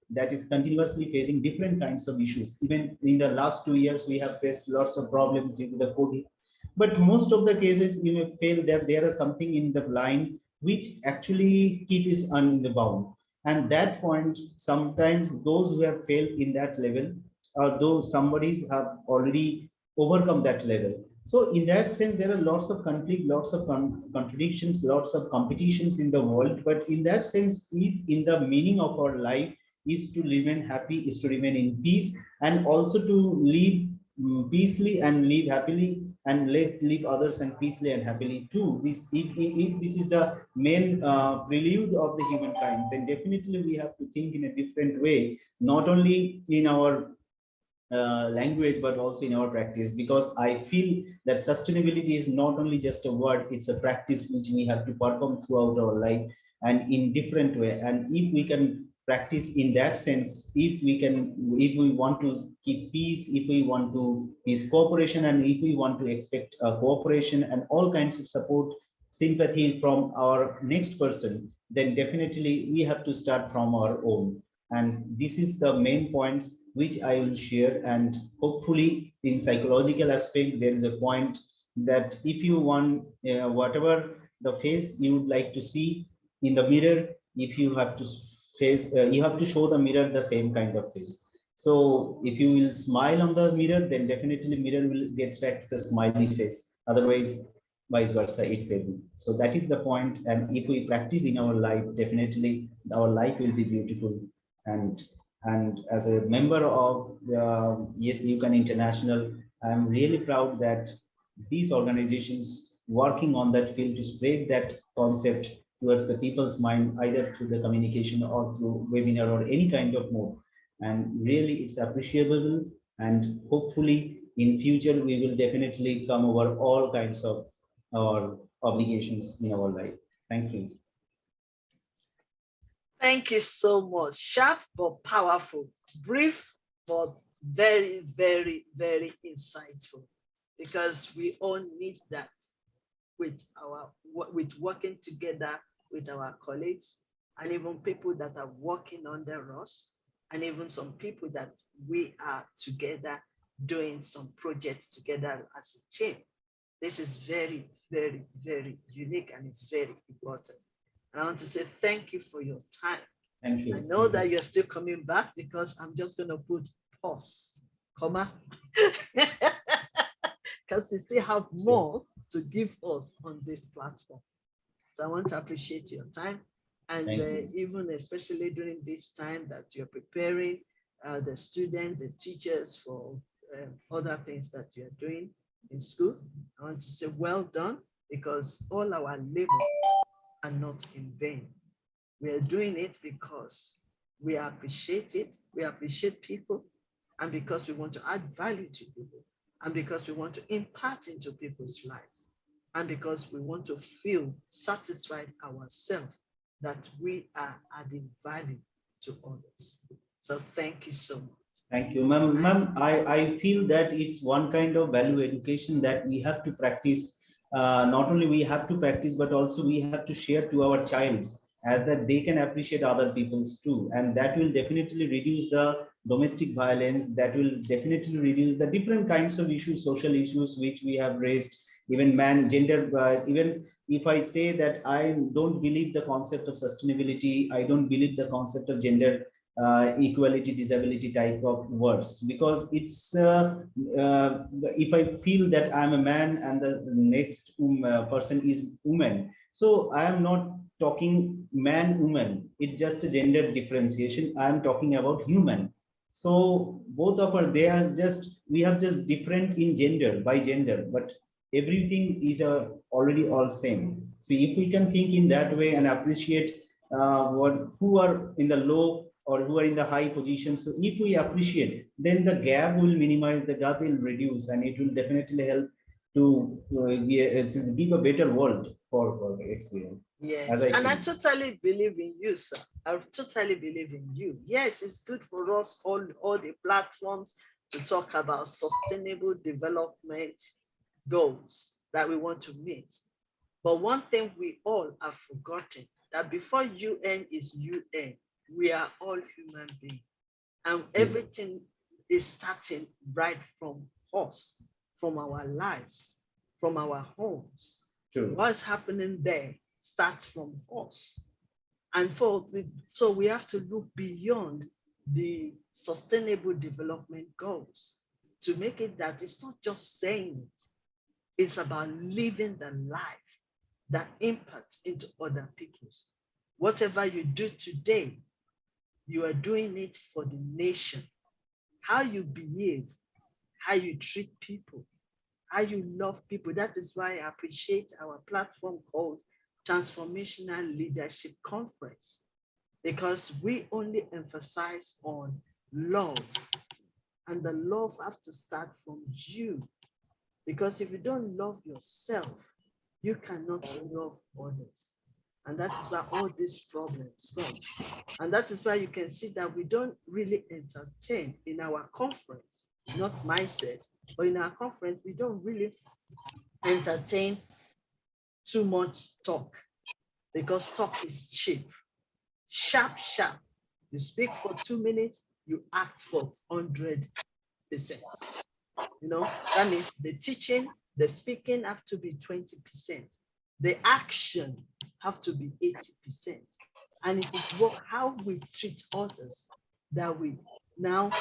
that is continuously facing different kinds of issues. Even in the last 2 years, we have faced lots of problems due to the COVID. But most of the cases, you may feel that there is something in the line which actually keep us in the bound. And that point, sometimes those who have failed in that level, or though somebody's have already overcome that level. So in that sense, there are lots of conflict, lots of contradictions, lots of competitions in the world. But in that sense, if in the meaning of our life is to remain happy, is to remain in peace, and also to live peacefully and live happily, and live others and peacefully and happily too. This, if this is the main prelude of the humankind, then definitely we have to think in a different way, not only in our language, but also in our practice, because I feel that sustainability is not only just a word, it's a practice which we have to perform throughout our life and in different way. And if we can practice in that sense, if we want to keep peace, if we want to peace cooperation, and if we want to expect cooperation and all kinds of support, sympathy from our next person, then definitely we have to start from our own. And this is the main points which I will share. And hopefully in psychological aspect, there is a point that if you want whatever the face you would like to see in the mirror, if you have to face, you have to show the mirror the same kind of face. So if you will smile on the mirror, then definitely mirror will get back to the smiley face. Otherwise, vice versa, it will be. So that is the point. And if we practice in our life, definitely our life will be beautiful. And as a member of YYCI International, I'm really proud that these organizations working on that field to spread that concept towards the people's mind, either through the communication or through webinar or any kind of mode. and really it's appreciable. And hopefully in future we will definitely come over all kinds of our obligations in our life. Thank you. Thank you so much. Sharp but powerful, brief but very, very, very insightful, because we all need that with working together with our colleagues, and even people that are working under us, and even some people that we are together doing some projects together as a team. This is very, very, very unique, and it's very important. And I want to say thank you for your time. Thank you. I know that you're still coming back, because I'm just going to put pause, comma, because you still have more to give us on this platform. So I want to appreciate your time, and even especially during this time that you're preparing the students, the teachers for other things that you're doing in school. I want to say well done, because all our labors are not in vain. We are doing it because we appreciate it, we appreciate people, and because we want to add value to people, and because we want to impart into people's lives, and because we want to feel satisfied ourselves that we are adding value to others. So thank you so much. Thank you, ma'am. I feel that it's one kind of value education that we have to practice. Not only we have to practice, but also we have to share to our childs, as that they can appreciate other people's too. And that will definitely reduce the domestic violence. That will definitely reduce the different kinds of issues, social issues, which we have raised, even gender, even if I say that I don't believe the concept of sustainability, I don't believe the concept of gender equality, disability type of words, because it's if I feel that I'm a man and the next person is woman, so I am not talking man woman, it's just a gender differentiation. I am talking about human. So both of us, they are just, we have just different in gender by gender, but everything is already all same. So if we can think in that way and appreciate who are in the low or who are in the high position. So if we appreciate, then the gap will minimize, the gap will reduce, and it will definitely help to give a better world for experience. Yes, and I totally believe in you, sir. I totally believe in you. Yes, it's good for us, all the platforms, to talk about sustainable development goals that we want to meet. But one thing we all have forgotten, that before UN is UN, we are all human beings. And everything is starting right from us, from our lives, from our homes. True. What's happening there starts from us. And so we have to look beyond the sustainable development goals to make it that it's not just saying it, it's about living the life that impacts into other people's. Whatever you do today, you are doing it for the nation. How you behave, how you treat people, how you love people. That is why I appreciate our platform called Transformational Leadership Conference, because we only emphasize on love, and the love has to start from you. Because if you don't love yourself, you cannot love others. And that is where all these problems come. And that is why you can see that we don't really entertain in our conference, not mindset, but in our conference, we don't really entertain too much talk, because talk is cheap. Sharp, sharp. You speak for 2 minutes, you act for 100%. You know, that means the teaching, the speaking have to be 20%. The action have to be 80%. And it is how we treat others that we now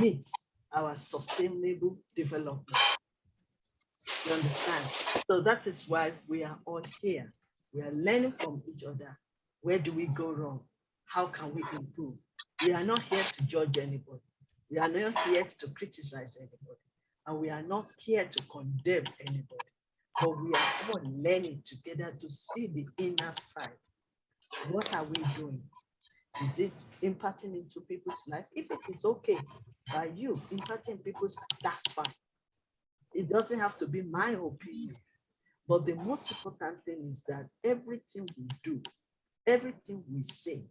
meet our sustainable development. You understand? So that is why we are all here. We are learning from each other. Where do we go wrong? How can we improve? We are not here to judge anybody. We are not here to criticize anybody. And we are not here to condemn anybody. But we are all learning together to see the inner side. What are we doing? Is it imparting into people's life? If it is okay by you, imparting people's, that's fine. It doesn't have to be my opinion. But the most important thing is that everything we do, everything we say,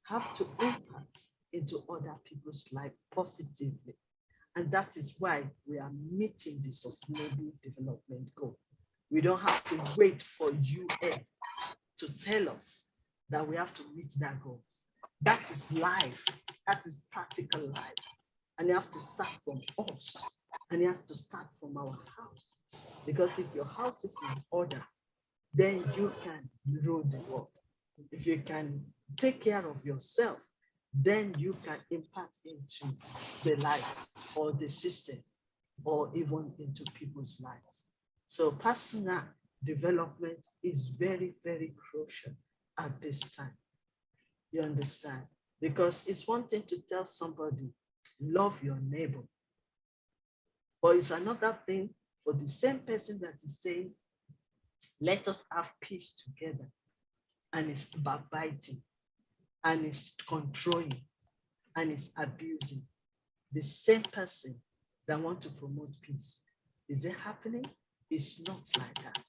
have to impact into other people's life positively. And that is why we are meeting the Sustainable Development Goal. We don't have to wait for UN to tell us that we have to meet that goal. That is life. That is practical life. And you have to start from us. And it has to start from our house. Because if your house is in order, then you can rule the world. If you can take care of yourself, then you can impact into the lives or the system or even into people's lives. So personal development is very, very crucial at this time. You understand? Because it's one thing to tell somebody, love your neighbor. But it's another thing for the same person that is saying, let us have peace together. And it's backbiting, and it's controlling, and it's abusing. The same person that wants to promote peace. Is it happening? It's not like that.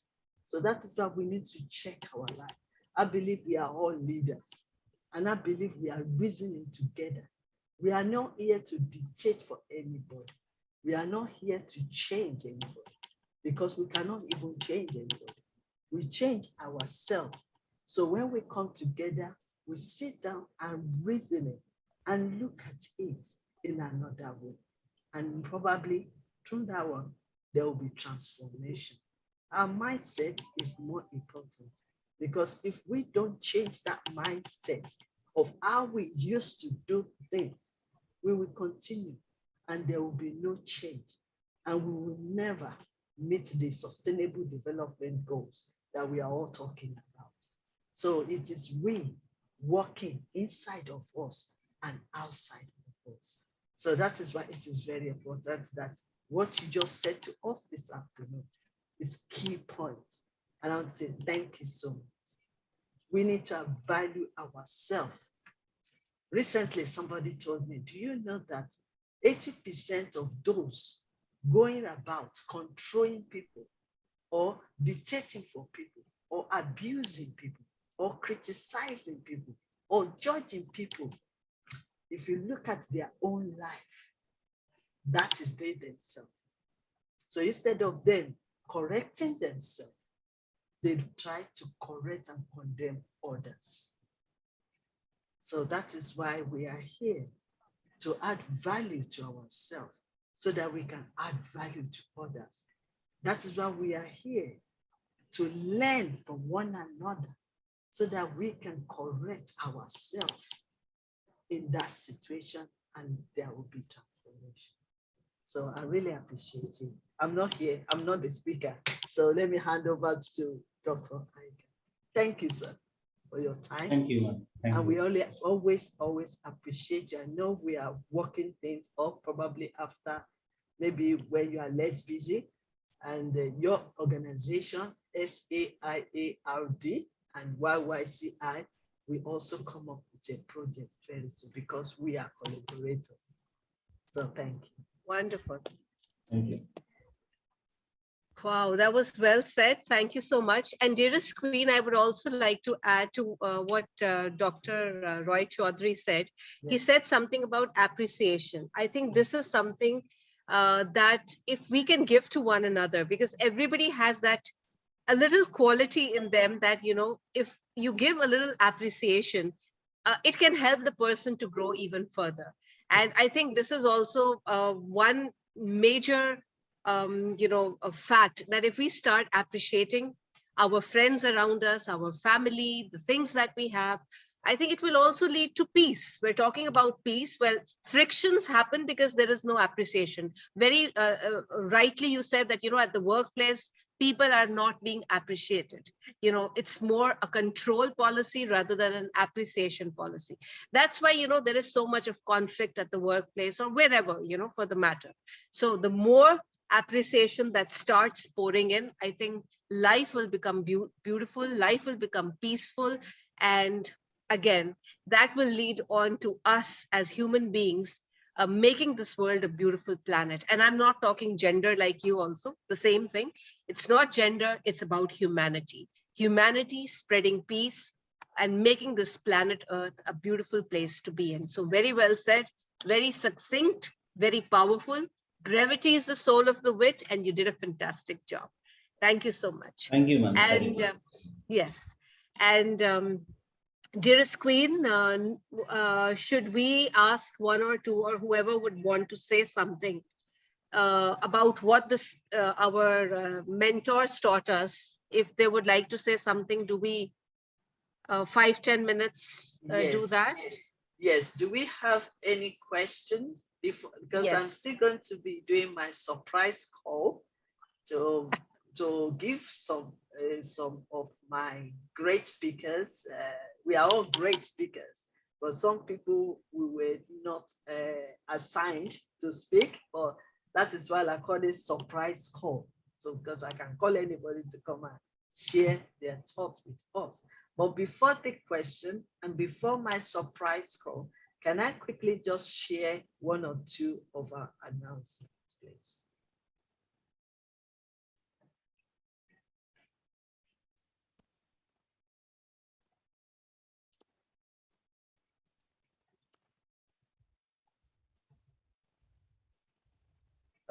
So that is why we need to check our life. I believe we are all leaders, and I believe we are reasoning together. We are not here to dictate for anybody. We are not here to change anybody, because we cannot even change anybody. We change ourselves. So when we come together, we sit down and reason it and look at it in another way. And probably through that one, there will be transformation. Our mindset is more important, because if we don't change that mindset of how we used to do things, we will continue and there will be no change, and we will never meet the sustainable development goals that we are all talking about. So it is we working inside of us and outside of us. So that is why it is very important that what you just said to us this afternoon is key points. And I would say thank you so much. We need to value ourselves. Recently, somebody told me, do you know that 80% of those going about controlling people or dictating for people or abusing people or criticizing people or judging people, if you look at their own life, that is they themselves. So instead of them correcting themselves, they try to correct and condemn others. So that is why we are here, to add value to ourselves so that we can add value to others. That is why we are here, to learn from one another so that we can correct ourselves in that situation, and there will be transformation. So I really appreciate it. I'm not here, I'm not the speaker. So let me hand over to Dr. Aika. Thank you, sir, for your time. Thank you, ma'am. And we always appreciate you. I know we are working things up probably after, maybe when you are less busy. And your organization, SAIARD and YYCI, we also come up with a project very soon, because we are collaborators. So thank you. Wonderful. Thank you. Wow, that was well said. Thank you so much. And dearest Queen, I would also like to add to what Dr. Roy Chaudhary said. Yes. He said something about appreciation. I think this is something that if we can give to one another, because everybody has that a little quality in them that, you know, if you give a little appreciation, it can help the person to grow even further. And I think this is also one major a fact, that if we start appreciating our friends around us, our family, the things that we have, I think it will also lead to peace. We're talking about peace. Well, frictions happen because there is no appreciation. Very rightly you said that, you know, at the workplace, people are not being appreciated. You know, it's more a control policy rather than an appreciation policy. That's why, you know, there is so much of conflict at the workplace or wherever, you know, for the matter. So the more appreciation that starts pouring in, I think life will become beautiful, life will become peaceful, and again, that will lead on to us as human beings making this world a beautiful planet. And I'm not talking gender like you also, the same thing. It's not gender, it's about humanity. Humanity spreading peace and making this planet Earth a beautiful place to be in. So very well said, very succinct, very powerful. Brevity is the soul of the wit, and you did a fantastic job. Thank you so much. Thank you, ma'am. And yes, and dearest Queen, should we ask one or two or whoever would want to say something about what this our mentors taught us? If they would like to say something, do we 5-10 minutes do that? Yes. Do we have any questions before? Because I'm still going to be doing my surprise call to give some of my great speakers. We are all great speakers, but some people we were not assigned to speak, but that is why I call it surprise call. So because I can call anybody to come and share their thoughts with us. But before the question and before my surprise call, can I quickly just share one or two of our announcements, please?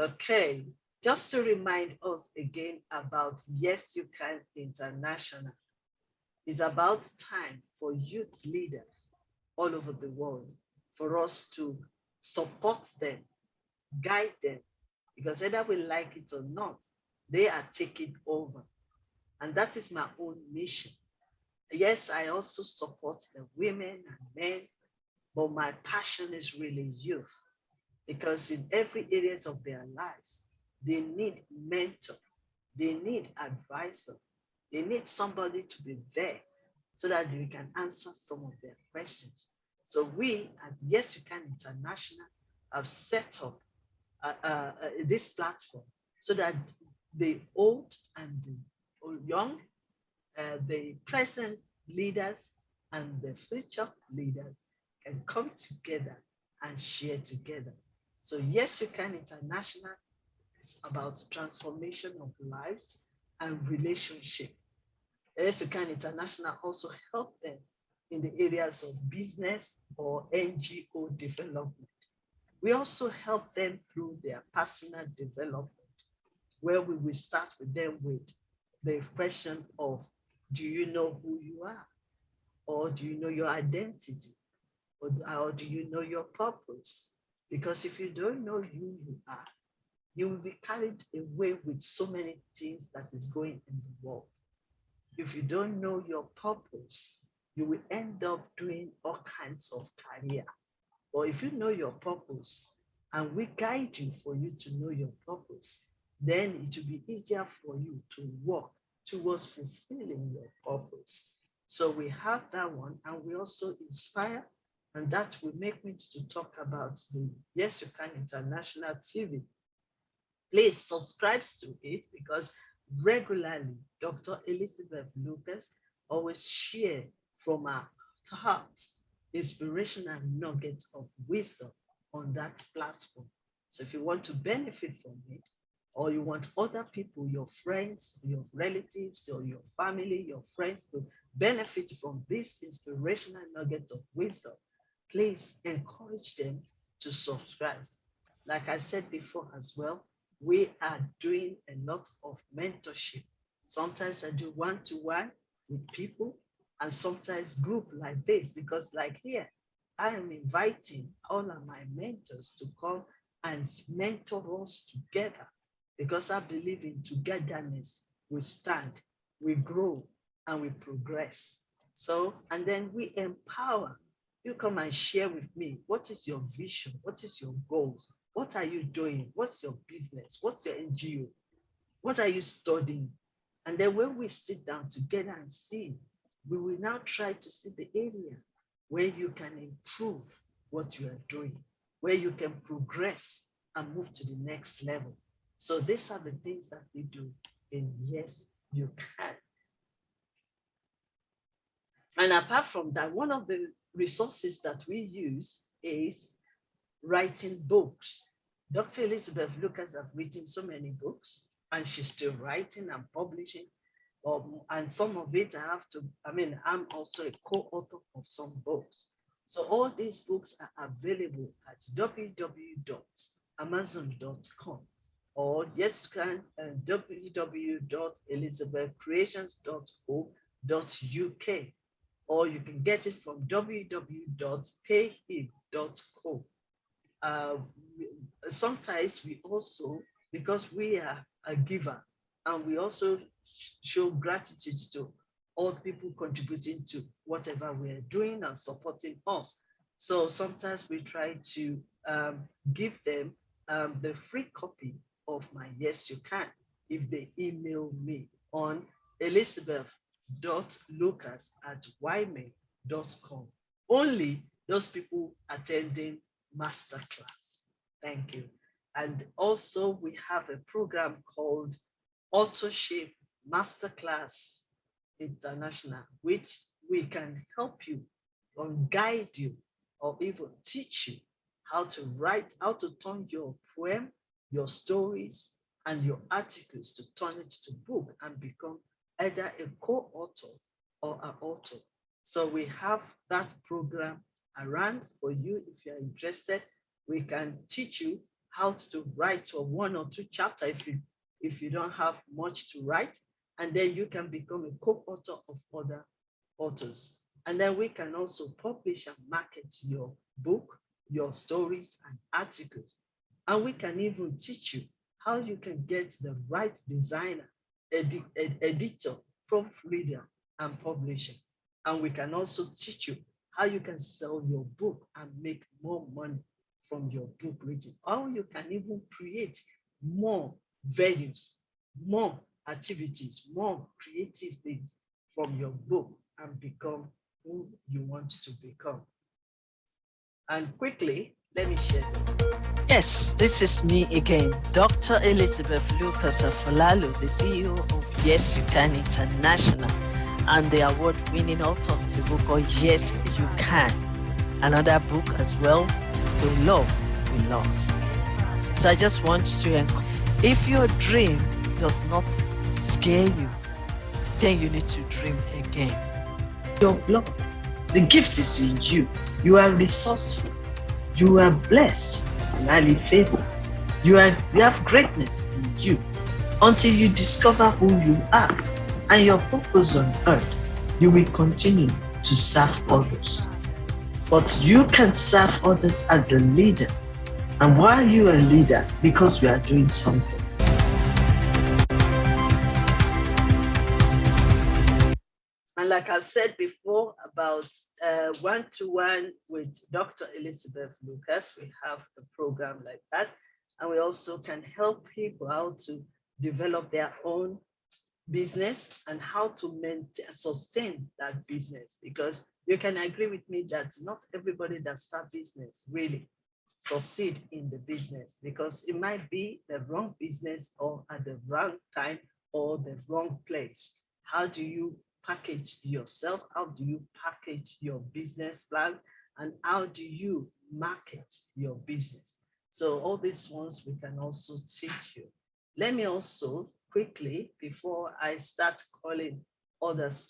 Okay, just to remind us again about Yes You Can International. It's about time for youth leaders all over the world for us to support them, guide them, because either we like it or not, they are taking over. And that is my own mission. Yes, I also support the women and men, but my passion is really youth, because in every areas of their lives, they need mentor, they need advisor, they need somebody to be there so that we can answer some of their questions. So we at Yes You Can International have set up this platform so that the old and the young, the present leaders and the future leaders can come together and share together. So Yes You Can International is about transformation of lives and relationship. Yes You Can International also help them in the areas of business or NGO development. We also help them through their personal development, where we will start with them with the question of, do you know who you are? Or do you know your identity? Or do you know your purpose? Because if you don't know who you are, you will be carried away with so many things that is going in the world. If you don't know your purpose, you will end up doing all kinds of career. But if you know your purpose and we guide you for you to know your purpose, then it will be easier for you to work towards fulfilling your purpose. So we have that one, and we also inspire, and that will make me to talk about the Yes You Can International TV. Please subscribe to it, because regularly Dr. Elizabeth Lucas always share from her heart inspirational nuggets of wisdom on that platform. So if you want to benefit from it, or you want other people, your friends, your relatives, or your family, your friends to benefit from this inspirational nugget of wisdom, please encourage them to subscribe. Like I said before as well, we are doing a lot of mentorship. Sometimes I do one-to-one with people, and sometimes group like this, because like here, I am inviting all of my mentors to come and mentor us together, because I believe in togetherness. We stand, we grow, and we progress. So, and then we empower. You come and share with me, what is your vision? What is your goals? What are you doing? What's your business? What's your NGO? What are you studying? And then when we sit down together and see, we will now try to see the areas where you can improve what you are doing, where you can progress and move to the next level. So these are the things that we do in Yes You Can. And apart from that, one of the resources that we use is writing books. Dr. Elizabeth Lucas have written so many books, and she's still writing and publishing. And some of it I'm also a co-author of some books. So all these books are available at www.amazon.com, or yes, you can www.elizabethcreations.co.uk, or you can get it from www.payhip.co. uh, Sometimes we also, because we are a giver, and we also show gratitude to all people contributing to whatever we're doing and supporting us. So sometimes we try to give them the free copy of my Yes You Can if they email me on elizabeth.lucas@ymail.com. Only those people attending Masterclass. Thank you. And also we have a program called AutoShape Masterclass International, which we can help you or guide you or even teach you how to write, how to turn your poem, your stories, and your articles to turn it to book and become either a co-author or an author. So we have that program around for you. If you're interested, we can teach you how to write for 1 or 2 chapters if you don't have much to write, and then you can become a co-author of other authors. And then we can also publish and market your book, your stories and articles. And we can even teach you how you can get the right designer, editor, proofreader, and publisher. And we can also teach you how you can sell your book and make more money from your book written. Or you can even create more venues, more activities, more creative things from your book and become who you want to become. And quickly, let me share this. Yes, this is me again, Dr. Elizabeth Lucas of Falalu, the CEO of Yes You Can International, and the award-winning author of the book called Yes You Can. Another book as well, The Love We Lost. So I just want to encourage, if your dream does not scare you, then you need to dream again. Your blood, the gift is in you. You are resourceful. You are blessed and highly favored. You have greatness in you. Until you discover who you are and your purpose on earth, you will continue to serve others. But you can serve others as a leader. And why are you a leader? Because you are doing something. And like I've said before about one-to-one with Dr. Elizabeth Lucas, we have a program like that. And we also can help people how to develop their own business and how to maintain, sustain that business. Because you can agree with me that not everybody that starts business really succeed in the business, because it might be the wrong business or at the wrong time or the wrong place. How do you package yourself? How do you package your business plan? And how do you market your business? So all these ones we can also teach you. Let me also quickly, before I start calling others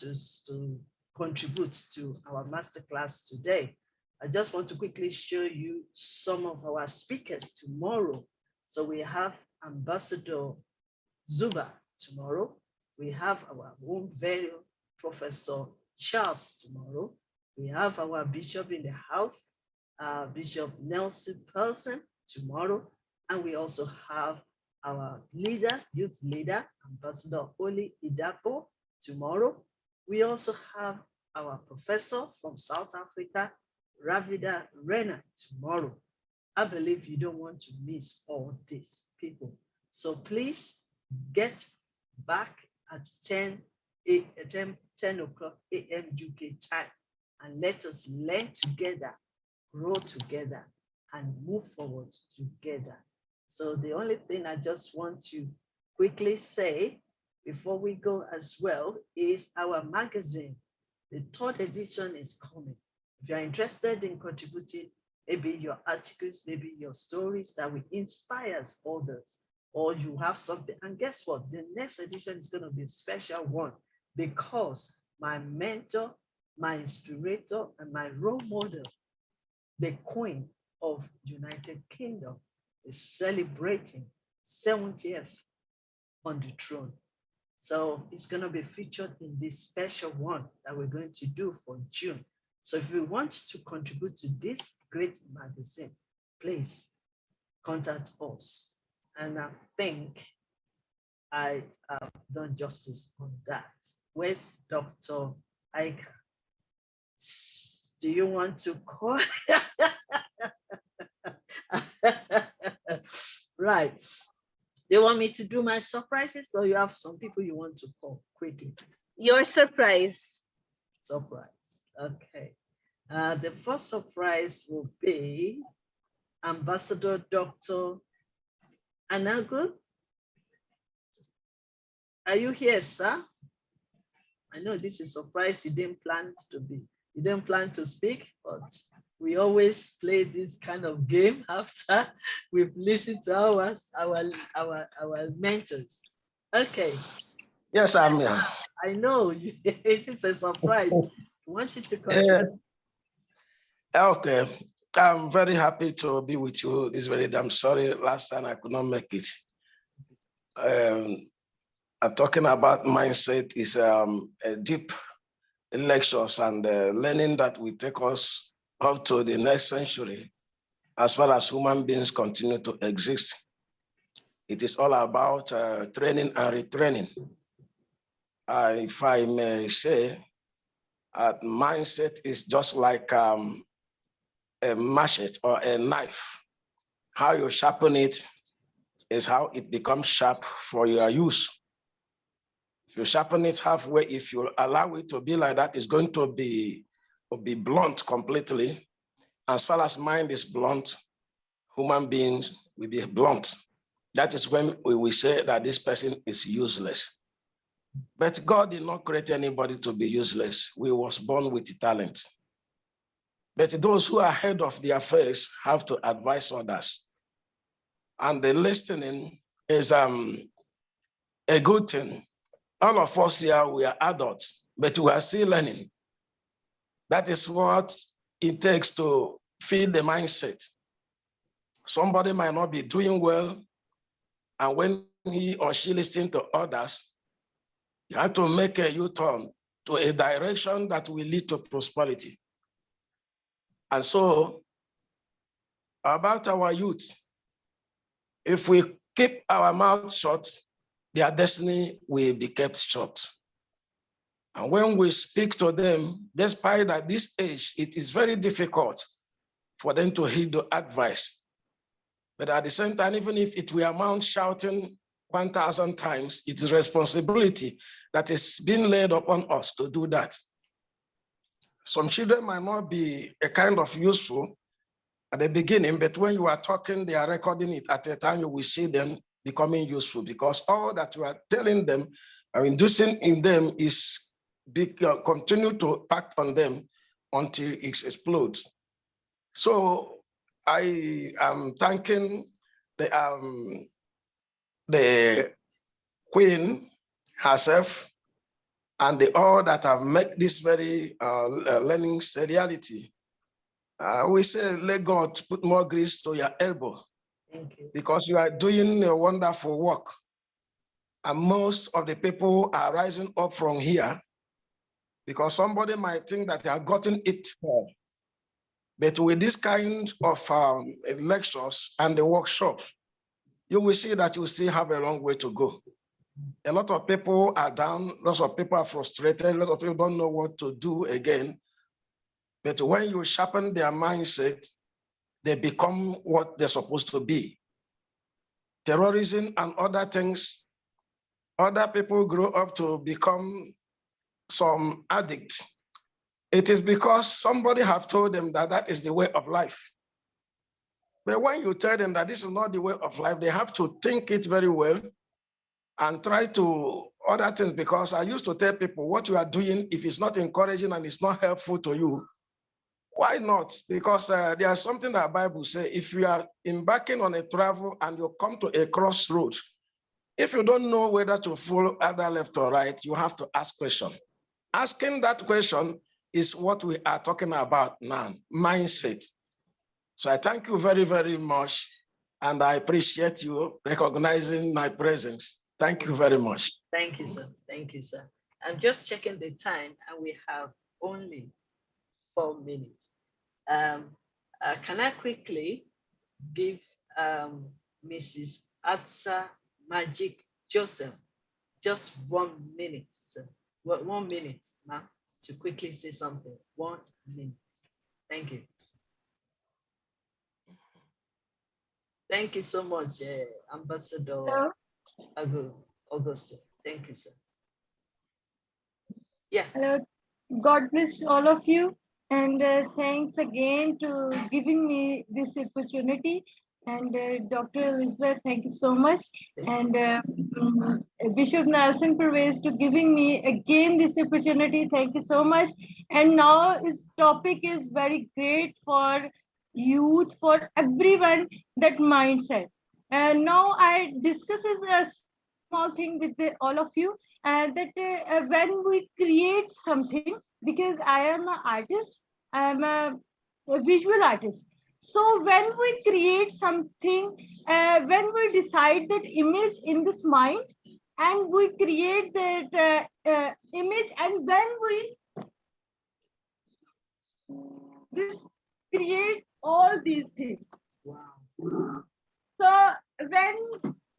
to contribute to our masterclass today, I just want to quickly show you some of our speakers tomorrow. So we have Ambassador Zuba tomorrow. We have our own very Professor Charles tomorrow. We have our bishop in the house, Bishop Nelson Person tomorrow. And we also have our leaders, youth leader, Ambassador Oli Idapo tomorrow. We also have our professor from South Africa, Ravida Rena tomorrow. I believe you don't want to miss all these people. So please get back at 10 o'clock a.m. UK time and let us learn together, grow together, and move forward together. So the only thing I just want to quickly say before we go as well is our magazine. The third edition is coming. If you're interested in contributing, maybe your articles, maybe your stories that will inspire others, or you have something. And guess what? The next edition is going to be a special one because my mentor, my inspirator, and my role model, the Queen of United Kingdom, is celebrating 70th on the throne. So it's going to be featured in this special one that we're going to do for June. So if you want to contribute to this great magazine, please contact us. And I think I have done justice on that. Where's Dr. Ika? Do you want to call? Right. Do you want me to do my surprises, or you have some people you want to call quickly? Your surprise. Surprise. Okay. The first surprise will be Ambassador Dr. Anagu. Are you here, sir? I know this is a surprise you didn't plan to be. You didn't plan to speak, but we always play this kind of game after we've listened to our mentors. Okay. Yes, I'm here. I know it is a surprise. I want you to contribute. Okay. I'm very happy to be with you this very day. I'm sorry last time I could not make it. I'm talking about mindset is a deep lectures and learning that will take us up to the next century as far as human beings continue to exist. It is all about training and retraining. If I may say, mindset is just like a machete or a knife. How you sharpen it is how it becomes sharp for your use. If you sharpen it halfway, if you allow it to be like that, it's going to be blunt completely. As far as mind is blunt, human beings will be blunt. That is when we will say that this person is useless. But God did not create anybody to be useless. We was born with talent. But those who are ahead of their affairs have to advise others. And the listening is a good thing. All of us here, we are adults, but we are still learning. That is what it takes to feed the mindset. Somebody might not be doing well, and when he or she listens to others, you have to make a U-turn to a direction that will lead to prosperity. And so, about our youth, if we keep our mouth shut, their destiny will be kept short. And when we speak to them, despite at this age, it is very difficult for them to heed the advice. But at the same time, even if it will amount shouting 1,000 times, it is responsibility that is being laid upon us to do that. Some children might not be a kind of useful at the beginning, but when you are talking, they are recording it. At a time, you will see them becoming useful because all that you are telling them or inducing in them is continue to act on them until it explodes. So I am thanking the Queen herself and all that have made this very learning reality. We say, let God put more grease to your elbow. Thank you. Because you are doing a wonderful work. And most of the people are rising up from here because somebody might think that they have gotten it. But with this kind of lectures and the workshops, you will see that you still have a long way to go. A lot of people are down, lots of people are frustrated, a lot of people don't know what to do again. But when you sharpen their mindset, they become what they're supposed to be. Terrorism and other things, other people grow up to become some addicts. It is because somebody have told them that that is the way of life. But when you tell them that this is not the way of life, they have to think it very well and try to other things, because I used to tell people what you are doing, if it's not encouraging and it's not helpful to you, why not? Because there's something that the Bible says, if you are embarking on a travel and you come to a crossroad, if you don't know whether to follow either left or right, you have to ask question. Asking that question is what we are talking about now, mindset. So I thank you very, very much. And I appreciate you recognizing my presence. Thank you very much. Thank you, sir. Thank you, sir. I'm just checking the time and we have only 4 minutes. Can I quickly give Mrs. Atsa Magic Joseph just 1 minute, sir? 1 minute, ma'am, to quickly say something. 1 minute. Thank you. Thank you so much, Ambassador Augusto. Thank you, sir. Yeah. Hello. God bless all of you. And thanks again to giving me this opportunity. And Dr. Elizabeth, thank you so much. And Bishop Nelson Pervez to giving me again this opportunity. Thank you so much. And now this topic is very great for youth, for everyone, that mindset. And now I discuss a small thing with all of you. That when we create something, because I am an artist, I am a visual artist. So when we create something, when we decide that image in this mind, and we create that image, and when we create all these things. Wow. So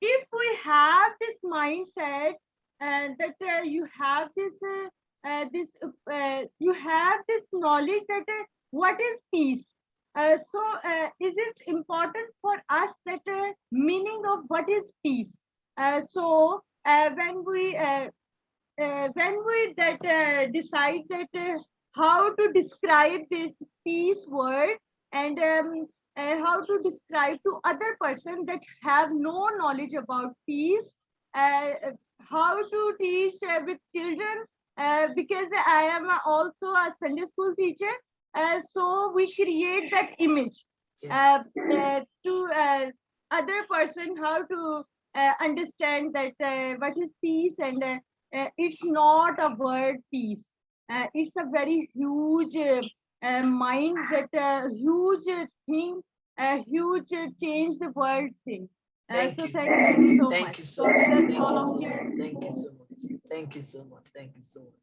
if we have this mindset, that you have you have this knowledge that what is peace. Is it important for us that meaning of what is peace? When we decide that how to describe this peace word, and how to describe to other person that have no knowledge about peace, how to teach with children, because I am also a Sunday school teacher, so we create that image to other person, how to understand that what is peace. And it's not a word peace, it's a very huge mind, that huge thing, a huge change the world thing. Thank you. Thank you so Thank much. you so much. Thank you all so of much. you. Thank you so much. Thank you so much. Thank you so much.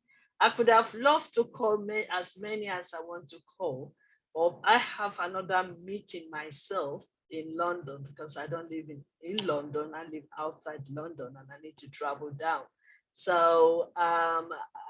I could have loved to call as many as I want to call, but I have another meeting myself in London, because I don't live in London. I live outside London and I need to travel down. So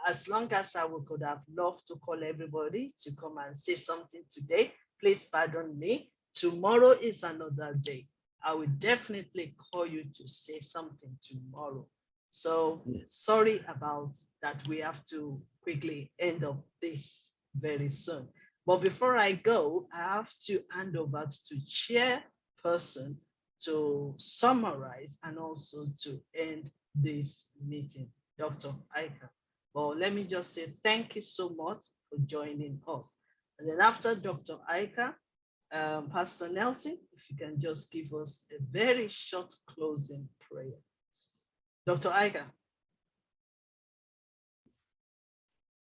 as long as I could have loved to call everybody to come and say something today, please pardon me. Tomorrow is another day. I will definitely call you to say something tomorrow. So sorry about that. We have to quickly end up this very soon. But before I go, I have to hand over to chairperson to summarize and also to end this meeting, Dr. Aika. Well, let me just say thank you so much for joining us. And then after Dr. Aika, Pastor Nelson, if you can just give us a very short closing prayer. Dr. Aika.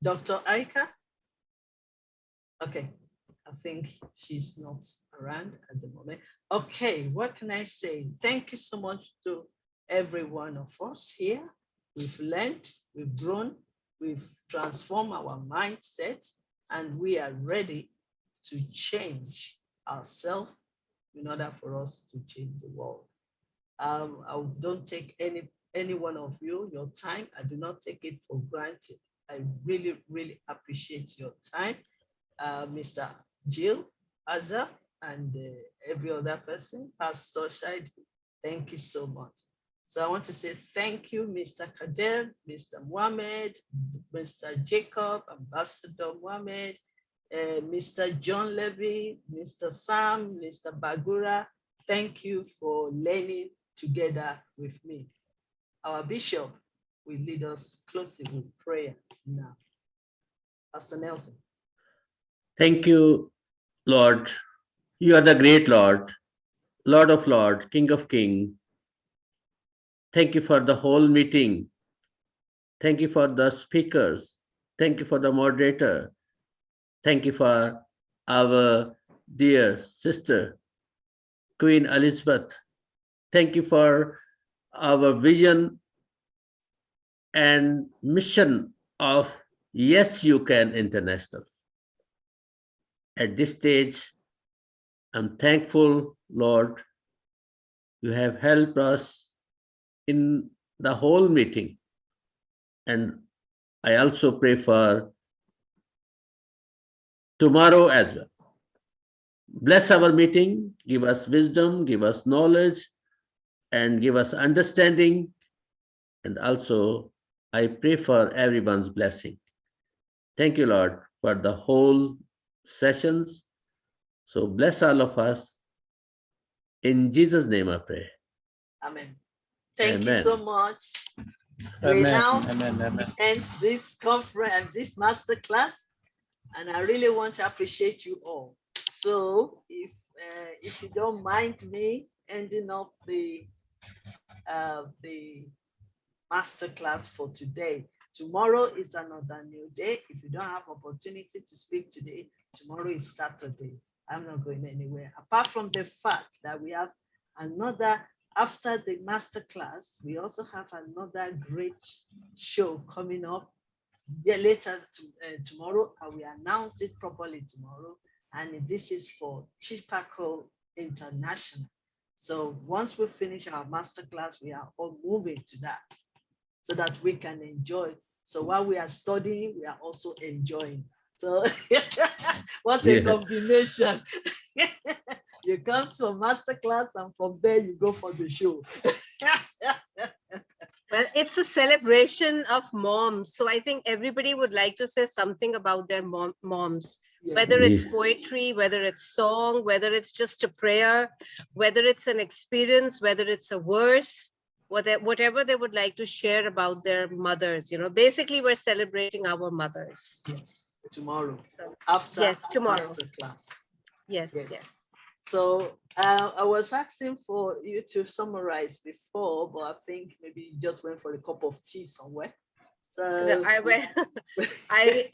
Dr. Aika? Okay, I think she's not around at the moment. Okay, what can I say? Thank you so much to every one of us here. We've learned, we've grown, we've transformed our mindset, and we are ready to change ourselves in order for us to change the world. I don't take any one of you, your time. I do not take it for granted. I really, really appreciate your time. Mr. Jill, Azza, and every other person, Pastor Shadi, thank you so much. So I want to say thank you, Mr. Kader, Mr. Mohammed, Mr. Jacob, Ambassador Mohammed, Mr. John Levy, Mr. Sam, Mr. Bagura. Thank you for learning together with me. Our bishop, will lead us closely with prayer now. Pastor Nelson. Thank you, Lord. You are the great Lord, Lord of Lords, King of Kings. Thank you for the whole meeting. Thank you for the speakers. Thank you for the moderator. Thank you for our dear sister, Queen Elizabeth. Thank you for our vision and mission of Yes, You Can International. At this stage, I'm thankful, Lord, you have helped us in the whole meeting. And I also pray for tomorrow as well. Bless our meeting, give us wisdom, give us knowledge, and give us understanding. And also, I pray for everyone's blessing. Thank you, Lord, for the whole sessions. So bless all of us. In Jesus' name I pray. Amen. Thank you Amen. so much. We Amen. now Amen. end this conference and this masterclass, and I really want to appreciate you all. So if you don't mind me ending up the masterclass for today. Tomorrow is another new day. If you don't have opportunity to speak today, tomorrow is Saturday. I'm not going anywhere. Apart from the fact that we have another, after the masterclass, we also have another great show coming up later tomorrow. I will announce it properly tomorrow. And this is for Chipaco International. So once we finish our masterclass, we are all moving to that so that we can enjoy. So while we are studying, we are also enjoying. So what a combination. You come to a masterclass and from there you go for the show. Well, it's a celebration of moms. So I think everybody would like to say something about their moms, Yes. whether it's poetry, whether it's song, whether it's just a prayer, whether it's an experience, whether it's a verse, whatever they would like to share about their mothers. You know, basically we're celebrating our mothers. Yes, tomorrow. So, After yes, tomorrow. masterclass. Yes, Yes. yes. So I was asking for you to summarize before, but I think maybe you just went for a cup of tea somewhere. So I went, I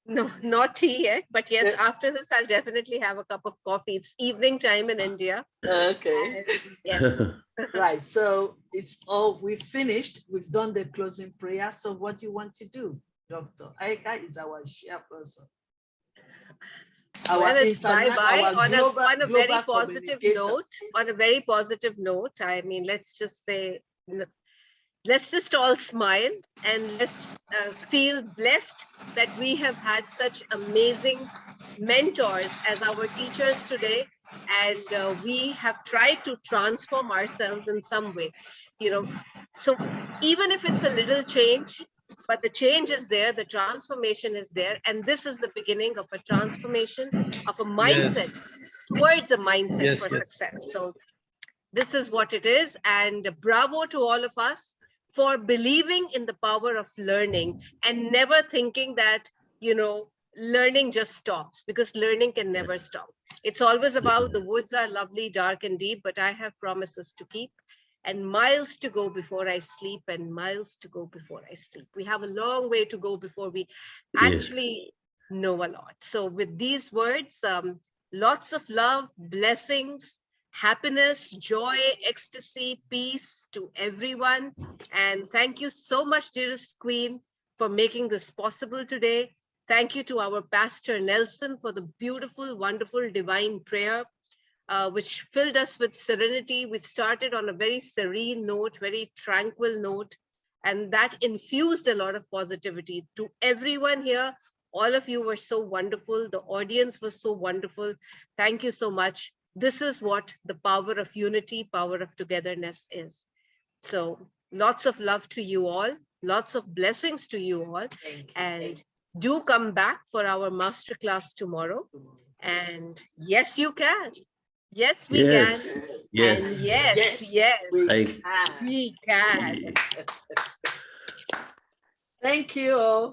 no, not tea yet, but yes, after this, I'll definitely have a cup of coffee. It's evening time in India. okay. And, yes. Right. So it's all we finished. We've done the closing prayer. So what do you want to do? Dr. Aika is our chairperson. Well, it's bye-bye on a very global positive communicator. note. On a very positive note, I mean, let's just say, let's just all smile and let's feel blessed that we have had such amazing mentors as our teachers today, and we have tried to transform ourselves in some way, you know. So even if it's a little change, but the change is there, the transformation is there, and this is the beginning of a transformation of a mindset towards a mindset for success. So this is what it is, and bravo to all of us for believing in the power of learning and never thinking that, you know, learning just stops, because learning can never stop. It's always about the woods are lovely, dark and deep, but I have promises to keep, and miles to go before I sleep, and miles to go before I sleep. We have a long way to go before we actually know a lot. So with these words, lots of love, blessings, happiness, joy, ecstasy, peace to everyone. And thank you so much, dearest Queen, for making this possible today. Thank you to our Pastor Nelson for the beautiful, wonderful, divine prayer, which filled us with serenity. We started on a very serene note, very tranquil note, and that infused a lot of positivity to everyone here. All of you were so wonderful. The audience was so wonderful. Thank you so much. This is what the power of unity, power of togetherness is. So lots of love to you all, lots of blessings to you all, and do come back for our masterclass tomorrow. And yes, you can. Yes, we can. Yes. And yes, we I- can. we can. Thank you all.